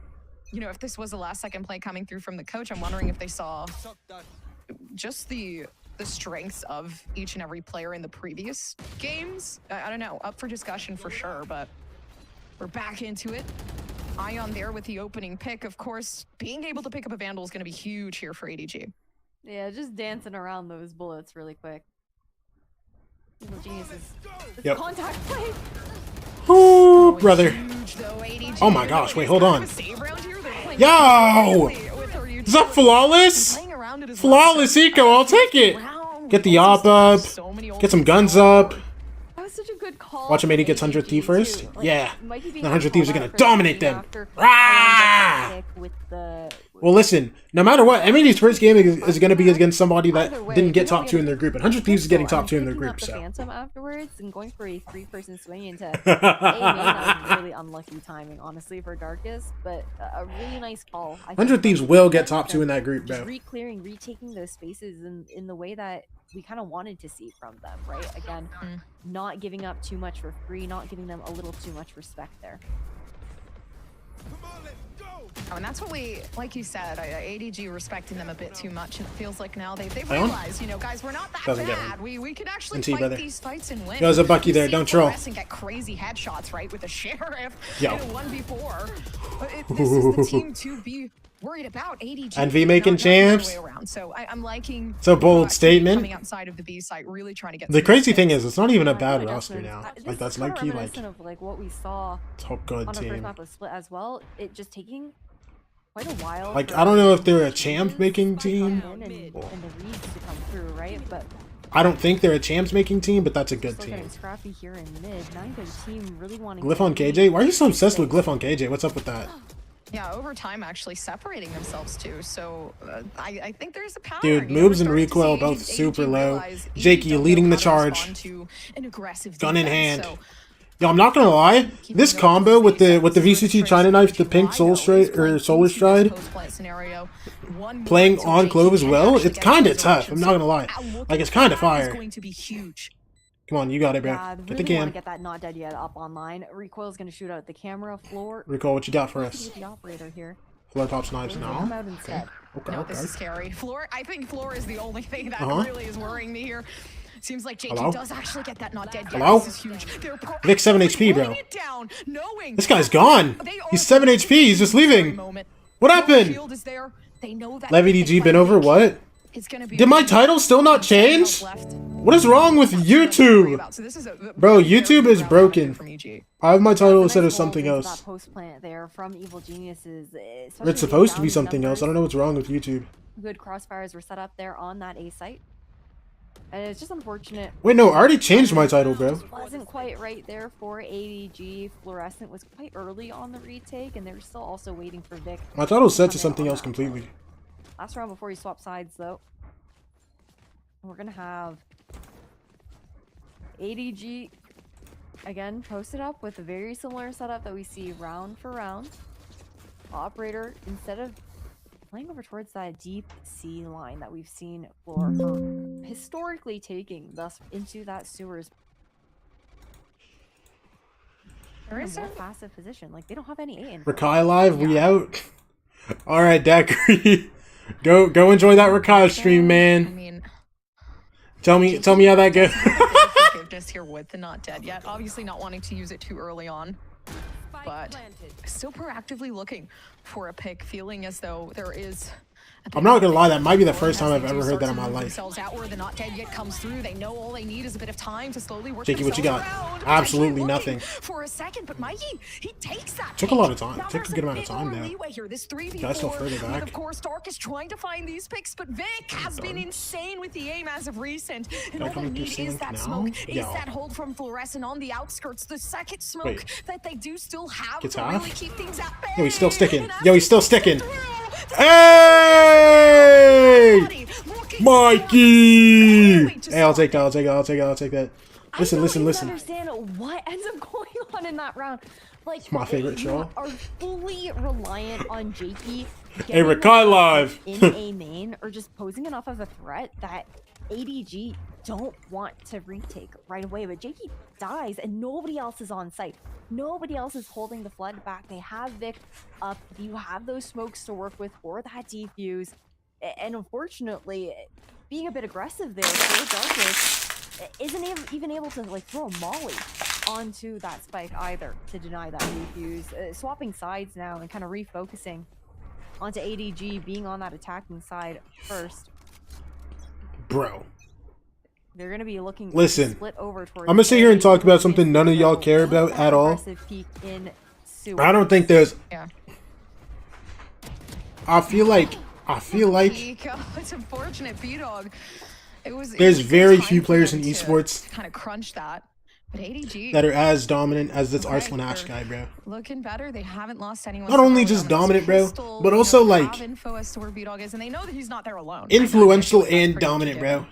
if this was the last second play coming through from the coach, I'm wondering if they saw just the strengths of each and every player in the previous games. I don't know, up for discussion for sure, but we're back into it. Ion there with the opening pick. Of course, being able to pick up a Vandal is going to be huge here for ADG. Yeah, just dancing around those bullets really quick. Evil Geniuses. Yep. Contact play. Ooh, brother. Huge, though, ADG. Oh my gosh, wait, hold on. Save round here. They're playing Yo! with her Is that flawless? playing around it as Flawless eco, I'll take it. Get the op up. Get some guns up. That was such a good call. Watch him from maybe gets 100 ADG thief first. too. Yeah. Mikey being The able 100 to thieves are call gonna out for the dominate team them. after Rah! Ion gets that pick with the Well, listen, no matter what, MED's first game is going to be against somebody that Either way, didn't get you know, top 2 in their group. And 100 Thieves is getting top 2 in their picking group, up the so. Phantom afterwards and going for a 3-person swing into A main, that was really unlucky timing, honestly, for Darkest, but a really nice call. 100 Thieves will get top 2 in that group, Just bro. re-clearing, retaking those spaces in the way that we kind of wanted to see from them, right? Again, not giving up too much for free, not giving them a little too much respect there. Oh, and that's what we, like you said, ADG respecting them a bit too much. And it feels like now they've Ion? realized, guys, we're not that Doesn't get bad. We can actually NT, fight brother. these fights and win. Yo, there's a Bucky You there, see don't troll. progress and get crazy headshots, right, with the sheriff Yo. in a 1v4. But this is the team to be worried about. ADG. And V making not the other champs. way around. So I'm liking. It's a bold team statement. Coming outside of the B site, really trying to get. The some crazy hits. thing is, it's not even a Yeah, bad good roster adjustments. now. This Like, is that's kinda low-key, like, reminiscent of like what we saw top good on our first team. map with Split as well. It just taking quite a while. Like, for I don't know if they're a these champ making to come team. in and the reads to come through, right? But I don't think they're a champs making team, but that's a good still team. getting scrappy here in mid. Neither team really wanting Glyph to on lead KJ? Why are you so this obsessed with space. Glyph on KJ? What's up with that? Yeah, over time actually separating themselves too. So I think there's a pattern. Dude, You know, moves we're and starting to recoil see both AG super low. realize AG Jakey don't leading know the how to charge. respond to an aggressive Gun in defense, hand. so Yo, I'm not gonna lie. keeping This those combo with the space VCT trace China knife, the which pink I soul know is stride playing or solar into this stride, post-plant scenario. One playing more on until Clove JT as can well. actually It's get kind of his tough. options. I'm not gonna lie. Looking Like, it's kind of for that is fire. going to be huge. Come on, you got it, bro. Yeah, Get the really want to cam. get that not dead yet up online. Recoil's gonna shoot out the camera floor. Recall, what you got for What us? the operator here? Floor tops knives Floor's gonna come now. out instead. Okay, No, this okay. is scary. Floor, I think Floor is the only thing that Uh-huh. really is worrying me here. Seems like JT Hello? does actually get that not dead yet. Hello? This is huge. They're Vic 7 HP, bro. pulling it down, knowing This guy's that gone. they are He's 7 HP. He's just leaving. moment. What No happened? shield is there. They know that Levy they DG can been fight over Vic. what? It's gonna be Did my a- title still not change? left. What is wrong with That's what I'm worried YouTube? about. So this is a Bro, very YouTube good is round broken. from EG. I have my title Nice instead of hold something into else. That post plant there from Evil Geniuses. It's supposed to be something else. I don't know what's wrong with YouTube. Good crossfires were set up there on that A site. And it's just unfortunate. Wait, no, I already changed my title, bro. Wasn't quite right there for ADG. Fluorescent was quite early on the retake, and they were still also waiting for Vic. My title's set to come in something on else that completely. Last round before you swap sides, though. We're gonna have ADG again posted up with a very similar setup that we see round for round. Operator, instead of playing over towards that deep sea line that we've seen for historically taking thus into that sewers. They're in a more passive position. Like, they don't have any A in. Rakai live, we out. Alright, Daiquiri. Go enjoy that Rakai stream, I man. mean, Tell me how that goes. forgiveness here with the not dead yet. Obviously not wanting to use it too early on, Spike but planted. still proactively looking for a pick, feeling as though there is. I'm not gonna lie, that might be the first time I've ever heard that in my life. Themselves out where the not dead yet comes through. They know all they need is a bit of time to slowly work Jakey, what you themselves got? around. Absolutely Potentially nothing. looking for a second, but Mikey, he takes that. Took a lot pick. of time. Now Took a there's good amount of bit time more there. leeway here. This 3v4 Guy's still further with, back. of course, Dark is trying to find these picks, but Vic has been insane with the aim as of recent. And Guy all they coming through need is ceiling that now? smoke, is Yo. that hold from Fluorescent on the outskirts, the second smoke Wait. that they do still have Gets to off? really keep things at bay. Yo, he's still sticking. And as Yo, he's still they sticking. through, Hey! Mikey! Hey, I'll take that. Listen. I don't even understand what ends up going on in that round. Like, my favorite you show. are fully reliant on Jakey Hey, Rakai live. in a main or just posing enough of a threat that ADG don't want to retake right away. But Jakey dies and nobody else is on site. Nobody else is holding the flood back. They have Vic up. You have those smokes to work with for that defuse. And unfortunately, being a bit aggressive there for Darkness isn't even able to like throw a molly onto that spike either to deny that defuse. Swapping sides now and kind of refocusing onto ADG being on that attacking side first. Bro. They're going to be looking Listen, to split over towards I'm gonna sit here and talk about A, something none of y'all care about at all. aggressive peek in I don't think there's. Yeah. I feel like. It's unfortunate, B-Dog. There's very few players in esports kind of crunch that. But ADG that are as dominant as this Okay, Arslan Ash they're guy, bro. looking better. They haven't lost anyone. Not so only early just on in this dominant, bro, pistol. but You also, know, they like, have info as to where B-Dog is, and they know that he's not there alone. Influential That's and pretty dominant, bro.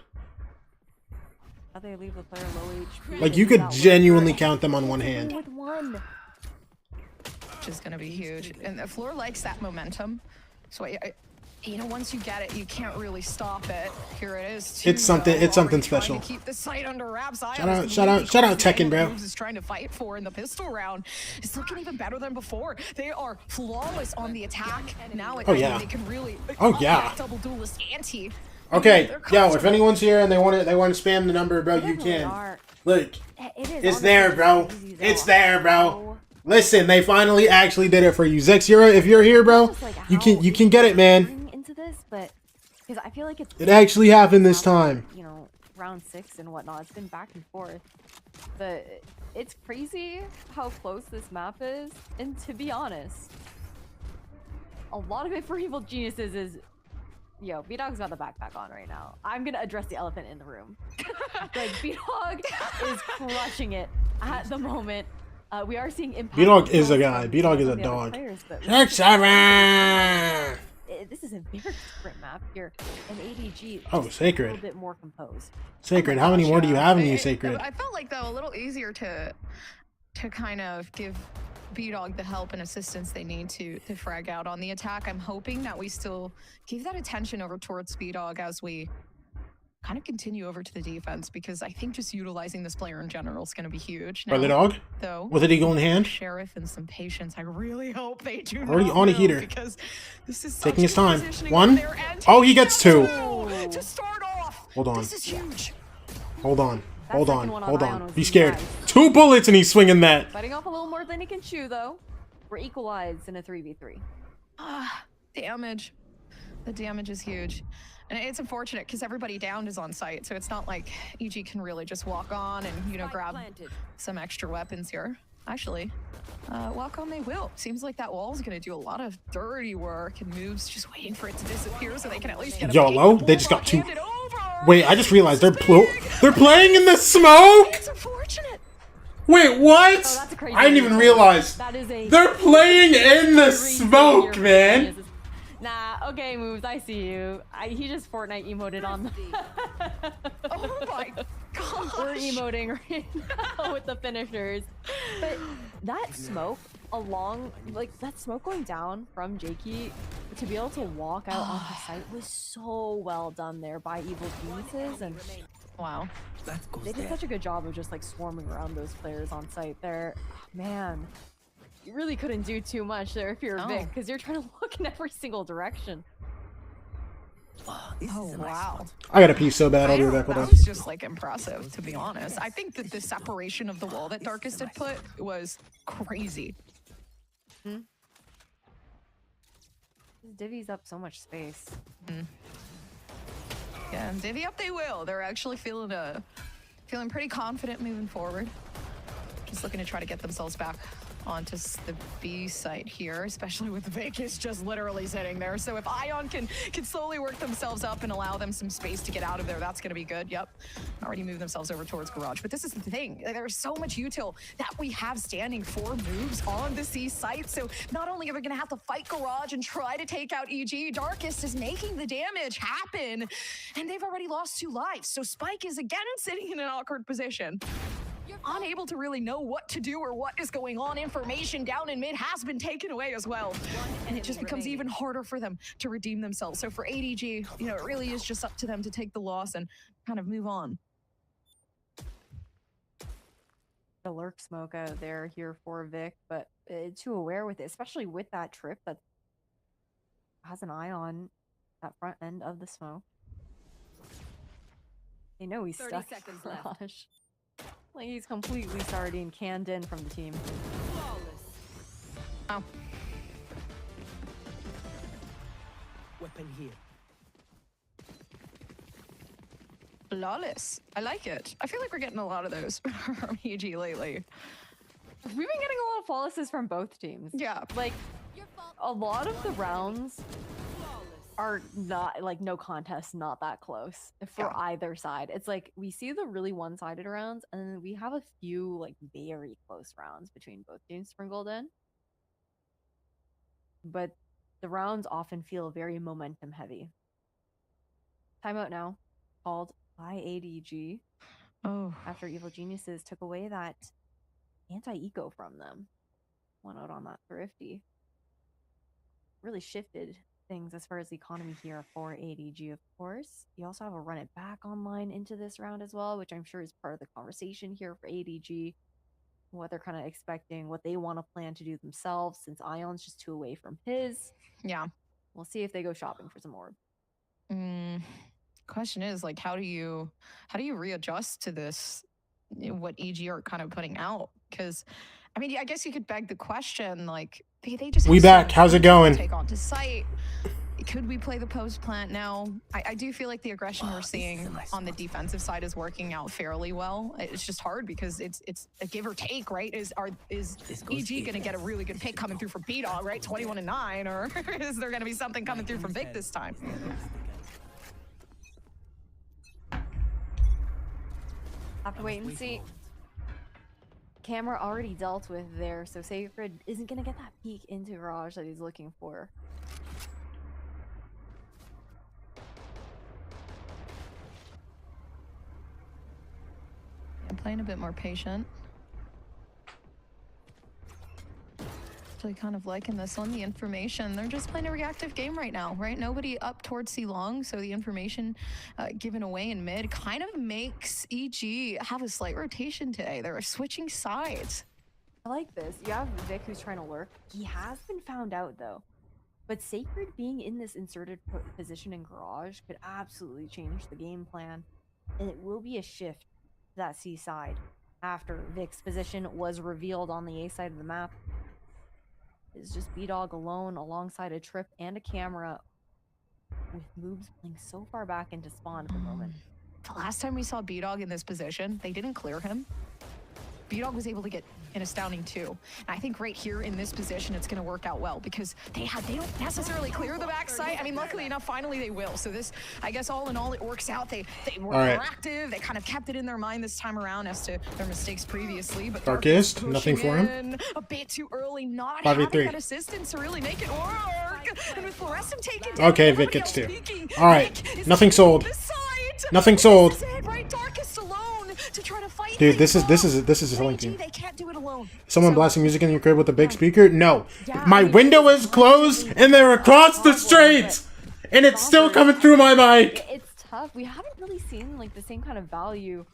How they leave the player low HP. Like, you could genuinely count them on one hand. With one. Which is going to be huge. And the floor likes that momentum. So, you know, once you get it, you can't really stop it. Here it is. It's something Already special. trying to keep the sight under wraps. Shout out Tekken, bro. Is trying to fight for in the pistol round. It's looking even better than before. They are flawless on the attack. Now Oh, yeah. they can really Oh, up yeah. that double duelist ante. Okay, They're yo, if comfortable. anyone's here and they want to spam the number, bro, you Definitely can. are. Look, It is it's there, bro. honestly easy, It's though. there, bro. How- Listen, they finally actually did it for you. Zexura, if you're here, bro, just, like, you how can get it, man. bring into this, but because I feel like it's It actually happened this time. You know, round 6 and whatnot. It's been back and forth, but it's crazy how close this map is. And to be honest, a lot of it for Evil Geniuses is, yo, B-Dog's got the backpack on right now. I'm gonna address the elephant in the room. Like, B-Dog is crushing it at the moment. We are seeing impact. B-Dog is a results guy. from B-Dog is some a of the other dog. players, but Check 7! this is a very sprint map here, and ADG Oh, is a Sacred. little bit more composed. Sacred, Oh my how many gosh, more do you yeah. have in you, Sacred? I felt like though a little easier to kind of give B-Dog the help and assistance they need to frag out on the attack. I'm hoping that we still give that attention over towards B-Dog as we kind of continue over to the defense, because I think just utilizing this player in general is going to be huge. Brother Now, Dog? though, With an eagle in hand? Sheriff and some patience. I really hope they do Already not on a move, heater. because this is Taking his such good time. positioning One. over there, and Oh, he gets two. to start off. Hold on. This is huge. Hold on. That Hold second on. one Hold Ion on. was Be scared. nice. 2 bullets and he's swinging that. Biting off a little more than he can chew, though. We're equalized in a 3v3. Damage. The damage is huge. And it's unfortunate because everybody downed is on site, so it's not like EG can really just walk on and, you know, Spike grab planted. some extra weapons here. Actually, walk on they will. Seems like that wall's gonna do a lot of dirty work, and moves just waiting for it to disappear so they can at least get a YOLO? peek. They just got Bulldog 2. handed over. Wait, I just realized they're This is big. they're playing in the smoke? It's unfortunate. Wait, what? Oh, that's a crazy I didn't even move. realize. That is a They're playing in the crazy smoke, move. man. Nah, okay, moves. I see you. He just Fortnite emoted on them. Oh my gosh. We're emoting right now with the finishers. But that smoke that smoke going down from Jakey to be able to walk out onto site was so well done there by Evil Geniuses, and Wow. they did such a good job of just like swarming around those players on site there. Man, you really couldn't do too much there if you're No. Vic, because you're trying to look in every single direction. Oh wow. I got a pee so bad. I'll be right back. Hold That on. was just like impressive, to be honest. I think that the separation of the wall that Darkest had put was crazy. This divvies up so much space. Yeah, and divvy up they will. They're actually feeling pretty confident moving forward. Just looking to try to get themselves back onto the B site here, especially with Vegas just literally sitting there. So if Ion can slowly work themselves up and allow them some space to get out of there, that's going to be good. Yep. Already moved themselves over towards Garage. But this is the thing. There's so much util that we have standing for moves on the C site. So not only are we going to have to fight Garage and try to take out EG, Darkest is making the damage happen. And they've already lost 2 lives. So Spike is again sitting in an awkward position, unable to really know what to do or what is going on. Information down in mid has been taken away as well, and it just becomes even harder for them to redeem themselves. So for ADG, you know, it really is just up to them to take the loss and kind of move on. The lurk smoke out there here for Vic, but too aware with it, especially with that trip that has an eye on that front end of the smoke. They know he's 30 stuck. seconds left. Gosh. Like he's completely sardine canned in from the team. Flawless. Oh. Weapon here. Flawless. I like it. I feel like we're getting a lot of those from EG lately. We've been getting a lot of flawlesses from both teams. Yeah. Like a lot of the rounds are not like no contest, not that close for either side. It's like we see the really one-sided rounds, and then we have a few like very close rounds between both teams sprinkled in. But the rounds often feel very momentum heavy. Timeout now, called by ADG Oh. after Evil Geniuses took away that anti-eco from them. Went out on that thrifty. Really shifted things as far as the economy here for ADG, of course. You also have a run it back online into this round as well, which I'm sure is part of the conversation here for ADG. What they're kind of expecting, what they want to plan to do themselves, since Ion's just 2 away from his. Yeah. We'll see if they go shopping for some more. Question is, like, how do you readjust to this, what EG are kind of putting out? Because I mean, I guess you could beg the question, like, they just We have so back. much How's it to going? take onto site. Could we play the post plant now? I do feel like the aggression we're seeing on the defensive side is working out fairly well. It's just hard because it's a give or take, right? Is EG going to get a really good pick coming through from B-Dog, right? 21-9, or is there going to be something coming through from Vic this time? Have to wait and see. Camera already dealt with there, so Sacred isn't gonna get that peek into Garage that he's looking for. I'm playing a bit more patient. Actually kind of liking this one, the information. They're just playing a reactive game right now, right? Nobody up towards C long, so the information given away in mid kind of makes EG have a slight rotation today. They're switching sides. I like this. You have Vic who's trying to lurk. He has been found out though. But Sacred being in this inserted position in Garage could absolutely change the game plan. And it will be a shift to that C side after Vic's position was revealed on the A side of the map. It's just B-Dog alone alongside a Trip and a Camera, with Moobs playing so far back into spawn at the moment. The last time we saw B-Dog in this position, they didn't clear him. B-Dog was able to get an astounding 2. And I think right here in this position, it's going to work out well because they don't necessarily clear the backside. I mean, luckily enough, finally they will. So this, I guess, all in all, it works out. They were proactive. They kind of kept it in their mind this time around as to their mistakes previously. But Darkest, nothing for him. A bit too early, not 5v3. having that assistance to really make it work. And with Fluorescent taken down, Okay, Vic gets 2. All right, nothing sold. Nothing sold. To try to fight. Dude, this is a link. They can't do it alone. Someone blasting music in your crib with a big speaker? No. My window is closed and they're across the street and it's still coming through my mic. It's tough. We haven't really seen like the same kind of value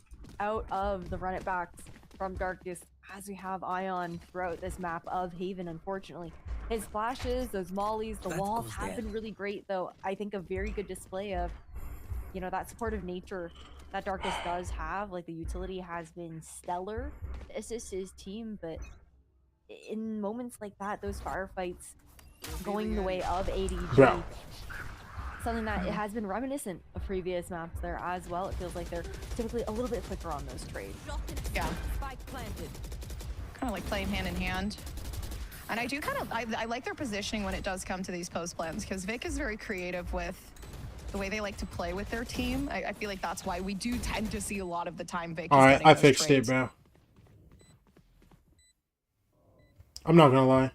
out of the run it backs from Darkest as we have Ion throughout this map of Haven, unfortunately. His flashes, those mollies, the walls have been really great though. I think a very good display of, you know, that supportive nature that Darkest does have. Like the utility has been stellar to assist his team, but in moments like that, those firefights going the way of ADG, Bro. something that it has been reminiscent of previous maps there as well. It feels like they're typically a little bit quicker on those trades. Yeah. Spike planted. Kind of like playing hand in hand. And I do kind of, I like their positioning when it does come to these post plans because Vic is very creative with the way they like to play with their team. I feel like that's why we do tend to see a lot of the time Vic. Alright, I fixed it, bro. I'm not gonna lie.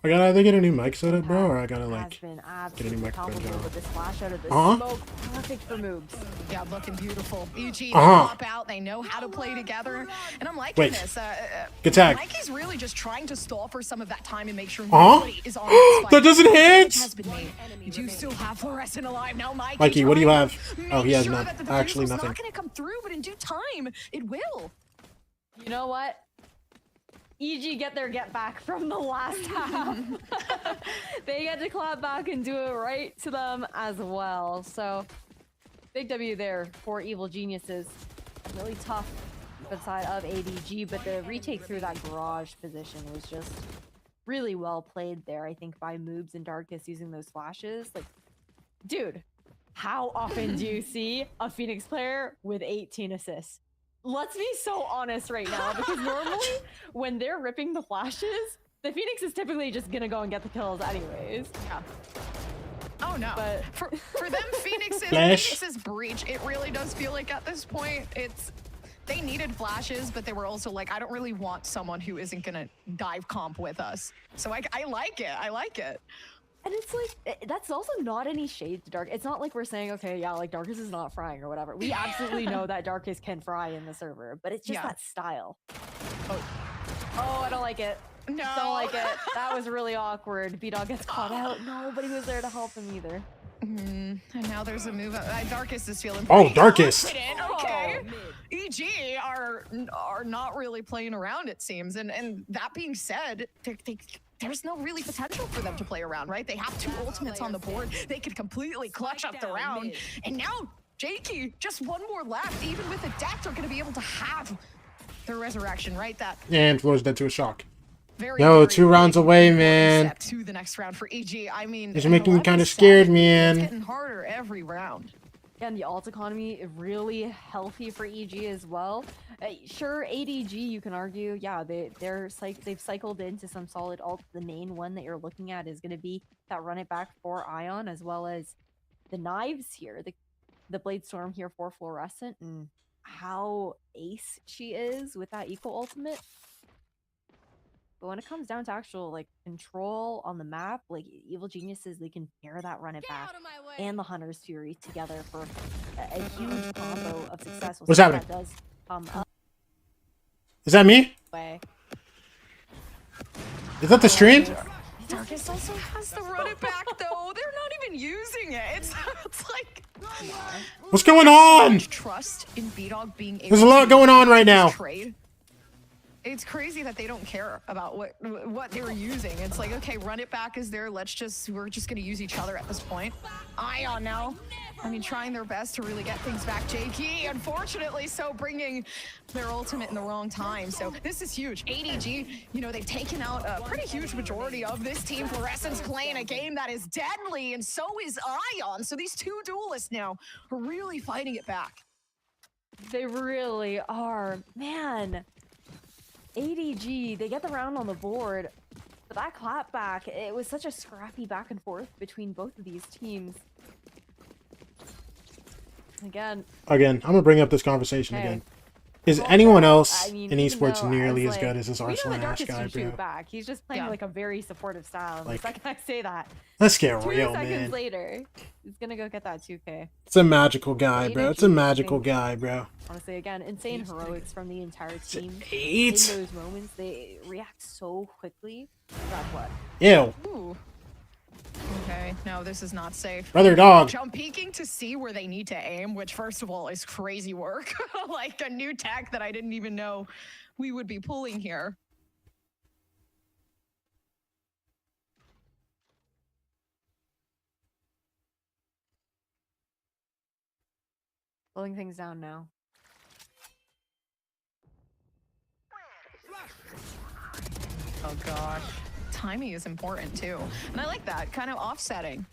I gotta either get a new mic setup, bro, or I gotta like get a new microphone. With this flash out of the smoke, perfect for moves. Yeah, looking beautiful. EG, they pop out, they know how to play together, and I'm liking this. Good tag. Mikey's really just trying to stall for some of that time and make sure nobody is on this fight. That doesn't hit! Has been made. You do still have Fluorescent alive now, Mikey, what do you have? Oh, he has sure none. that the Actually, potential's nothing. not going to come through, but in due time, it will. You know what? EG get their get back from the last half. They get to clap back and do it right to them as well. So big W there for Evil Geniuses. Really tough for the side of ADG, but the retake through that Garage position was just really well played there, I think, by Moobs and Darkest using those flashes. Like, dude, how often do you see a Phoenix player with 18 assists? Let's be so honest right now, because normally when they're ripping the flashes, the Phoenix is typically just gonna go and get the kills anyways. Yeah. Oh no. But for them, Phoenix's breach, it really does feel like at this point, they needed flashes, but they were also like, I don't really want someone who isn't gonna dive comp with us. So I like it. I like it. And it's like, that's also not any shade to Dark. It's not like we're saying, okay, yeah, like Darkest is not frying or whatever. We absolutely know that Darkest can fry in the server, but it's just that style. Oh, I don't like it. No. Don't like it. That was really awkward. B-Dog gets caught out. Nobody was there to help him either. And now there's a move. Darkest is feeling Darkest. confident. Okay. EG are not really playing around, it seems. And that being said, there's no really potential for them to play around, right? They have 2 ultimates on the board. They could completely clutch up the round. And now, Jakey, just one more left. Even with a death, they're going to be able to have their resurrection, right? And Floor's dead to a shock. Very, Yo, very 2 rounds big away, important man. Step to the next round for EG. I mean, It's making me 11 kind of seven, scared, It's man. getting harder every round. And the alt economy is really healthy for EG as well. Sure, ADG you can argue, yeah, they've cycled into some solid alt. The main one that you're looking at is going to be that run it back for Ion, as well as the knives here, the Blade Storm here for Fluorescent, and how ace she is with that eco ultimate. But when it comes down to actual like control on the map, like Evil Geniuses, they can pair that run it back and the Hunter's Fury together for a huge combo of success. We'll What's see if happening? that does come up Is that me? way. Is that the stream? Darkest also has the run it back though. They're not even using it. It's like What's going on? trust in B-Dog being able There's a lot to going on right now. trade. It's crazy that they don't care about what they were using. It's like, okay, run it back is there. We're just gonna use each other at this point. Ion now. I mean, trying their best to really get things back. Jakey, unfortunately, so bringing their ultimate in the wrong time. So this is huge. ADG, you know, they've taken out a pretty huge majority of this team. Fluorescent's playing a game that is deadly, and so is Ion. So these two duelists now are really fighting it back. They really are. Man, ADG, they get the round on the board. But that clapback, it was such a scrappy back and forth between both of these teams. Again, I'm gonna bring up this conversation Okay. again. Is well, anyone else I mean, in even esports though I nearly was as good like, as this we know Arsenal the Ash Darkest guy, can shoot bro? back. He's just playing Yeah. like a very supportive style. The Like- second I say that, Let's get 2 real, seconds man. later, he's gonna go get that 2K. It's a magical guy, bro. It's a ADG, magical think- guy, bro. Honestly, again, insane heroics from the entire team. In 8? those moments, they react so quickly. That's what. Ew. Ooh. Okay, no, this is not safe. Brother dog. Jump peeking to see where they need to aim, which first of all is crazy work. Like a new tech that I didn't even know we would be pulling here. Slowing things down now. Oh gosh. Timing is important too. And I like that, kind of offsetting.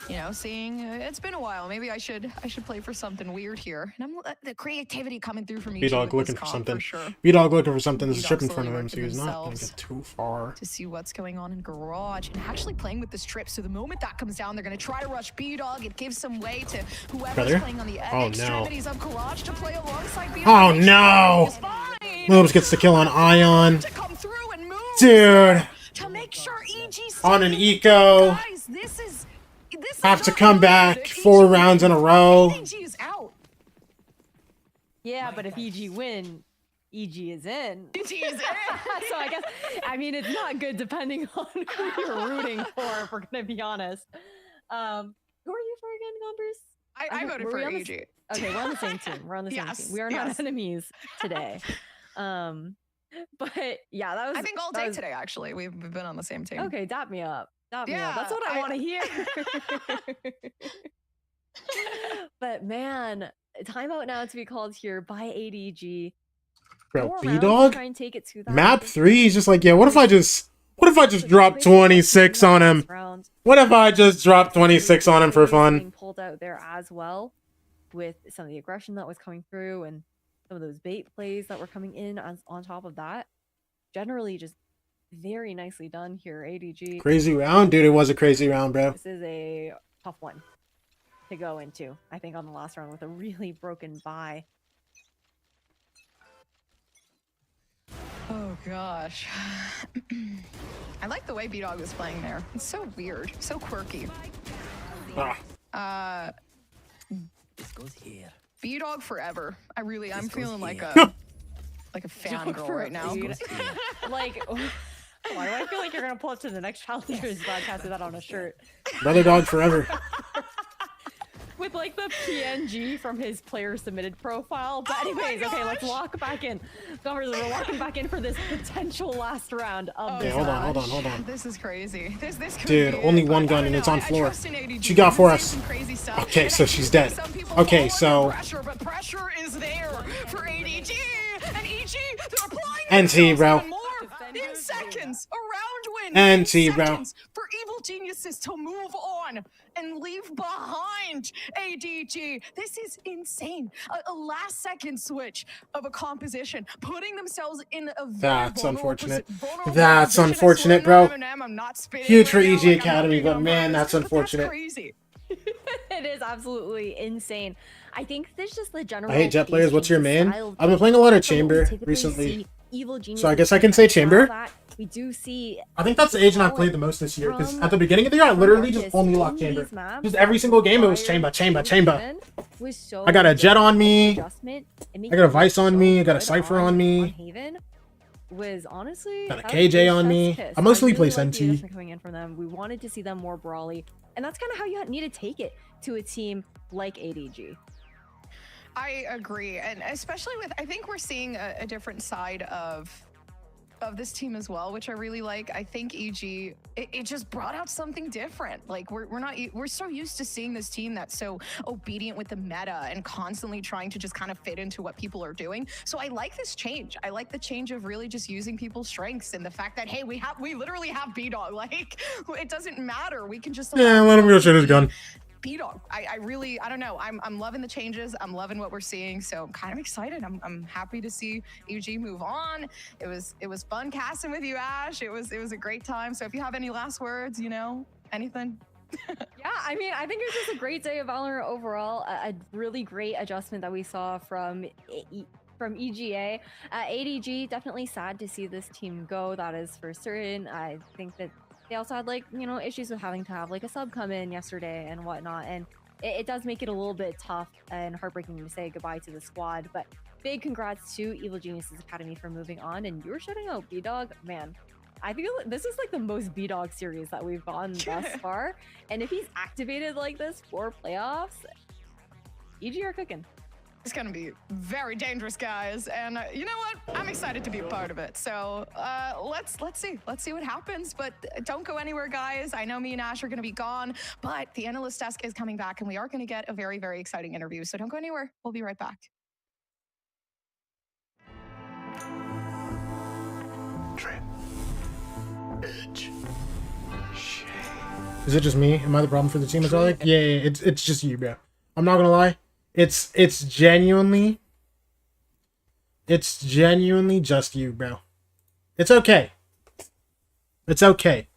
You know, seeing it's been a while. Maybe I should play for something weird here. And the creativity coming through from each B-Dog with this looking for comp, something. sure. B-Dog looking for something. There's a strip in B-Dog front of him, so slowly he's not gonna working get too far. To see what's going on in garage and actually playing with the strip. So the moment that comes down, they're going to try to rush B-Dog. It gives some way to whoever's Brother? playing on the Oh, no. extremities of garage to play alongside B-Dog. Oh, Make sure no! it's fine. Moves gets the kill on Ion. To come through and move Dude. to make sure EG On an stays. eco. Guys, this is Have to not come good. back If 4 EG rounds in a row. EG is out. Yeah, but if EG win, EG is in. EG is in. So I guess, I mean, it's not good depending on who you're rooting for, if we're gonna be honest. Who are you for again, Gompers? I voted Were for we on the EG. Okay, we're on the same team. We're on the same Yes, team. We are not yes. enemies today. But yeah, that was. I think all that day was- today, actually. We've been on the same team. Okay, dap me up. Dap me up. Yeah, That's what I I- want to hear. But man, timeout now to be called here by ADG. Bro, 4 rounds to B-Dog? try and take it to that. Map 3, he's just like, yeah, what if I just drop 26 on him? Round. What if I just drop 26 on him for fun? Getting pulled out there as well, with some of the aggression that was coming through and some of those bait plays that were coming in on top of that. Generally, just very nicely done here, ADG. Crazy round? Dude, it was a crazy round, bro. This is a tough one to go into, I think, on the last round with a really broken bye. Oh gosh. I like the way B-Dog was playing there. It's so weird, so quirky. Ah. This goes here. B-Dog forever. I'm feeling like here. a fangirl right now. Dude. Like, why do I feel like you're gonna pull up to the next Challengers podcast with that on a shirt? Brother dog forever. With like the PNG from his player submitted profile. But anyways, okay, let's lock back in. Gompers, we're locking back in for this potential last round of Okay, this hold on, match. hold on. This is crazy. This could Dude, be only it, one but gun I and don't it's know. on I floor. trust in ADG. She got He's for saying us. some crazy stuff. Okay, so she's dead. Some people Okay, fall under so pressure, but pressure is there for ADG and EG. They're applying NT, themselves bro. even more in seconds. seconds, a round win. And 10 T, bro. seconds for Evil Geniuses to move on and leave behind ADG. This is insane. A last-second switch of a composition, putting themselves in a very That's vulnerable unfortunate. vulnerable That's position. I unfortunate, swear bro. to Eminem, I'm not spitting Huge for right now EG like I'm Academy, not but being man, on that's purpose, but unfortunate. crazy. It is absolutely insane. I think there's just the general. I hate jet pace players. What's your change, main? style I've been playing a lot of from what we Chamber typically recently. see Evil So I Geniuses guess I can doing. say Now Chamber. that we do see. I think that's the agent I've played the most this year, because at the beginning of the year, I literally just only locked Chamber. Just every single game, it was Chamber. Was so I got a Jet on me. adjustment and I got a Vice on me. I got a Cypher on me. Haven was honestly Got a that was KJ good on me. chef's kiss. I mostly play really liked the Senti. adjustment coming in from them. We wanted to see them more brawly, and that's kind of how you need to take it to a team like ADG. I agree, and especially with, I think we're seeing a different side of this team as well, which I really like. I think EG, it just brought out something different. Like we're so used to seeing this team that's so obedient with the meta and constantly trying to just kind of fit into what people are doing. So I like this change. I like the change of really just using people's strengths and the fact that, hey, we literally have B-Dog. Like it doesn't matter. We can just Yeah, let him go shoot his gun. B-Dog. I really, I don't know. I'm loving the changes. I'm loving what we're seeing. So I'm kind of excited. I'm happy to see EG move on. It was fun casting with you, Ash. It was a great time. So if you have any last words, you know, anything. Yeah, I mean, I think it was just a great day of Valorant overall. A really great adjustment that we saw from EGA. ADG, definitely sad to see this team go. That is for certain. I think that they also had, like, you know, issues with having to have like a sub come in yesterday and whatnot, and it does make it a little bit tough and heartbreaking to say goodbye to the squad. But big congrats to Evil Geniuses Academy for moving on, and you were shouting out B-Dog. Man, I feel this is like the most B-Dog series that we've gotten thus far, and if he's activated like this for playoffs, EG are cooking. It's gonna be very dangerous, guys, and you know what? I'm excited to be a part of it. So let's see what happens. But don't go anywhere, guys. I know me and Ash are gonna be gone, but the analyst desk is coming back, and we are gonna get a very, very exciting interview. So don't go anywhere. We'll be right back. Is it just me? Am I the problem for the team? It's all like, yeah, it's just you, bro. I'm not gonna lie. It's genuinely just you, bro. It's okay. It's okay.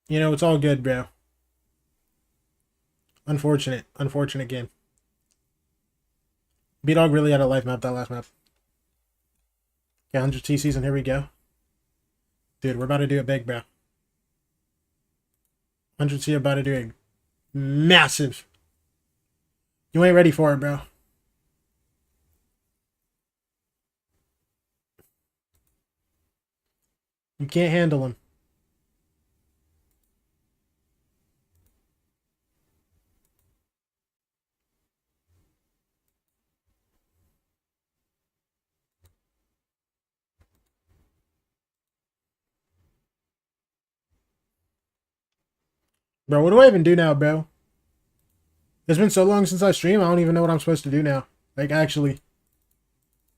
You know, it's all good, bro. Unfortunate game. B-Dog really had a life map that last map. Okay, 100 TCs, and here we go. Dude, we're about to do it big, bro. 100 T about to do it massive. You ain't ready for it, bro. You can't handle him. Bro, what do I even do now, bro? It's been so long since I stream, I don't even know what I'm supposed to do now. Like, actually.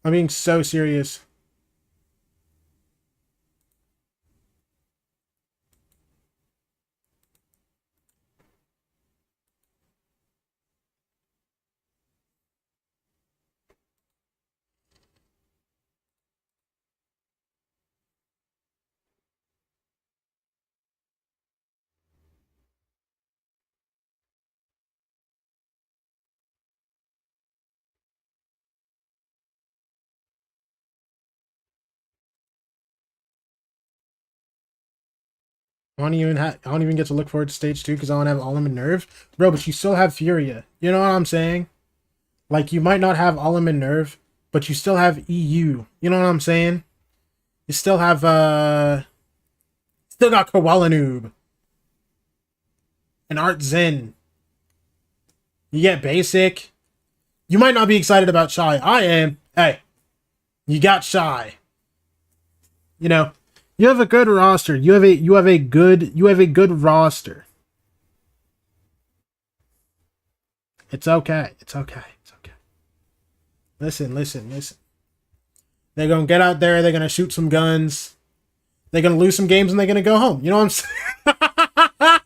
I'm being so serious. I don't even get to look forward to stage 2 because I don't have Olim and Nerve. Bro, but you still have Furia. You know what I'm saying? Like, you might not have Olim and Nerve, but you still have EU. You know what I'm saying? You still have, still got Koala Noob. And Art Zen. You get Basic. You might not be excited about Shy. I am. Hey. You got Shy. You know. You have a good roster. You have a good roster. It's okay. It's okay. It's okay. Listen, listen, listen. They're gonna get out there, they're gonna shoot some guns, they're gonna lose some games, and they're gonna go home. You know what I'm saying?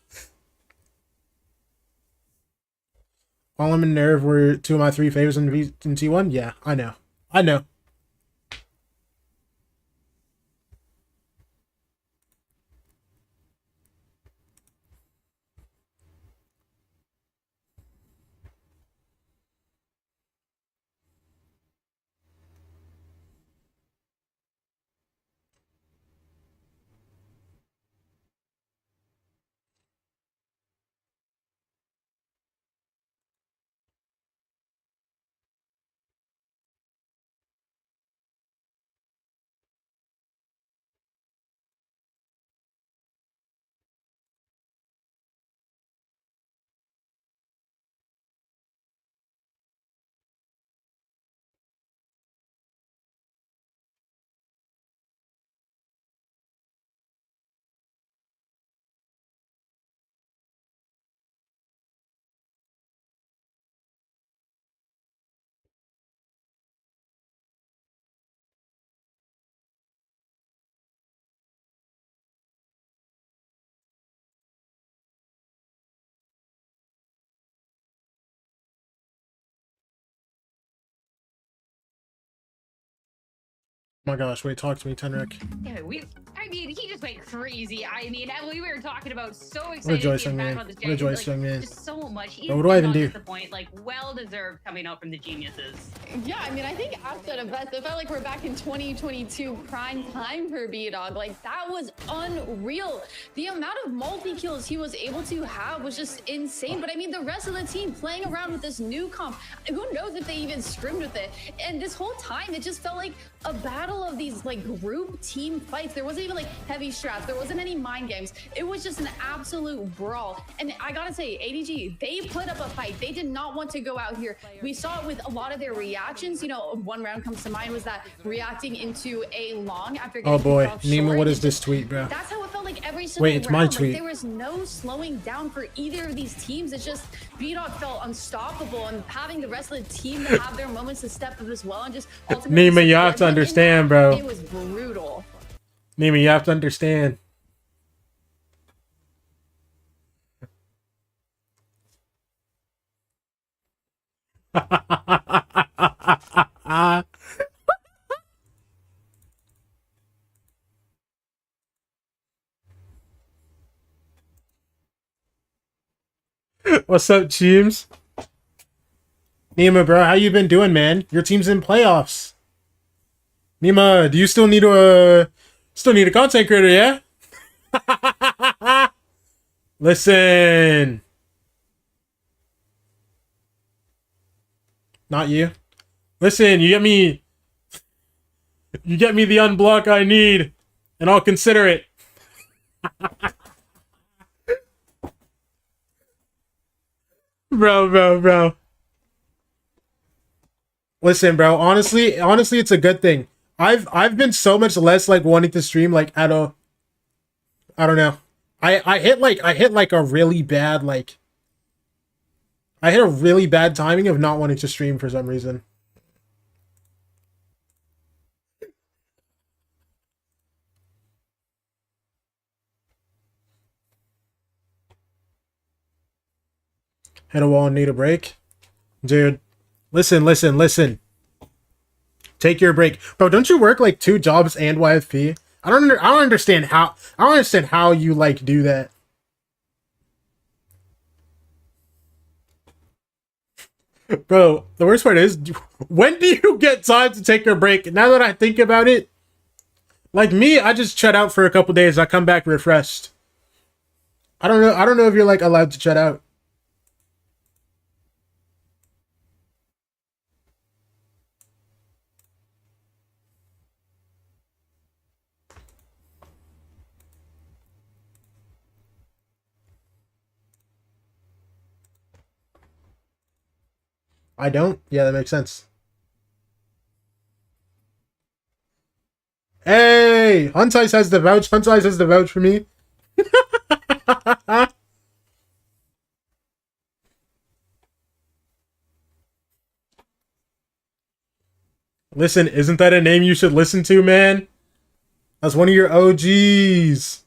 Column and Nerve were two of my three favorites in T1. Yeah, I know. I know. Oh my gosh, wait, talk to me, Tenric. Yeah, I mean, he just went crazy. I mean, we were talking about so excited Rejoice, to young get back man. on this Jack, Rejoice, like, young man. just so much. He But what do I even do? Disappoint, like, well deserved coming out from the geniuses. Yeah, I mean, I think after the best, it felt like we're back in 2022 prime time for B-Dog. Like, that was unreal. The amount of multi-kills he was able to have was just insane. But I mean, the rest of the team playing around with this new comp, who knows if they even scrimmed with it. And this whole time, it just felt like a battle of these, like, group team fights. There wasn't even, like, heavy straps. There wasn't any mind games. It was just an absolute brawl. And I gotta say, ADG, they put up a fight. They did not want to go out here. We saw it with a lot of their reactions. You know, one round comes to mind was that reacting into a long after getting Oh boy, off Nima, short. what It is this just- tweet, bro? That's how it felt like every single Wait, it's my round. tweet. Like, there was no slowing down for either of these teams. It's just B-Dog felt unstoppable, and having the rest of the team to have their moments to step up as well and just ultimately Nima, you have support to them in understand, that, bro. It was brutal. Nima, you have to understand. What's up, Cheems? Nima, bro, how you been doing, man? Your team's in playoffs. Nima, do you still need a content creator, yeah? Listen. Not you. Listen, you get me the unblock I need, and I'll consider it. Bro. Listen, bro, honestly, it's a good thing. I've been so much less like wanting to stream like I don't know. I hit like a really bad I hit a really bad timing of not wanting to stream for some reason. Hit a wall and need a break. Dude, listen. Take your break. Bro, don't you work like 2 jobs and YFP? I don't understand how you like do that. Bro, the worst part is, when do you get time to take your break? Now that I think about it, like me, I just shut out for a couple days. I come back refreshed. I don't know if you're like allowed to shut out. I don't? Yeah, that makes sense. Hey! Huntice has the vouch. Huntice has the vouch for me. Listen, isn't that a name you should listen to, man? That's one of your OGs.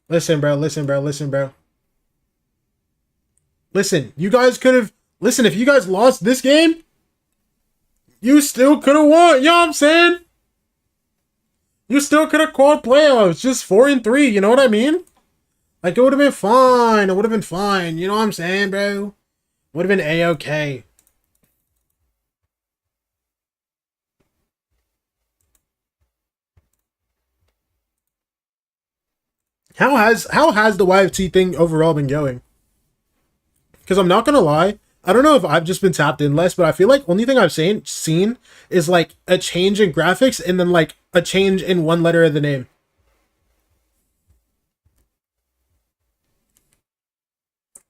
Listen, bro. Listen, bro. Listen, bro. Listen, you guys could have... Listen, if you guys lost this game, you still could have won. You know what I'm saying? You still could have called playoffs. Just 4-3. You know what I mean? Like, it would have been fine. It would have been fine. You know what I'm saying, bro? Would have been A-okay. How has the YFT thing overall been going? Because I'm not gonna lie, I don't know if I've just been tapped in less, but I feel like only thing I've seen is like a change in graphics and then like a change in one letter of the name.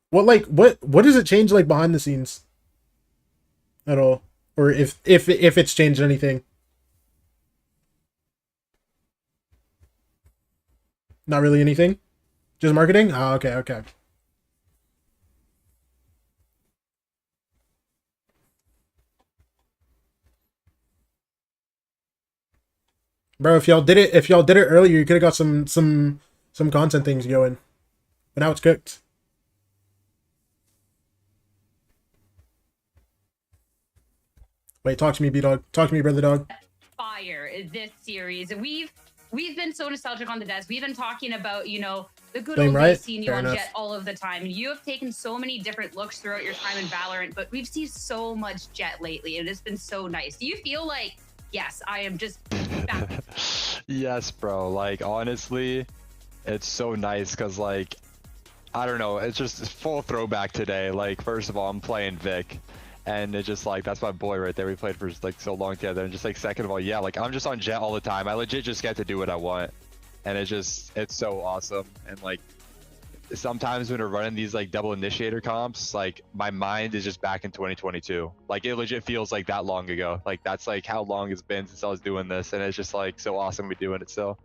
What does it change like behind the scenes at all, or if it's changed anything? Not really anything. Just marketing. Oh, okay, okay. Bro, if y'all did it earlier, you could have got some content things going. But now it's cooked. Wait, talk to me, B-Dog. Talk to me, brother dog. Fire this series. We've been so nostalgic on the desk. We've been talking about, you know, the good old days, seeing you on Jet all of the time. You have taken so many different looks throughout your time in Valorant, but we've seen so much Jet lately, and it's been so nice. Do you feel like, yes, I am just back? Yes, bro. Like, honestly, it's so nice because, like, I don't know, it's just full throwback today. Like, first of all, I'm playing Vic, and it's just like, that's my boy right there. We played for like so long together. And just like, second of all, yeah, like, I'm just on Jet all the time. I legit just get to do what I want, and it's so awesome. And like, sometimes when we're running these like double initiator comps, like, my mind is just back in 2022. Like, it legit feels like that long ago. Like, that's like how long it's been since I was doing this, and it's just like so awesome to be doing it still.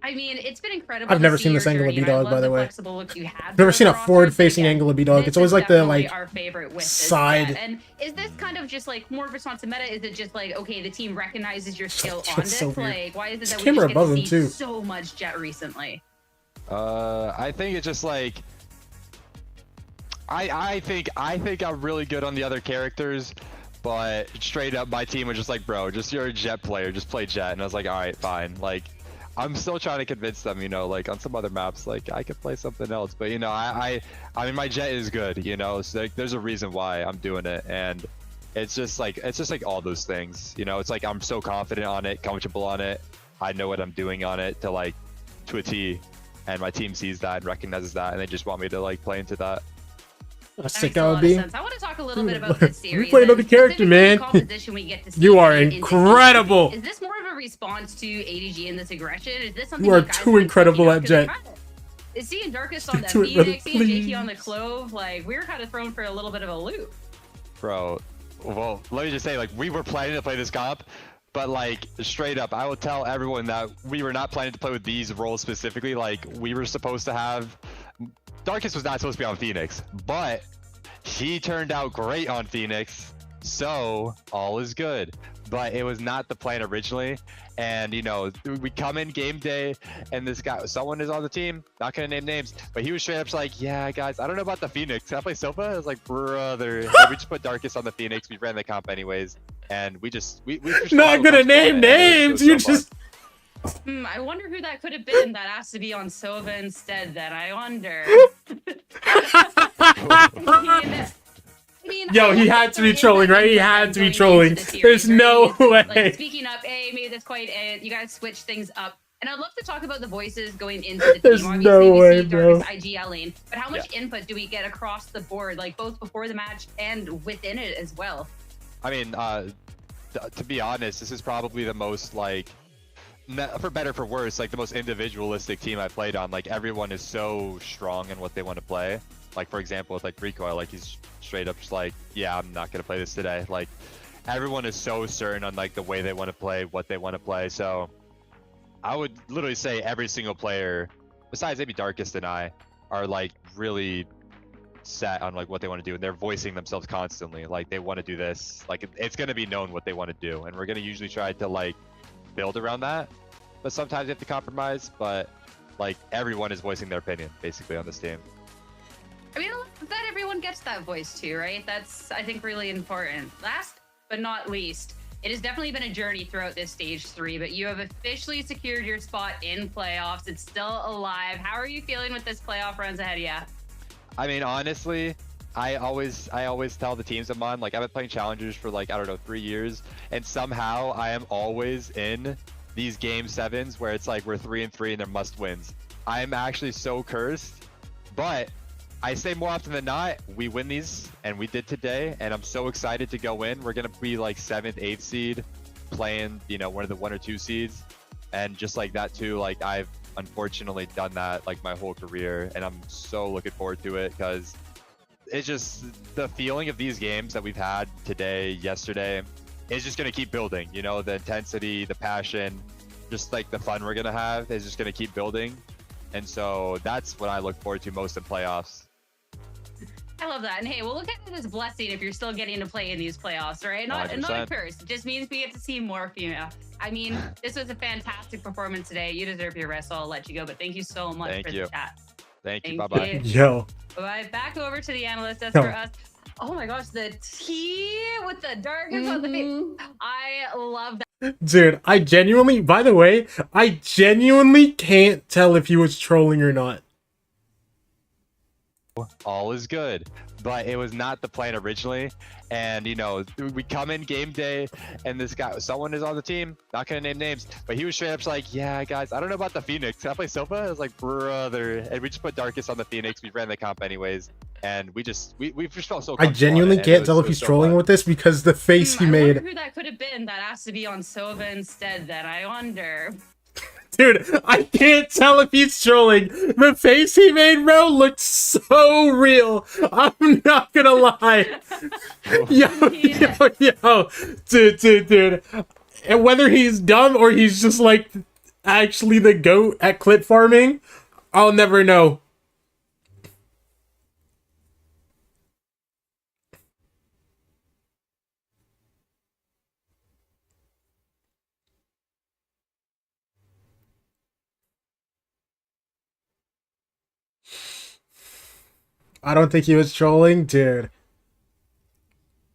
I mean, it's been incredible. I've never seen this angle of B-Dog, by the way. I've never seen a forward-facing angle of B-Dog. It's always like the like our favorite with side. And is this kind of just like more response to meta? Is it just like, okay, the team recognizes your skill on this? So like, why is it that we camera just get above to him see too. so much Jet recently? I think it's just like, I think I'm really good on the other characters, but straight up my team was just like, bro, just you're a Jet player, just play Jet. And I was like, all right, fine. Like, I'm still trying to convince them, you know, like on some other maps, like I could play something else, but you know, I mean, my Jet is good, you know, so like, there's a reason why I'm doing it, and it's just like all those things, you know. It's like I'm so confident on it, comfortable on it, I know what I'm doing on it to a T, and my team sees that and recognizes that, and they just want me to like play into that. That's sick I would be. I want to talk a little bit about this series. We played another character, man. You are incredible. Is this more of a response to ADG and this aggression? Is this something you are too incredible at Jet. Is seeing Darkest on the Phoenix, seeing JT on the Clove, like, we were kind of thrown for a little bit of a loop. Bro, well, let me just say, like, we were planning to play this comp, but like, straight up, I will tell everyone that we were not planning to play with these roles specifically. Like, we were supposed to have... Darkest was not supposed to be on Phoenix, but he turned out great on Phoenix, so all is good. But it was not the plan originally, and you know, we come in game day, and this guy, someone is on the team, not gonna name names, but he was straight up just like, yeah guys, I don't know about the Phoenix, can I play Sofa? I was like, brother, so we just put Darkest on the Phoenix, we ran the comp anyways, and we just not gonna name names, you just... I wonder who that could have been that asked to be on Sova instead, then. I wonder. I mean, yo, he had to be trolling, right? He had to be trolling. There's no way. Like, speaking up, maybe that's quite it. You guys switch things up. And I'd love to talk about the voices going into the team. There's Obviously, no way, see bro. Darkest IGLing, but how much input do we get across the board, like both before the match and within it as well? I mean, to be honest, this is probably the most, like, for better for worse, like the most individualistic team I played on. Like, everyone is so strong in what they want to play. Like, for example, with like Recoil, like, he's straight up just like, yeah, I'm not gonna play this today. Like, everyone is so certain on like the way they want to play, what they want to play. So I would literally say every single player, besides maybe Darkest and I, are like really set on like what they want to do, and they're voicing themselves constantly. Like they want to do this. Like it's going to be known what they want to do, and we're going to usually try to like build around that. But sometimes you have to compromise. But like everyone is voicing their opinion basically on this team. I mean, that everyone gets that voice too, right? That's, I think, really important. Last but not least, it has definitely been a journey throughout this stage 3, but you have officially secured your spot in playoffs. It's still alive. How are you feeling with this playoff runs ahead of you? I mean, honestly, I always tell the teams I'm on, like I've been playing challengers for like, I don't know, 3 years, and somehow I am always in these game 7s where it's like we're 3-3 and they're must wins. I'm actually so cursed, but I say more often than not, we win these, and we did today, and I'm so excited to go in. We're gonna be like 7th, 8th seed, playing, you know, one of the 1 or 2 seeds, and just like that too, like I've unfortunately done that like my whole career, and I'm so looking forward to it because it's just the feeling of these games that we've had today, yesterday, is just gonna keep building. You know, the intensity, the passion, just like the fun we're gonna have is just gonna keep building, and so that's what I look forward to most in playoffs. I love that. And hey, we'll look at it as a blessing if you're still getting to play in these playoffs, right? Not a 100%. curse. It just means we get to see more of you. I mean, this was a fantastic performance today. You deserve your rest, so I'll let you go. But thank you so much Thank for you. the chat. Thank you. Thank Bye-bye. you. Yo. Bye. Back over to the analyst. As Yo. for us, oh my gosh, the tea with the darkness on the face. I love that. Dude, I genuinely, by the way, I genuinely can't tell if he was trolling or not. All is good, but it was not the plan originally. And you know, we come in game day, and this guy, someone is on the team, not gonna name names, but he was straight up like, yeah guys, I don't know about the Phoenix, can I play Sofa? I was like, brother. And we just put Darkest on the Phoenix. We ran the comp anyways, and we just felt so I comfortable on genuinely it, and can't tell it if was he's so trolling fun. with this because the face he I made. wonder who that could have been that asked to be on Sova instead. Then I wonder. Dude, I can't tell if he's trolling. The face he made, bro, looked so real. I'm not gonna lie. Yo. Dude. And whether he's dumb or he's just like actually the GOAT at clip farming, I'll never know. I don't think he was trolling, dude.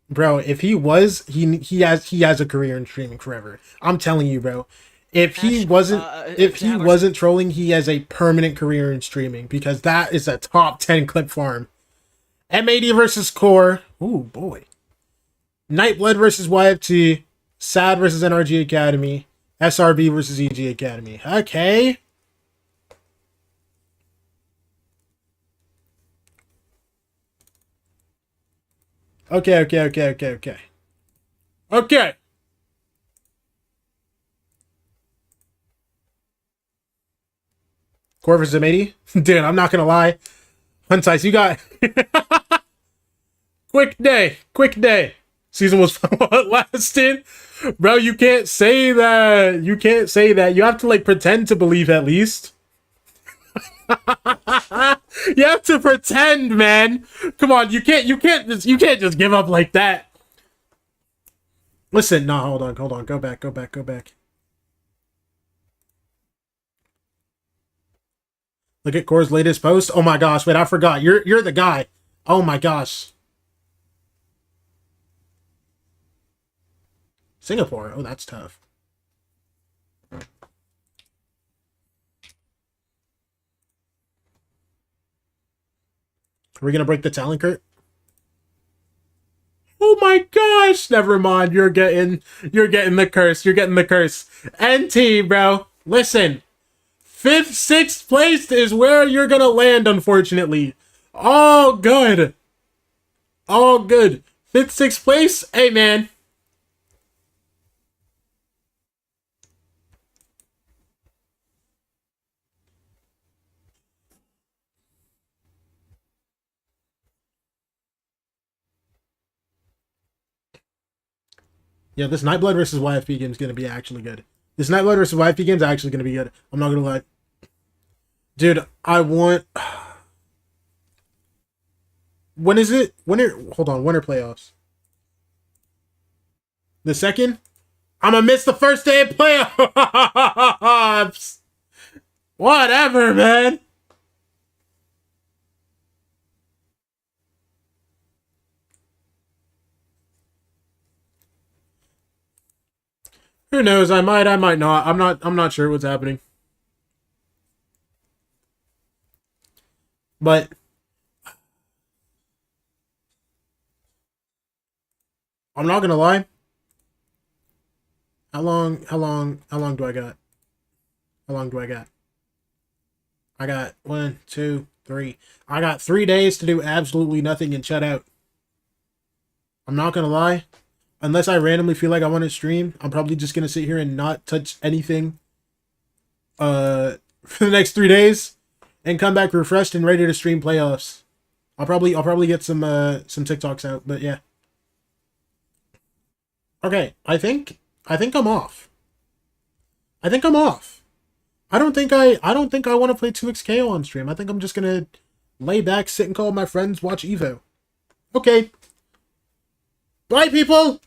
Bro, if he was, he has a career in streaming forever. I'm telling you, bro. If he wasn't trolling, he has a permanent career in streaming because that is a top 10 clip farm. M80 versus Core. Ooh, boy. Nightblood versus YFT. Sad versus NRG Academy. SRB versus EG Academy. Okay. Okay. Core versus M80? Dude, I'm not gonna lie. Huntice, you got... Quick day. Season was what lasted? Bro, you can't say that. You have to, like, pretend to believe at least. You have to pretend, man. Come on, you can't just give up like that. Listen, no, hold on. Go back. Look at Core's latest post. Oh my gosh, wait, I forgot. You're the guy. Oh my gosh. Singapore. Oh, that's tough. Are we gonna break the talent curt? Oh my gosh! Never mind. You're getting the curse. NT, bro. Listen. 5th, 6th place is where you're gonna land, unfortunately. All good. 5th, 6th place? Hey, man. Yeah, this Nightblood versus YFP game is gonna be actually good. This Nightblood versus YFP game is actually gonna be good. I'm not gonna lie. Dude, I want... When is it? Hold on, winter playoffs. The second? I'm gonna miss the first day of playoffs! Whatever, man! Who knows? I might not. I'm not sure what's happening. But I'm not gonna lie. How long do I got? How long do I got? I got 1, 2, 3. I got 3 days to do absolutely nothing and shut out. I'm not gonna lie. Unless I randomly feel like I want to stream, I'm probably just gonna sit here and not touch anything for the next 3 days and come back refreshed and ready to stream playoffs. I'll probably get some TikToks out, but yeah. Okay, I think I'm off. I think I'm off. I don't think I want to play 2xKO on stream. I think I'm just gonna lay back, sit and call my friends, watch Evo. Okay. Bye, people!